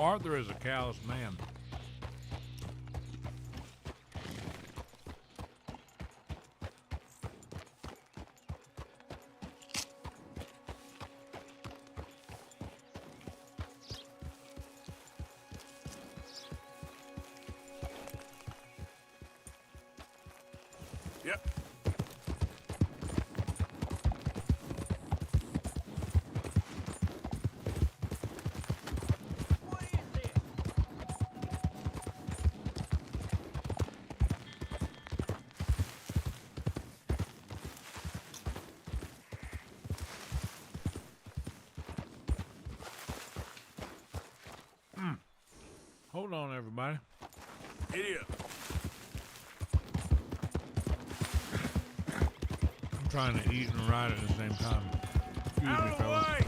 Arthur is a callous man. Yep. Hold on, everybody. Idiot. I'm trying to eat and ride at the same time. Excuse Out me, of the fellas. way!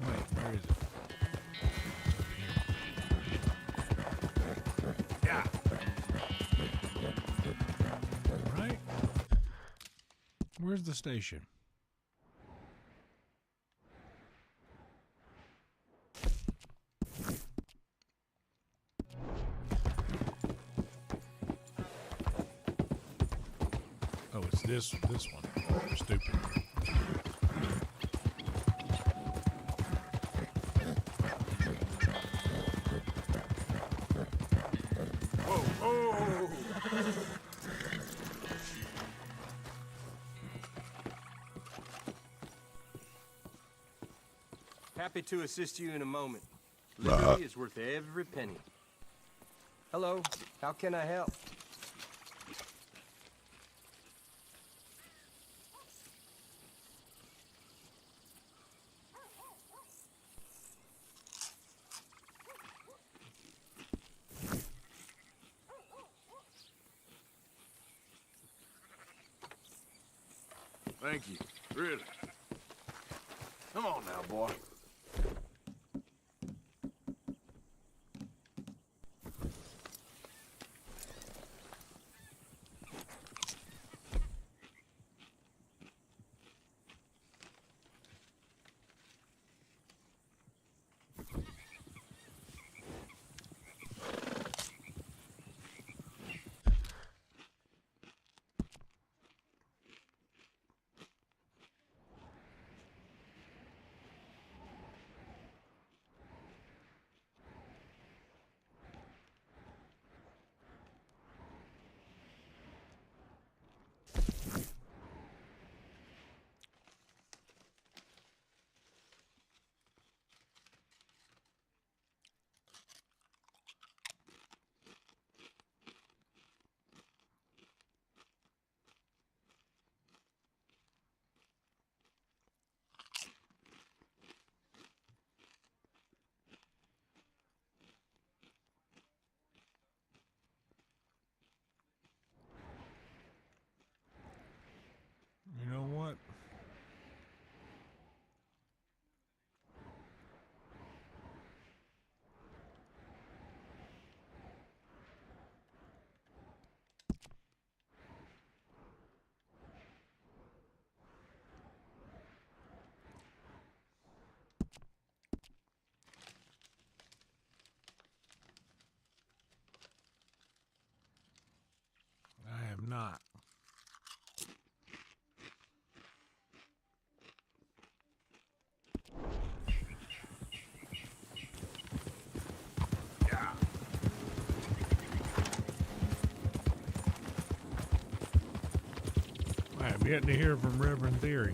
Wait, where is it? Yeah. Right? Where's the station? Oh, it's this one. I'm stupid. Whoa, oh! Happy to assist you in a moment. Liberty is worth every penny. Hello, how can I help? Thank you. Really. Come on now, boy. You know what? I have not. I have yet to hear from Reverend Theory.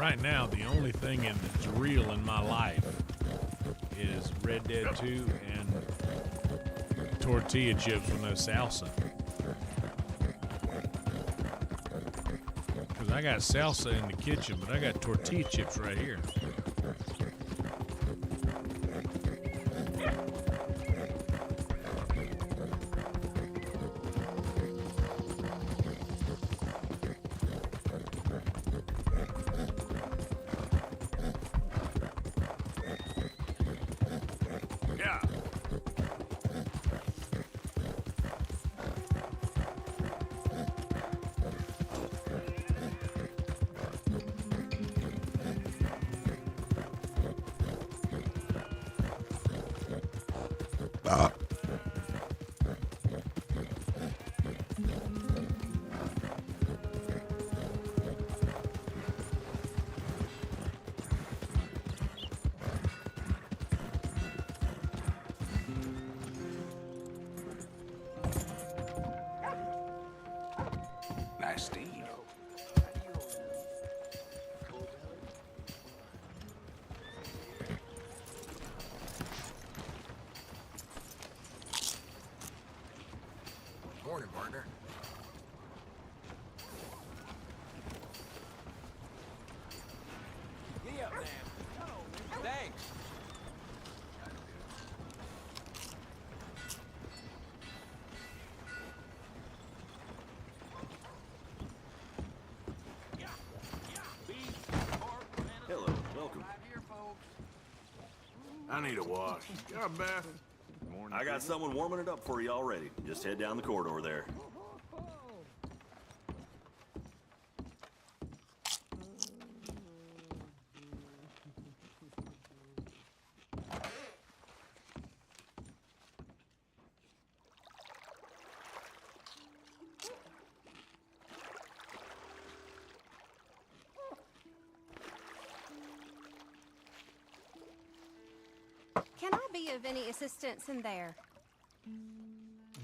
right now, the only thing that's real in my life is Red Dead 2 and tortilla chips with no salsa. Because I got salsa in the kitchen, but I got tortilla chips right here. Nasty. Morning, partner. Giddy up, man. Thanks. Hello, welcome. I need a wash. Got a bath? I got someone warming it up for you already. Just head down the corridor there. Can I be of any assistance in there?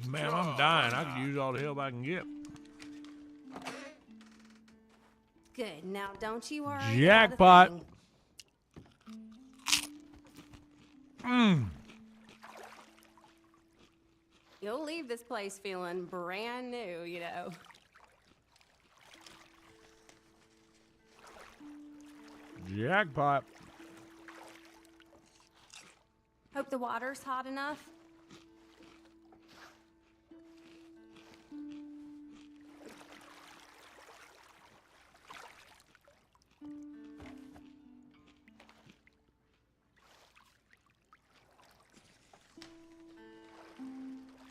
Man, I'm dying. I could use all the help I can get. Good. Now, don't you worry. Jackpot. about a thing. You'll leave this place feeling brand new, you know. Jackpot. Hope the water's hot enough.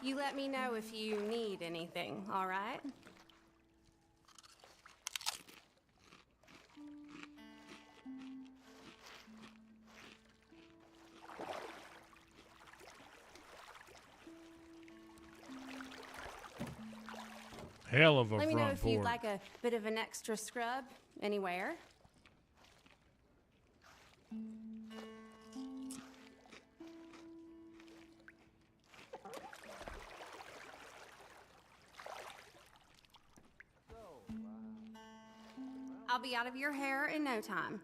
You let me know if you need anything, all right? Hell of a Let me know front if porch. you'd like a bit of an extra scrub anywhere. I'll be out of your hair in no time.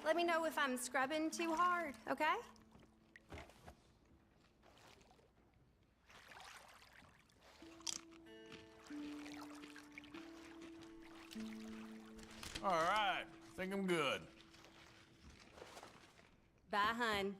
Let me know if I'm scrubbing too hard, okay? All right, think I'm good. Bye, hun.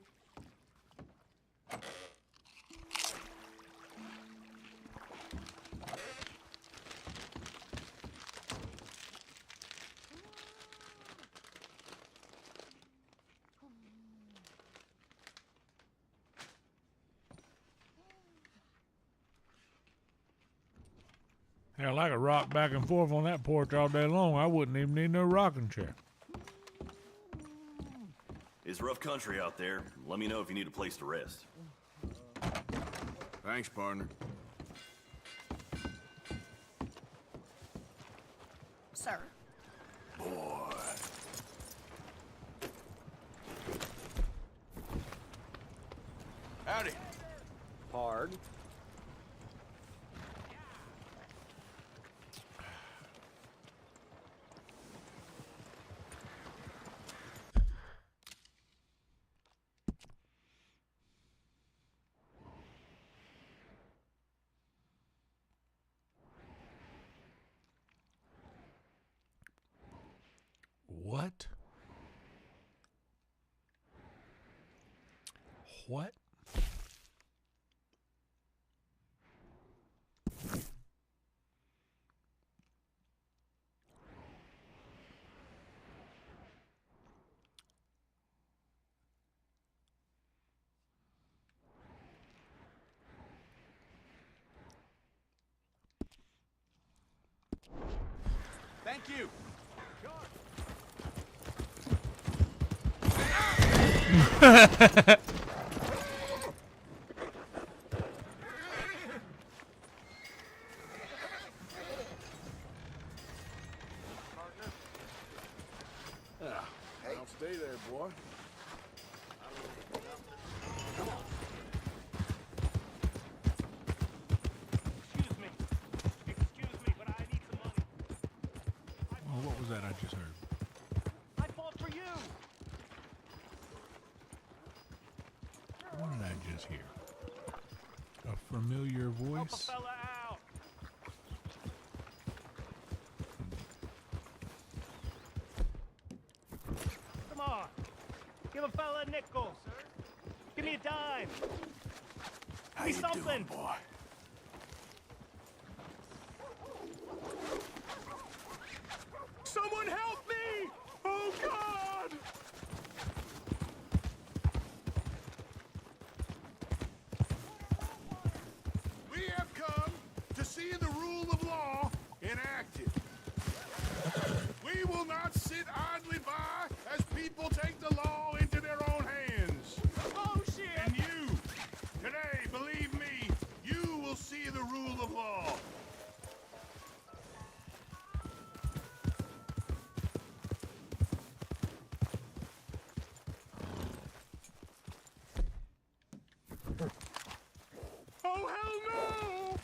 Hell, I could rock back and forth on that porch all day long. I wouldn't even need no rocking chair. It's rough country out there. Let me know if you need a place to rest. Thanks, partner. Sir. Boy, Howdy. Pard. What? What? Thank you. I'll stay there, boy. Oh, what was that I just heard? I fought for you. What did I just hear? A familiar Help a voice? fella out. Come on. Give a fella a nickel. Give me a dime. How Give me you something. doing, boy? Someone help me! Oh, God! We have come to see the rule of law enacted. We will not sit idly by as people take the law into their own hands. Oh, shit! And you, today, believe me, you will see the rule of law. Oh, hell no!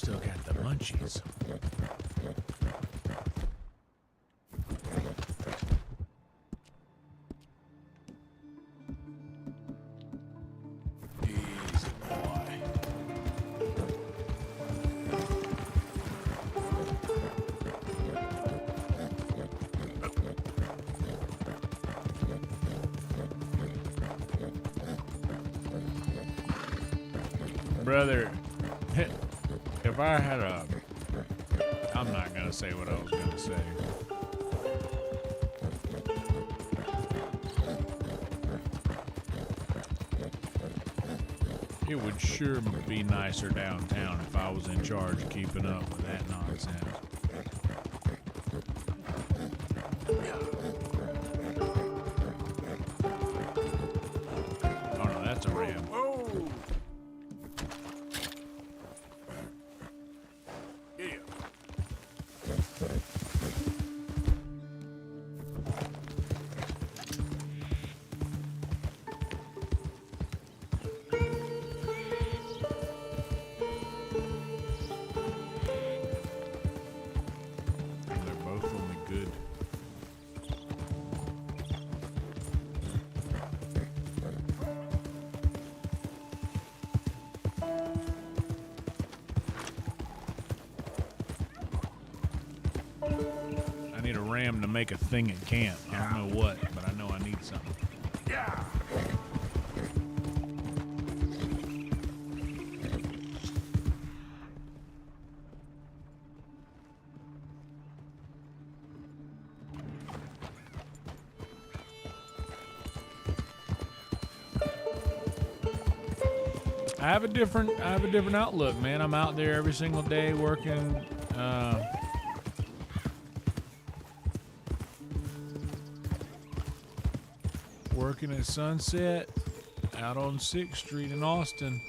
still got the munchies. Easy boy. Brother, if I had a... I'm not going to say what I was going to say. It would sure be nicer downtown if I was in charge of keeping up with that nonsense. Oh no, that's a ram. They're both only good. I need a ram to make a thing it can't. I don't know what, but I know I need something. Yeah. I have a different outlook, man. I'm out there every single day working. Working at Sunset out on 6th Street in Austin.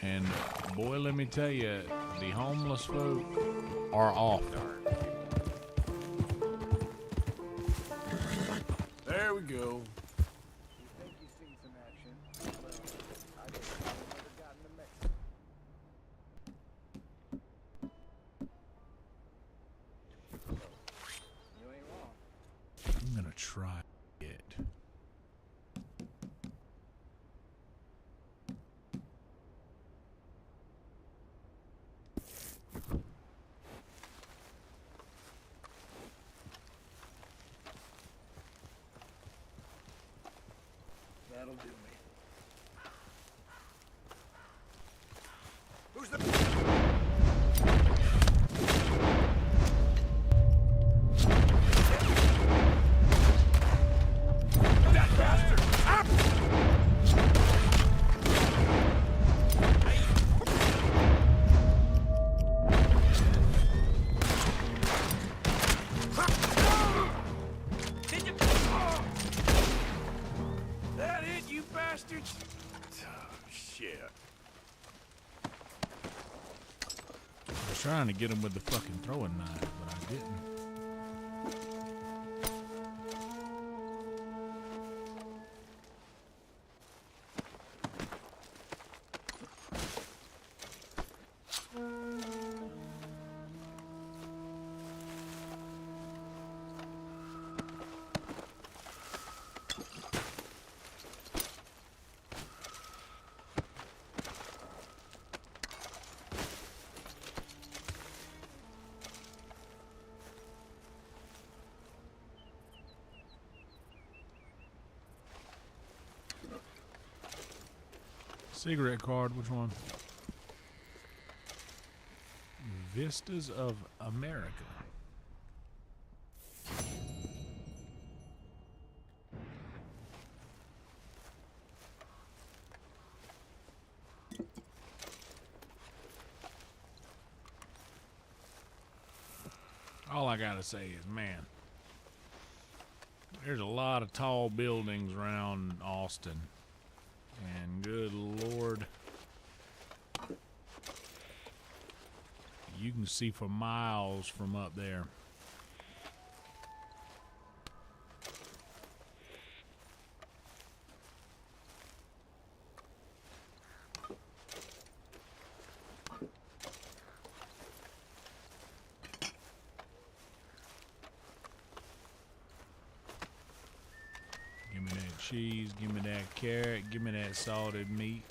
And boy, let me tell you, the homeless folk are off. There we go. I'm gonna try it. That'll do me. Who's the... That bastard! Up! That it, you bastards? Oh, shit. I was trying to get him with the fucking throwing knife, but I didn't. Cigarette card, which one? Vistas of America. All I gotta say is, man, there's a lot of tall buildings around Austin. And good Lord, you can see for miles from up there. cheese. Give me that carrot. Give me that salted meat.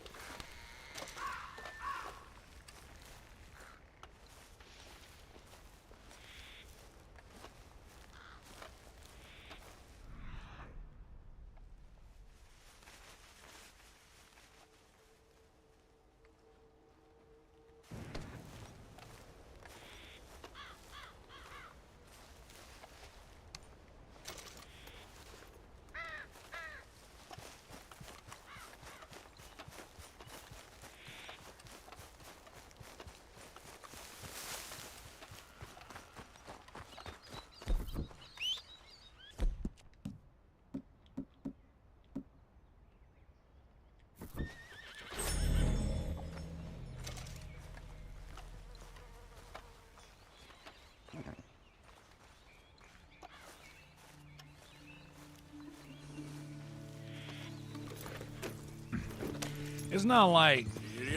It's not like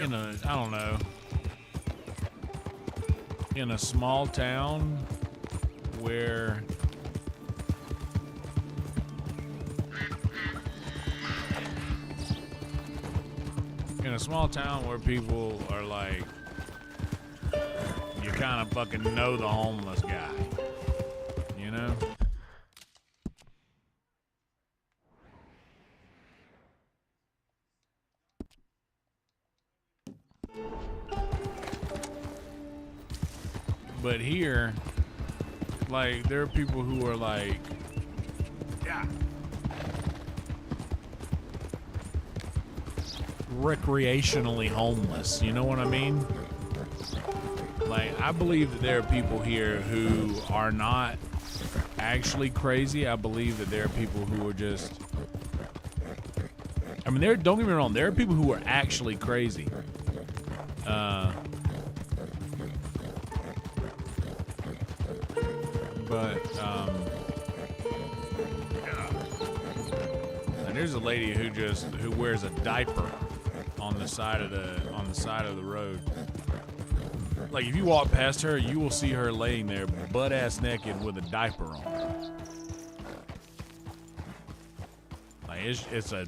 in a, I don't know, in a small town where people are like, you kind of fucking know the homeless guy, you know? But here, like, there are people who are like, yeah, recreationally homeless. You know what I mean? Like, I believe that there are people here who are not actually crazy. I believe that there are people who are just, I mean, don't get me wrong, there are people who are actually crazy. And there's a lady who wears a diaper on the side of the road. Like, if you walk past her, you will see her laying there butt ass naked with a diaper on. Like, it's a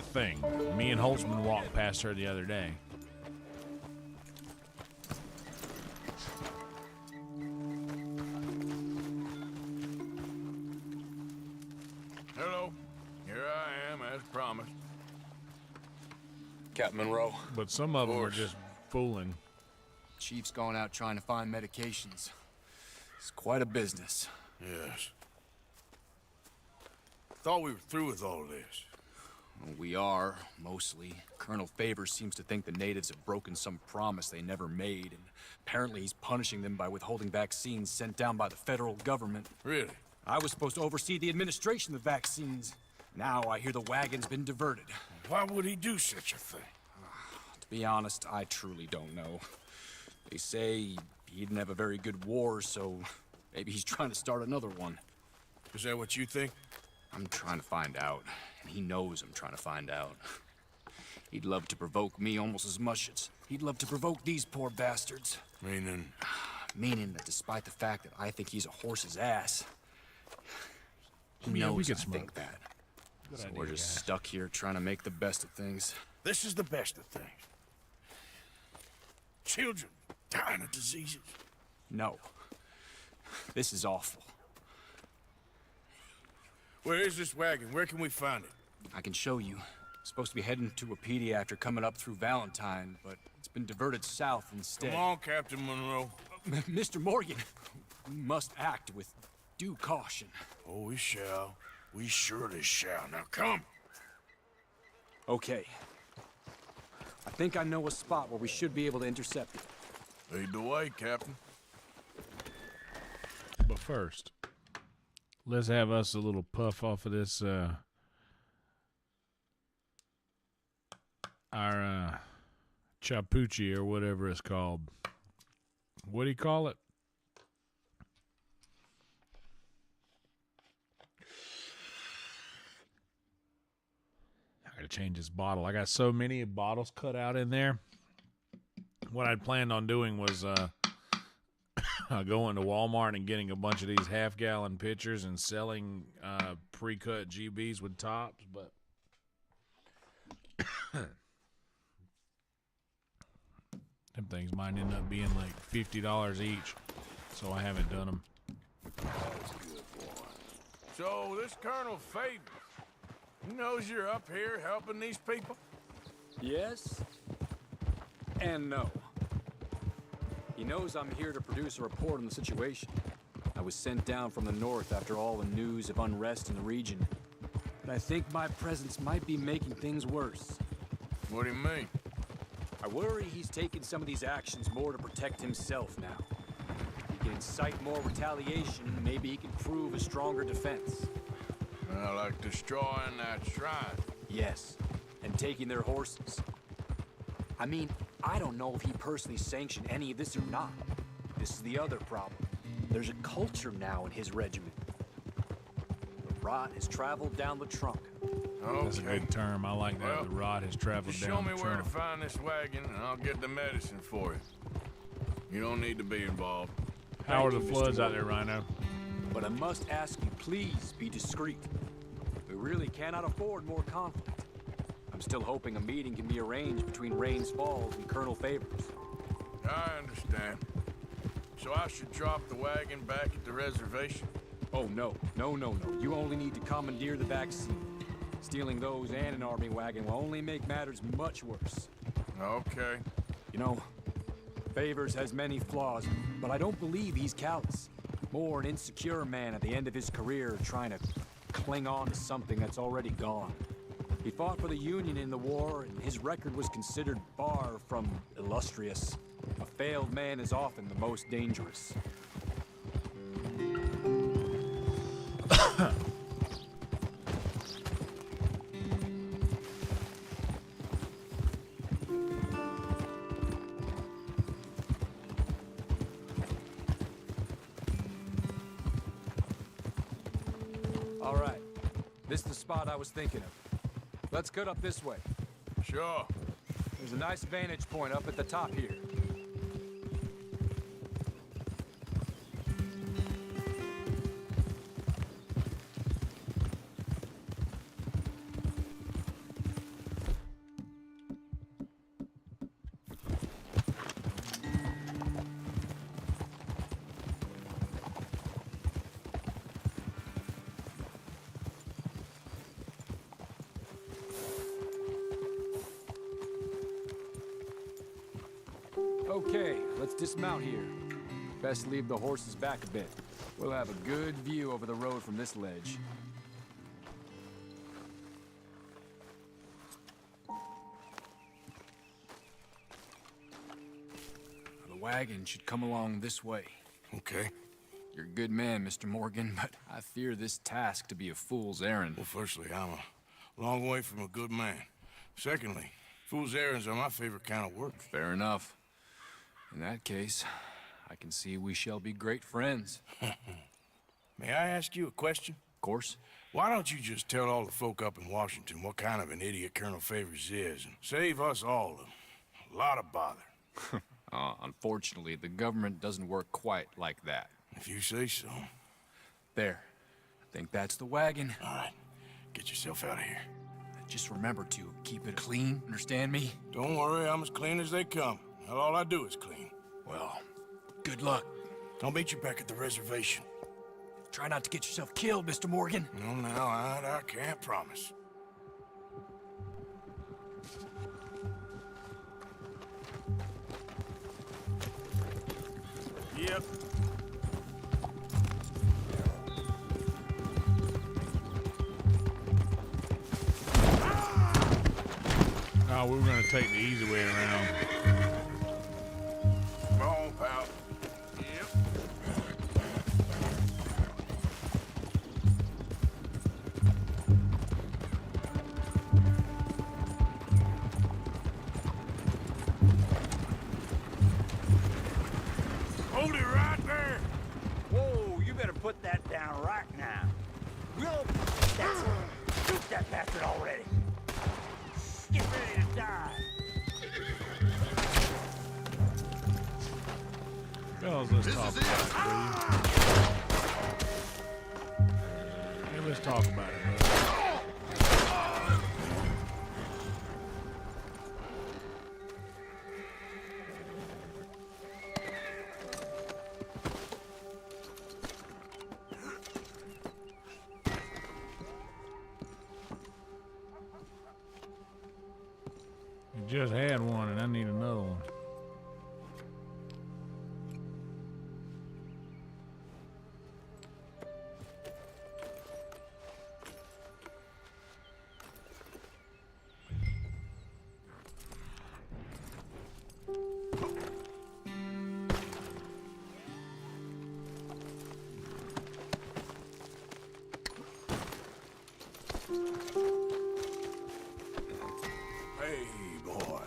thing. Me and Holtzman walked past her the other day. Hello. Here I am, as promised. Captain Monroe. But some of them are just fooling. Chief's gone out trying to find medications. It's quite a business. Yes. Thought we were through with all this. Well, we are, mostly. Colonel Favors seems to think the natives have broken some promise they never made, and apparently he's punishing them by withholding vaccines sent down by the federal government. Really? I was supposed to oversee the administration of the vaccines. Now I hear the wagon's been diverted. Why would he do such a thing? To be honest, I truly don't know. They say he didn't have a very good war, so maybe he's trying to start another one. Is that what you think? I'm trying to find out, and he knows I'm trying to find out. He'd love to provoke me almost as much as he'd love to provoke these poor bastards. Meaning? Meaning that despite the fact that I think he's a horse's ass, he Yeah, we knows I could smoke. think that. Good So idea, we're just guys. stuck here trying to make the best of things. This is the best of things. Children dying of diseases. No. This is awful. Where is this wagon? Where can we find it? I can show you. Supposed to be heading to a PD after coming up through Valentine, but it's been diverted south instead. Come on, Captain Monroe. Mr. Morgan, we must act with due caution. Oh, we shall. We surely shall. Now come. Okay. I think I know a spot where we should be able to intercept it. Lead the way, Captain. But first, let's have us a little puff off of this, our chapucci or whatever it's called. What do you call it? I gotta change this bottle. I got so many bottles cut out in there. What I'd planned on doing was going to Walmart and getting a bunch of these half-gallon pitchers and selling pre-cut GBs with tops, but Them things might end up being like $50 each, so I haven't done them. That's good, boy. So, this Colonel Favors, he knows you're up here helping these people? Yes and no. He knows I'm here to produce a report on the situation. I was sent down from the north after all the news of unrest in the region. But I think my presence might be making things worse. What do you mean? I worry he's taking some of these actions more to protect himself now. He can incite more retaliation, and maybe he can prove a stronger defense. Like destroying that shrine? Yes, and taking their horses. I mean, I don't know if he personally sanctioned any of this or not. This is the other problem. There's a culture now in his regiment. The rot has traveled down the trunk. Okay. That's a good term. I like that. Well, the rot has traveled just down show me the where trunk. to find this wagon, and I'll get the medicine for you. You don't need to be involved. How are Thank the you, floods Mr. out there, Rhino? But I must ask you, please be discreet. We really cannot afford more conflict. I'm still hoping a meeting can be arranged between Rains Falls and Colonel Favors. I understand. So I should drop the wagon back at the reservation? Oh, no. No. You only need to commandeer the back seat. Stealing those and an army wagon will only make matters much worse. Okay. You know, Favors has many flaws, but I don't believe he's callous. More an insecure man at the end of his career trying to cling on to something that's already gone. He fought for the Union in the war, and his record was considered far from illustrious. A failed man is often the most dangerous. All right, this is the spot I was thinking of. Let's cut up this way. Sure. There's a nice vantage point up at the top here. Okay, let's dismount here. Best leave the horses back a bit. We'll have a good view over the road from this ledge. The wagon should come along this way. Okay. You're a good man, Mr. Morgan, but I fear this task to be a fool's errand. Well, firstly, I'm a long way from a good man. Secondly, fool's errands are my favorite kind of work. Fair enough. In that case, I can see we shall be great friends. May I ask you a question? Of course. Why don't you just tell all the folk up in Washington what kind of an idiot Colonel Favors is, and save us all a lot of bother? Unfortunately, the government doesn't work quite like that. If you say so. There. I think that's the wagon. All right. Get yourself out of here. Just remember to keep it clean, understand me? Don't worry, I'm as clean as they come. Now, all I do is clean. Well, good luck. I'll meet you back at the reservation. Try not to get yourself killed, Mr. Morgan. No, now, I can't promise. Yep. Oh, we were going to take the easy way around. Come on, pal. Yep. Hold it right there. Whoa, you better put that down right now. We'll... That's it. Shoot that bastard already. Get ready to die. Fellas, let's talk about it, will you? Hey, let's talk about it, bud. just had one and I need another one. Hey, boy.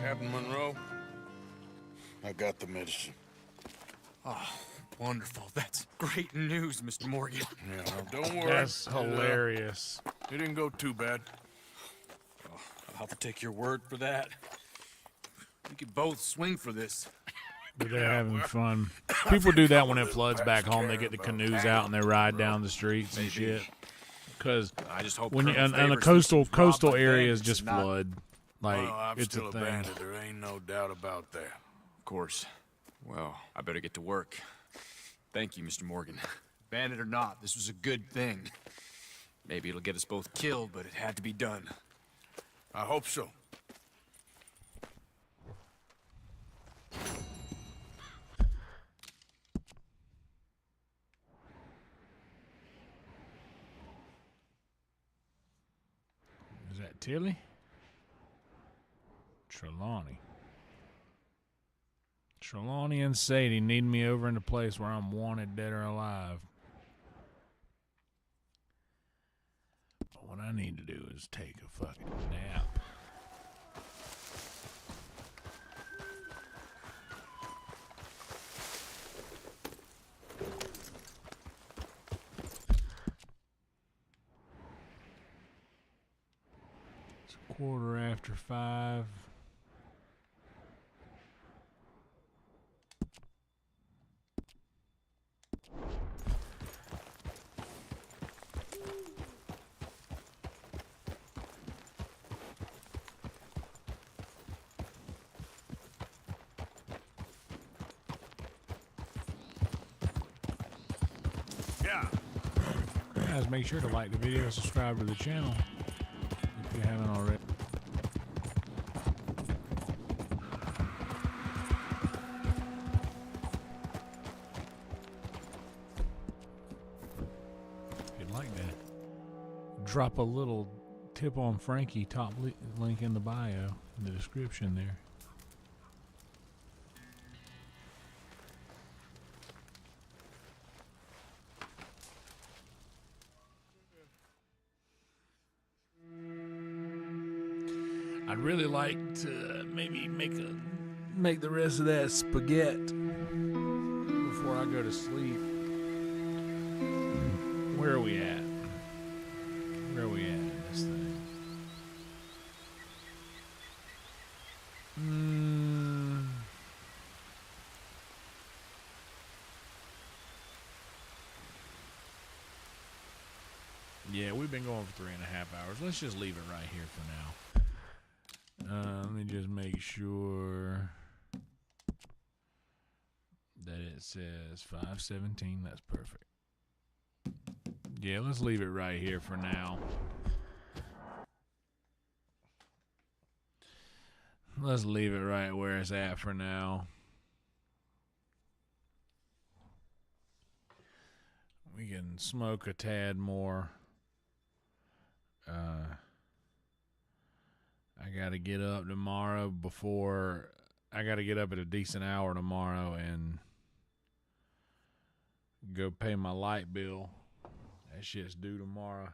Captain Monroe, I got the medicine. Oh, wonderful. That's great news, Mr. Morgan. Yeah, don't worry. That's hilarious. It didn't go too bad. Oh, I'll have to take your word for that. We could both swing for this. But they're having fun. People do that when it floods back home. They get the canoes out and they ride down the streets and shit. Because when you and the coastal areas just flood. Like, I'm it's still a thing. bandit. There ain't no doubt about that. Of course. Well, I better get to work. Thank you, Mr. Morgan. Bandit or not, this was a good thing. Maybe it'll get us both killed, but it had to be done. I hope so. Is that Tilly? Trelawney and Sadie need me over in the place where I'm wanted, dead or alive. But what I need to do is take a fucking nap. It's 5:15. Guys, make sure to like the video and subscribe to the channel if you haven't already. If you'd like to drop a little tip on Frankie, top link in the bio, in the description there. I'd really like to maybe make the rest of that spaghetti before I go to sleep. Where are we at? Where are we at in this thing? Yeah, we've been going for 3.5 hours. Let's just leave it right here for now. Let me just make sure that it says 5:17. That's perfect. Yeah, let's leave it right here for now. Let's leave it right where it's at for now. We can smoke a tad more. I got to get up tomorrow I got to get up at a decent hour tomorrow and go pay my light bill. That shit's due tomorrow.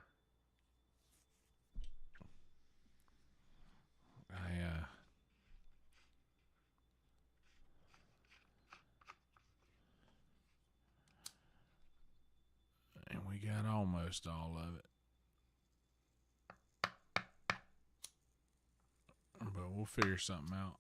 And we got almost all of it. But we'll figure something out.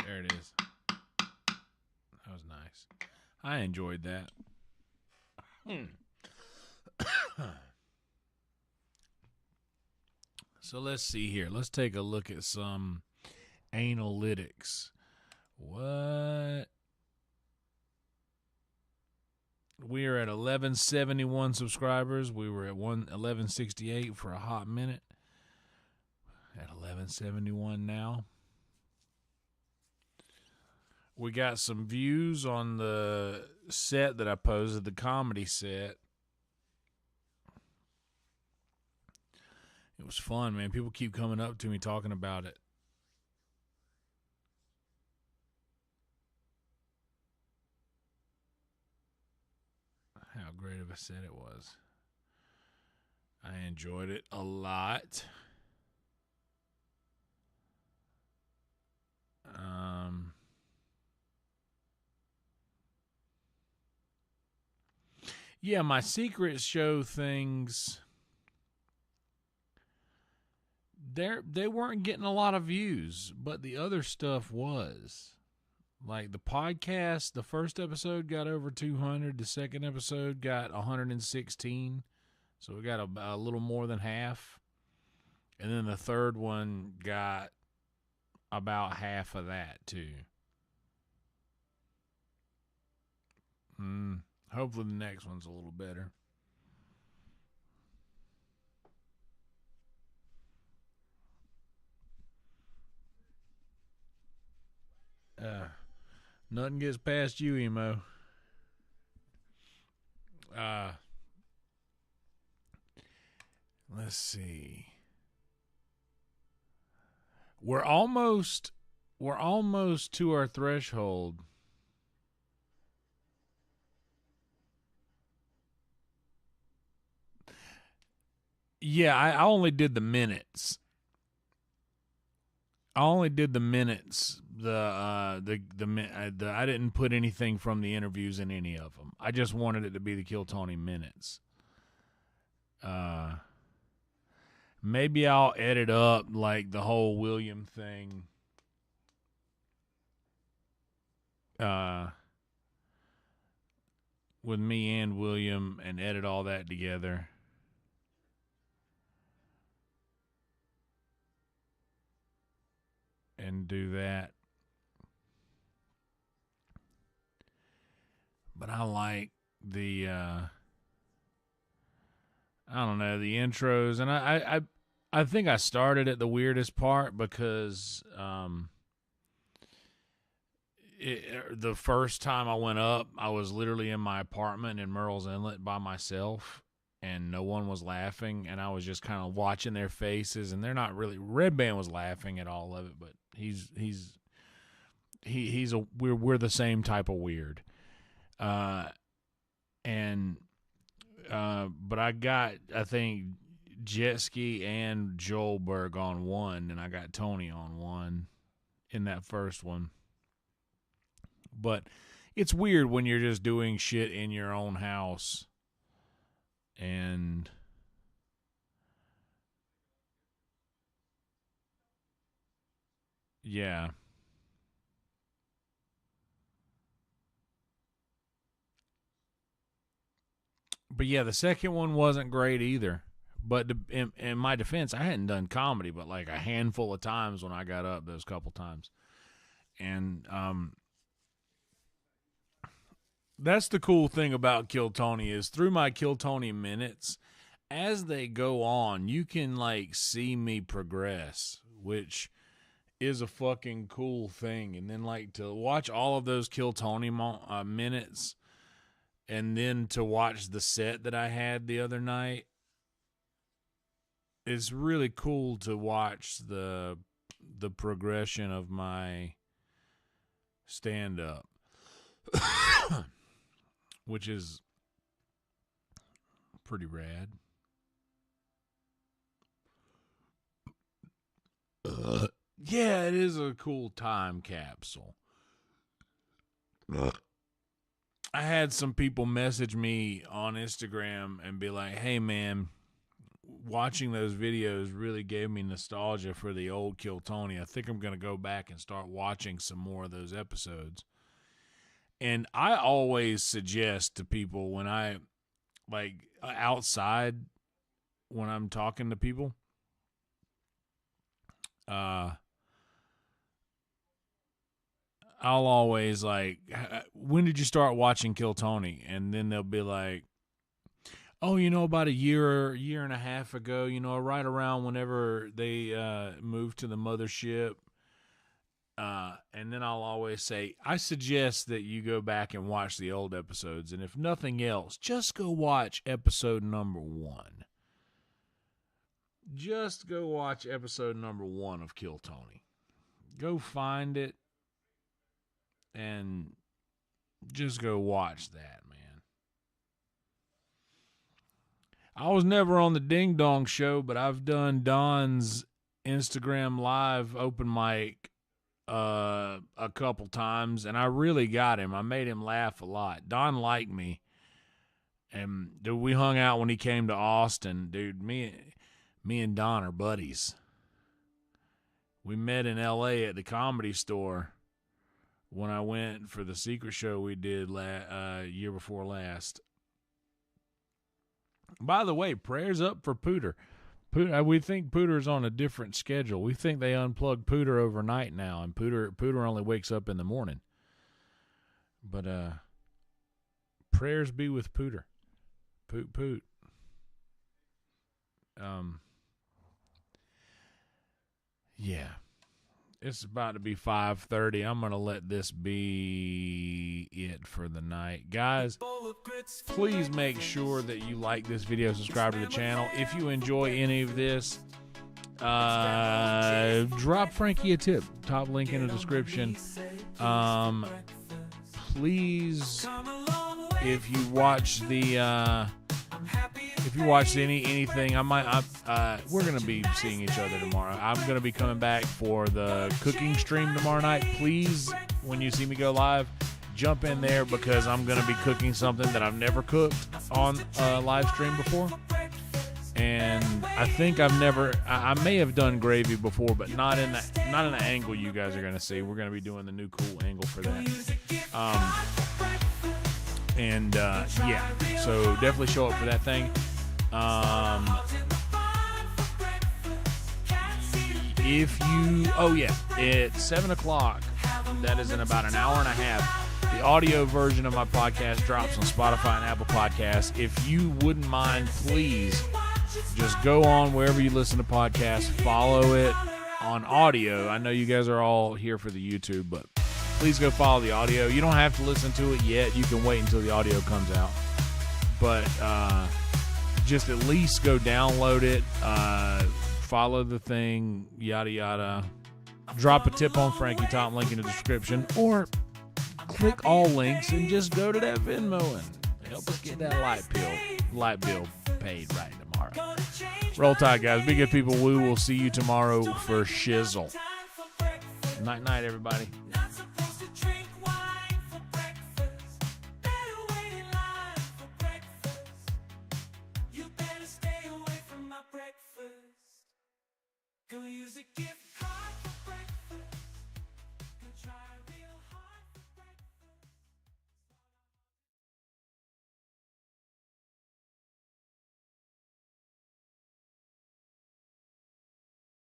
There it is. That was nice. I enjoyed that. So let's see here. Let's take a look at some analytics. What? We are at 1171 subscribers. We were at 1168 for a hot minute. At 1171 now. We got some views on the set that I posted, the comedy set. It was fun, man. People keep coming up to me talking about it. How great of a set it was. I enjoyed it a lot. Yeah, my secret show things, they weren't getting a lot of views, but the other stuff was. Like the podcast, the first episode got over 200. The second episode got 116. So we got a little more than half. And then the third one got about half of that, too. Hopefully the next one's a little better. Nothing gets past you, Emo. Let's see. We're almost to our threshold. Yeah, I only did the minutes. I didn't put anything from the interviews in any of them. I just wanted it to be the Kill Tony minutes. Maybe I'll edit up like the whole William thing. With me and William and edit all that together. And do that. But I like the I don't know, the intros, and I think I started at the weirdest part because the first time I went up, I was literally in my apartment in Murrells Inlet by myself, and no one was laughing, and I was just kind of watching their faces, and they're not really. Red Band was laughing at all of it, but we're the same type of weird, but I got, I think, Jetski and Joelberg on one, and I got Tony on one in that first one. But it's weird when you're just doing shit in your own house and Yeah. But yeah, the second one wasn't great either. But in my defense, I hadn't done comedy but like a handful of times when I got up, those couple times. And that's the cool thing about Kill Tony is through my Kill Tony minutes, as they go on, you can like see me progress, which is a fucking cool thing. And then like to watch all of those Kill Tony minutes and then to watch the set that I had the other night, it's really cool to watch the progression of my stand-up, which is pretty rad. Yeah, it is a cool time capsule. I had some people message me on Instagram and be like, hey, man, watching those videos really gave me nostalgia for the old Kill Tony. I think I'm going to go back and start watching some more of those episodes. And I always suggest to people when I, like, outside, when I'm talking to people, I'll always like, when did you start watching Kill Tony? And then they'll be like, oh, about a year and a half ago, right around whenever they moved to the mothership. And then I'll always say, I suggest that you go back and watch the old episodes. And if nothing else, just go watch episode number 1. Just go watch episode number 1 of Kill Tony. Go find it and just go watch that, man. I was never on the Ding Dong Show, but I've done Don's Instagram Live open mic a couple times, and I really got him. I made him laugh a lot. Don liked me, and dude, we hung out when he came to Austin. Dude, me and Don are buddies. We met in L.A. at the Comedy Store when I went for the secret show we did year before last. By the way, prayers up for Pooter. We think Pooter's on a different schedule. We think they unplugged Pooter overnight now, and Pooter only wakes up in the morning. But prayers be with Pooter. Poot. Yeah. It's about to be 5:30. I'm going to let this be it for the night. Guys, please make sure that you like this video, subscribe to the channel. If you enjoy any of this, drop Frankie a tip. Top link in the description. Please, if you watch anything, we're gonna be seeing each other tomorrow. I'm gonna be coming back for the cooking stream tomorrow night. Please, when you see me go live, jump in there because I'm gonna be cooking something that I've never cooked on a live stream before. And I think I may have done gravy before, but not in the angle you guys are gonna see. We're gonna be doing the new cool angle for that. Yeah, so definitely show up for that thing. It's 7 o'clock. That is in about an hour and a half. The audio version of my podcast drops on Spotify and Apple Podcasts. If you wouldn't mind, please just go on wherever you listen to podcasts, follow it on audio. I know you guys are all here for the YouTube, but please go follow the audio. You don't have to listen to it yet. You can wait until the audio comes out. But just at least go download it, follow the thing, yada, yada. Drop a tip on Frankie, top link in the description, or click all links and just go to that Venmo and help us get that light bill paid right tomorrow. Roll Tide, guys. Be good people. We will see you tomorrow for shizzle. Night, everybody. Go use a gift card.